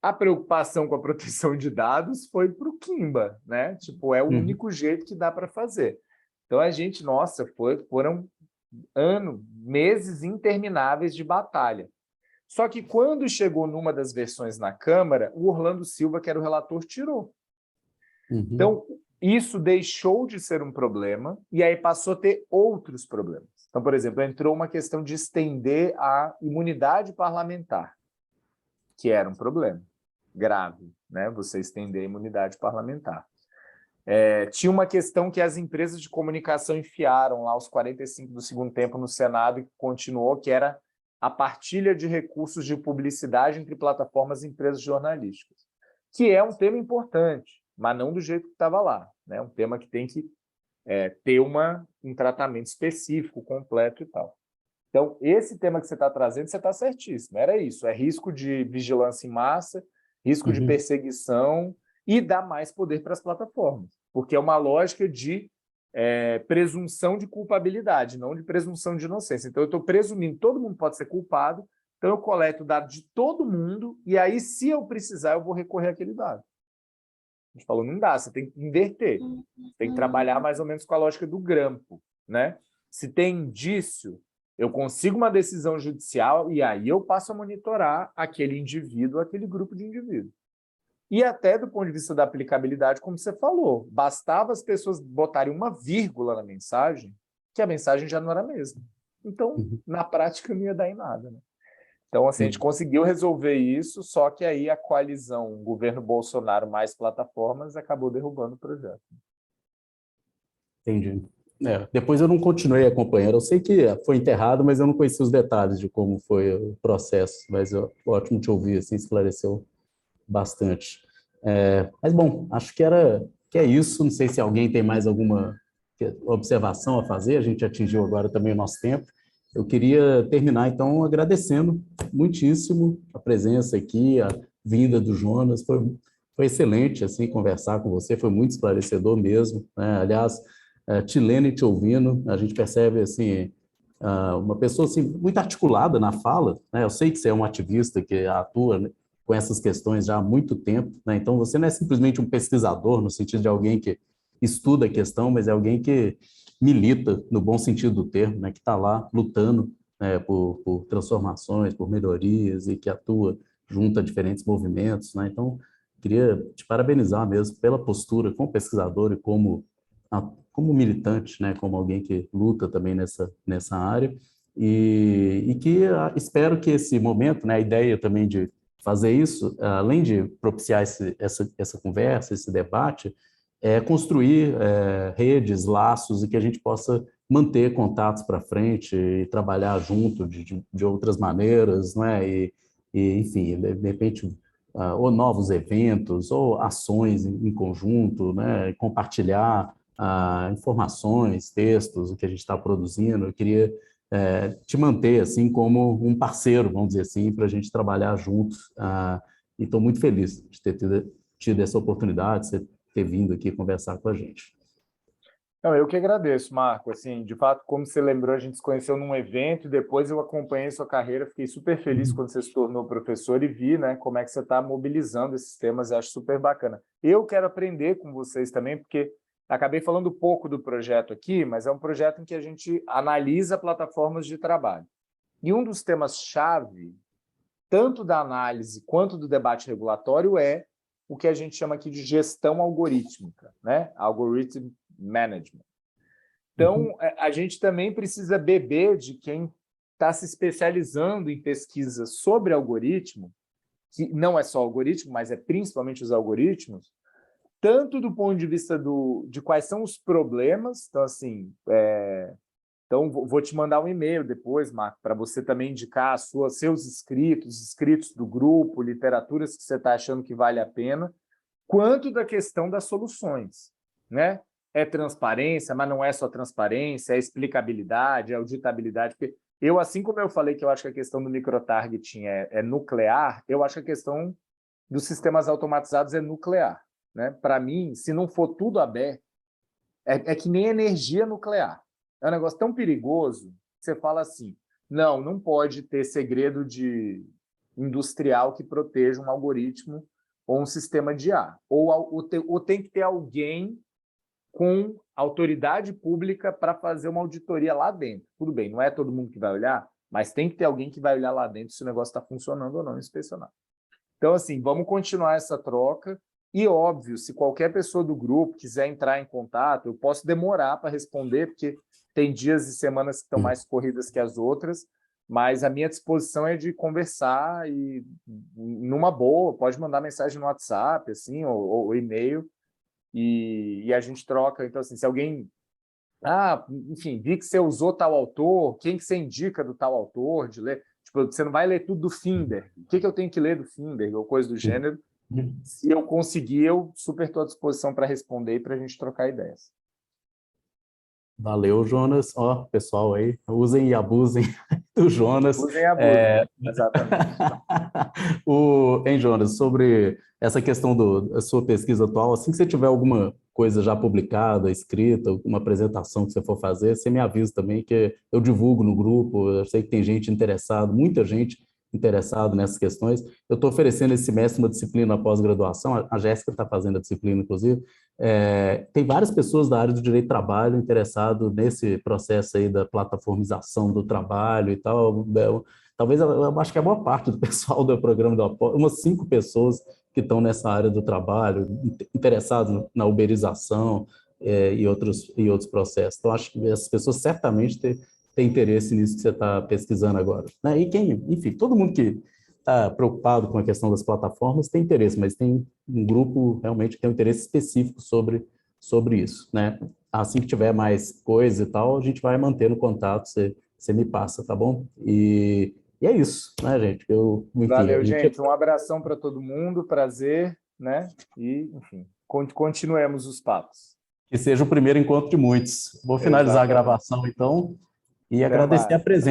a preocupação com a proteção de dados foi para o Quimba, né? Tipo, é o único jeito que dá para fazer. Então, a gente, nossa, foram meses intermináveis de batalha. Só que quando chegou numa das versões na Câmara, o Orlando Silva, que era o relator, tirou. Então, isso deixou de ser um problema e aí passou a ter outros problemas. Então, por exemplo, entrou uma questão de estender a imunidade parlamentar, que era um problema grave, né? Você estender a imunidade parlamentar. Tinha uma questão que as empresas de comunicação enfiaram lá aos 45 do segundo tempo no Senado e continuou, que era a partilha de recursos de publicidade entre plataformas e empresas jornalísticas, que é um tema importante, mas não do jeito que estava lá, né? Um tema que tem que ter um tratamento específico, completo e tal. Então, esse tema que você está trazendo, você está certíssimo, era isso, é risco de vigilância em massa, risco de perseguição e dar mais poder para as plataformas, porque é uma lógica de presunção de culpabilidade, não de presunção de inocência. Então, eu estou presumindo que todo mundo pode ser culpado, então eu coleto dado de todo mundo e aí, se eu precisar, eu vou recorrer àquele dado. A gente falou, não dá, você tem que inverter. Você tem que trabalhar mais ou menos com a lógica do grampo, né? Se tem indício, eu consigo uma decisão judicial e aí eu passo a monitorar aquele indivíduo, aquele grupo de indivíduos. E até do ponto de vista da aplicabilidade, como você falou, bastava as pessoas botarem uma vírgula na mensagem, que a mensagem já não era a mesma. Então, na prática, não ia dar em nada, né? Então, assim, a gente conseguiu resolver isso, só que aí a coalizão governo Bolsonaro mais plataformas acabou derrubando o projeto. Entendi. Depois eu não continuei acompanhando. Eu sei que foi enterrado, mas eu não conhecia os detalhes de como foi o processo. Mas ótimo te ouvir, assim, esclareceu bastante. Mas, bom, acho que é isso. Não sei se alguém tem mais alguma observação a fazer. A gente atingiu agora também o nosso tempo. Eu queria terminar, então, agradecendo muitíssimo a presença aqui, a vinda do Jonas. Foi excelente, assim, conversar com você, foi muito esclarecedor mesmo, né? Aliás, te lendo e te ouvindo, a gente percebe, assim, uma pessoa, assim, muito articulada na fala, né? Eu sei que você é um ativista que atua, né, com essas questões já há muito tempo, né? Então, você não é simplesmente um pesquisador, no sentido de alguém que estuda a questão, mas é alguém que milita, no bom sentido do termo, né, que está lá lutando, né, por transformações, por melhorias e que atua junto a diferentes movimentos, né? Então, queria te parabenizar mesmo pela postura como pesquisador e como militante, né, como alguém que luta também nessa área. e que espero que esse momento, né, a ideia também de fazer isso, além de propiciar essa conversa, esse debate, é construir redes, laços, e que a gente possa manter contatos para frente e trabalhar junto de outras maneiras, não é? Enfim, de repente, ou novos eventos, ou ações em conjunto, né? Compartilhar informações, textos, o que a gente está produzindo. Eu queria te manter assim como um parceiro, vamos dizer assim, para a gente trabalhar juntos. E estou muito feliz de ter tido essa oportunidade, de você ter vindo aqui conversar com a gente. Não, eu que agradeço, Marco. Assim, de fato, como você lembrou, a gente se conheceu num evento e depois eu acompanhei sua carreira. Fiquei super feliz quando você se tornou professor e vi, né, como é que você está mobilizando esses temas. Eu acho super bacana. Eu quero aprender com vocês também, porque acabei falando pouco do projeto aqui, mas é um projeto em que a gente analisa plataformas de trabalho. E um dos temas-chave, tanto da análise quanto do debate regulatório, é o que a gente chama aqui de gestão algorítmica, né? Algorithm Management. Então, a gente também precisa beber de quem está se especializando em pesquisa sobre algoritmo, que não é só algoritmo, mas é principalmente os algoritmos, tanto do ponto de vista de quais são os problemas. Então, assim, então vou te mandar um e-mail depois, Marco, para você também indicar seus escritos do grupo, literaturas que você está achando que vale a pena, quanto da questão das soluções, né? É transparência, mas não é só transparência, é explicabilidade, é auditabilidade. Porque eu, assim como eu falei que eu acho que a questão do microtargeting é nuclear, eu acho que a questão dos sistemas automatizados é nuclear, né? Para mim, se não for tudo aberto, é que nem energia nuclear. É um negócio tão perigoso que você fala assim, não pode ter segredo industrial que proteja um algoritmo ou um sistema de IA. Ou tem que ter alguém com autoridade pública para fazer uma auditoria lá dentro. Tudo bem, não é todo mundo que vai olhar, mas tem que ter alguém que vai olhar lá dentro se o negócio está funcionando ou não, inspecionar. Então, assim, vamos continuar essa troca. E, óbvio, se qualquer pessoa do grupo quiser entrar em contato, eu posso demorar para responder, porque tem dias e semanas que estão mais corridas que as outras, mas a minha disposição é de conversar e, numa boa, pode mandar mensagem no WhatsApp, assim, ou e-mail, e a gente troca. Então, assim, se alguém... enfim, vi que você usou tal autor, quem que você indica do tal autor de ler? Tipo, você não vai ler tudo do Finberg. O que eu tenho que ler do Finberg, ou coisa do gênero? Se eu conseguir, eu super estou à disposição para responder e para a gente trocar ideias. Valeu, Jonas. Ó, pessoal aí, usem e abusem do Jonas. Usem e abusem, exatamente. Hein, Jonas, sobre essa questão da sua pesquisa atual, assim que você tiver alguma coisa já publicada, escrita, uma apresentação que você for fazer, você me avisa também, que eu divulgo no grupo. Eu sei que tem gente interessada, muita gente interessada nessas questões. Eu estou oferecendo esse semestre uma disciplina pós-graduação, a Jéssica está fazendo a disciplina, inclusive. Tem várias pessoas da área do direito do trabalho interessado nesse processo aí da plataformização do trabalho e tal. Talvez, eu acho que a maior parte do pessoal do programa do Apoio, umas 5 pessoas que estão nessa área do trabalho, interessados na uberização e outros processos. Então, acho que essas pessoas certamente têm interesse nisso que você está pesquisando agora, né? E enfim, todo mundo que está preocupado com a questão das plataformas tem interesse, mas tem um grupo realmente que tem um interesse específico sobre isso, né? Assim que tiver mais coisa e tal, a gente vai mantendo contato, você me passa, tá bom? E é isso, né, gente? Enfim, valeu, gente. Um abração para todo mundo, prazer, né? E, enfim, continuemos os papos. Que seja o primeiro encontro de muitos. Vou finalizar a gravação, então, e agradecer a presença.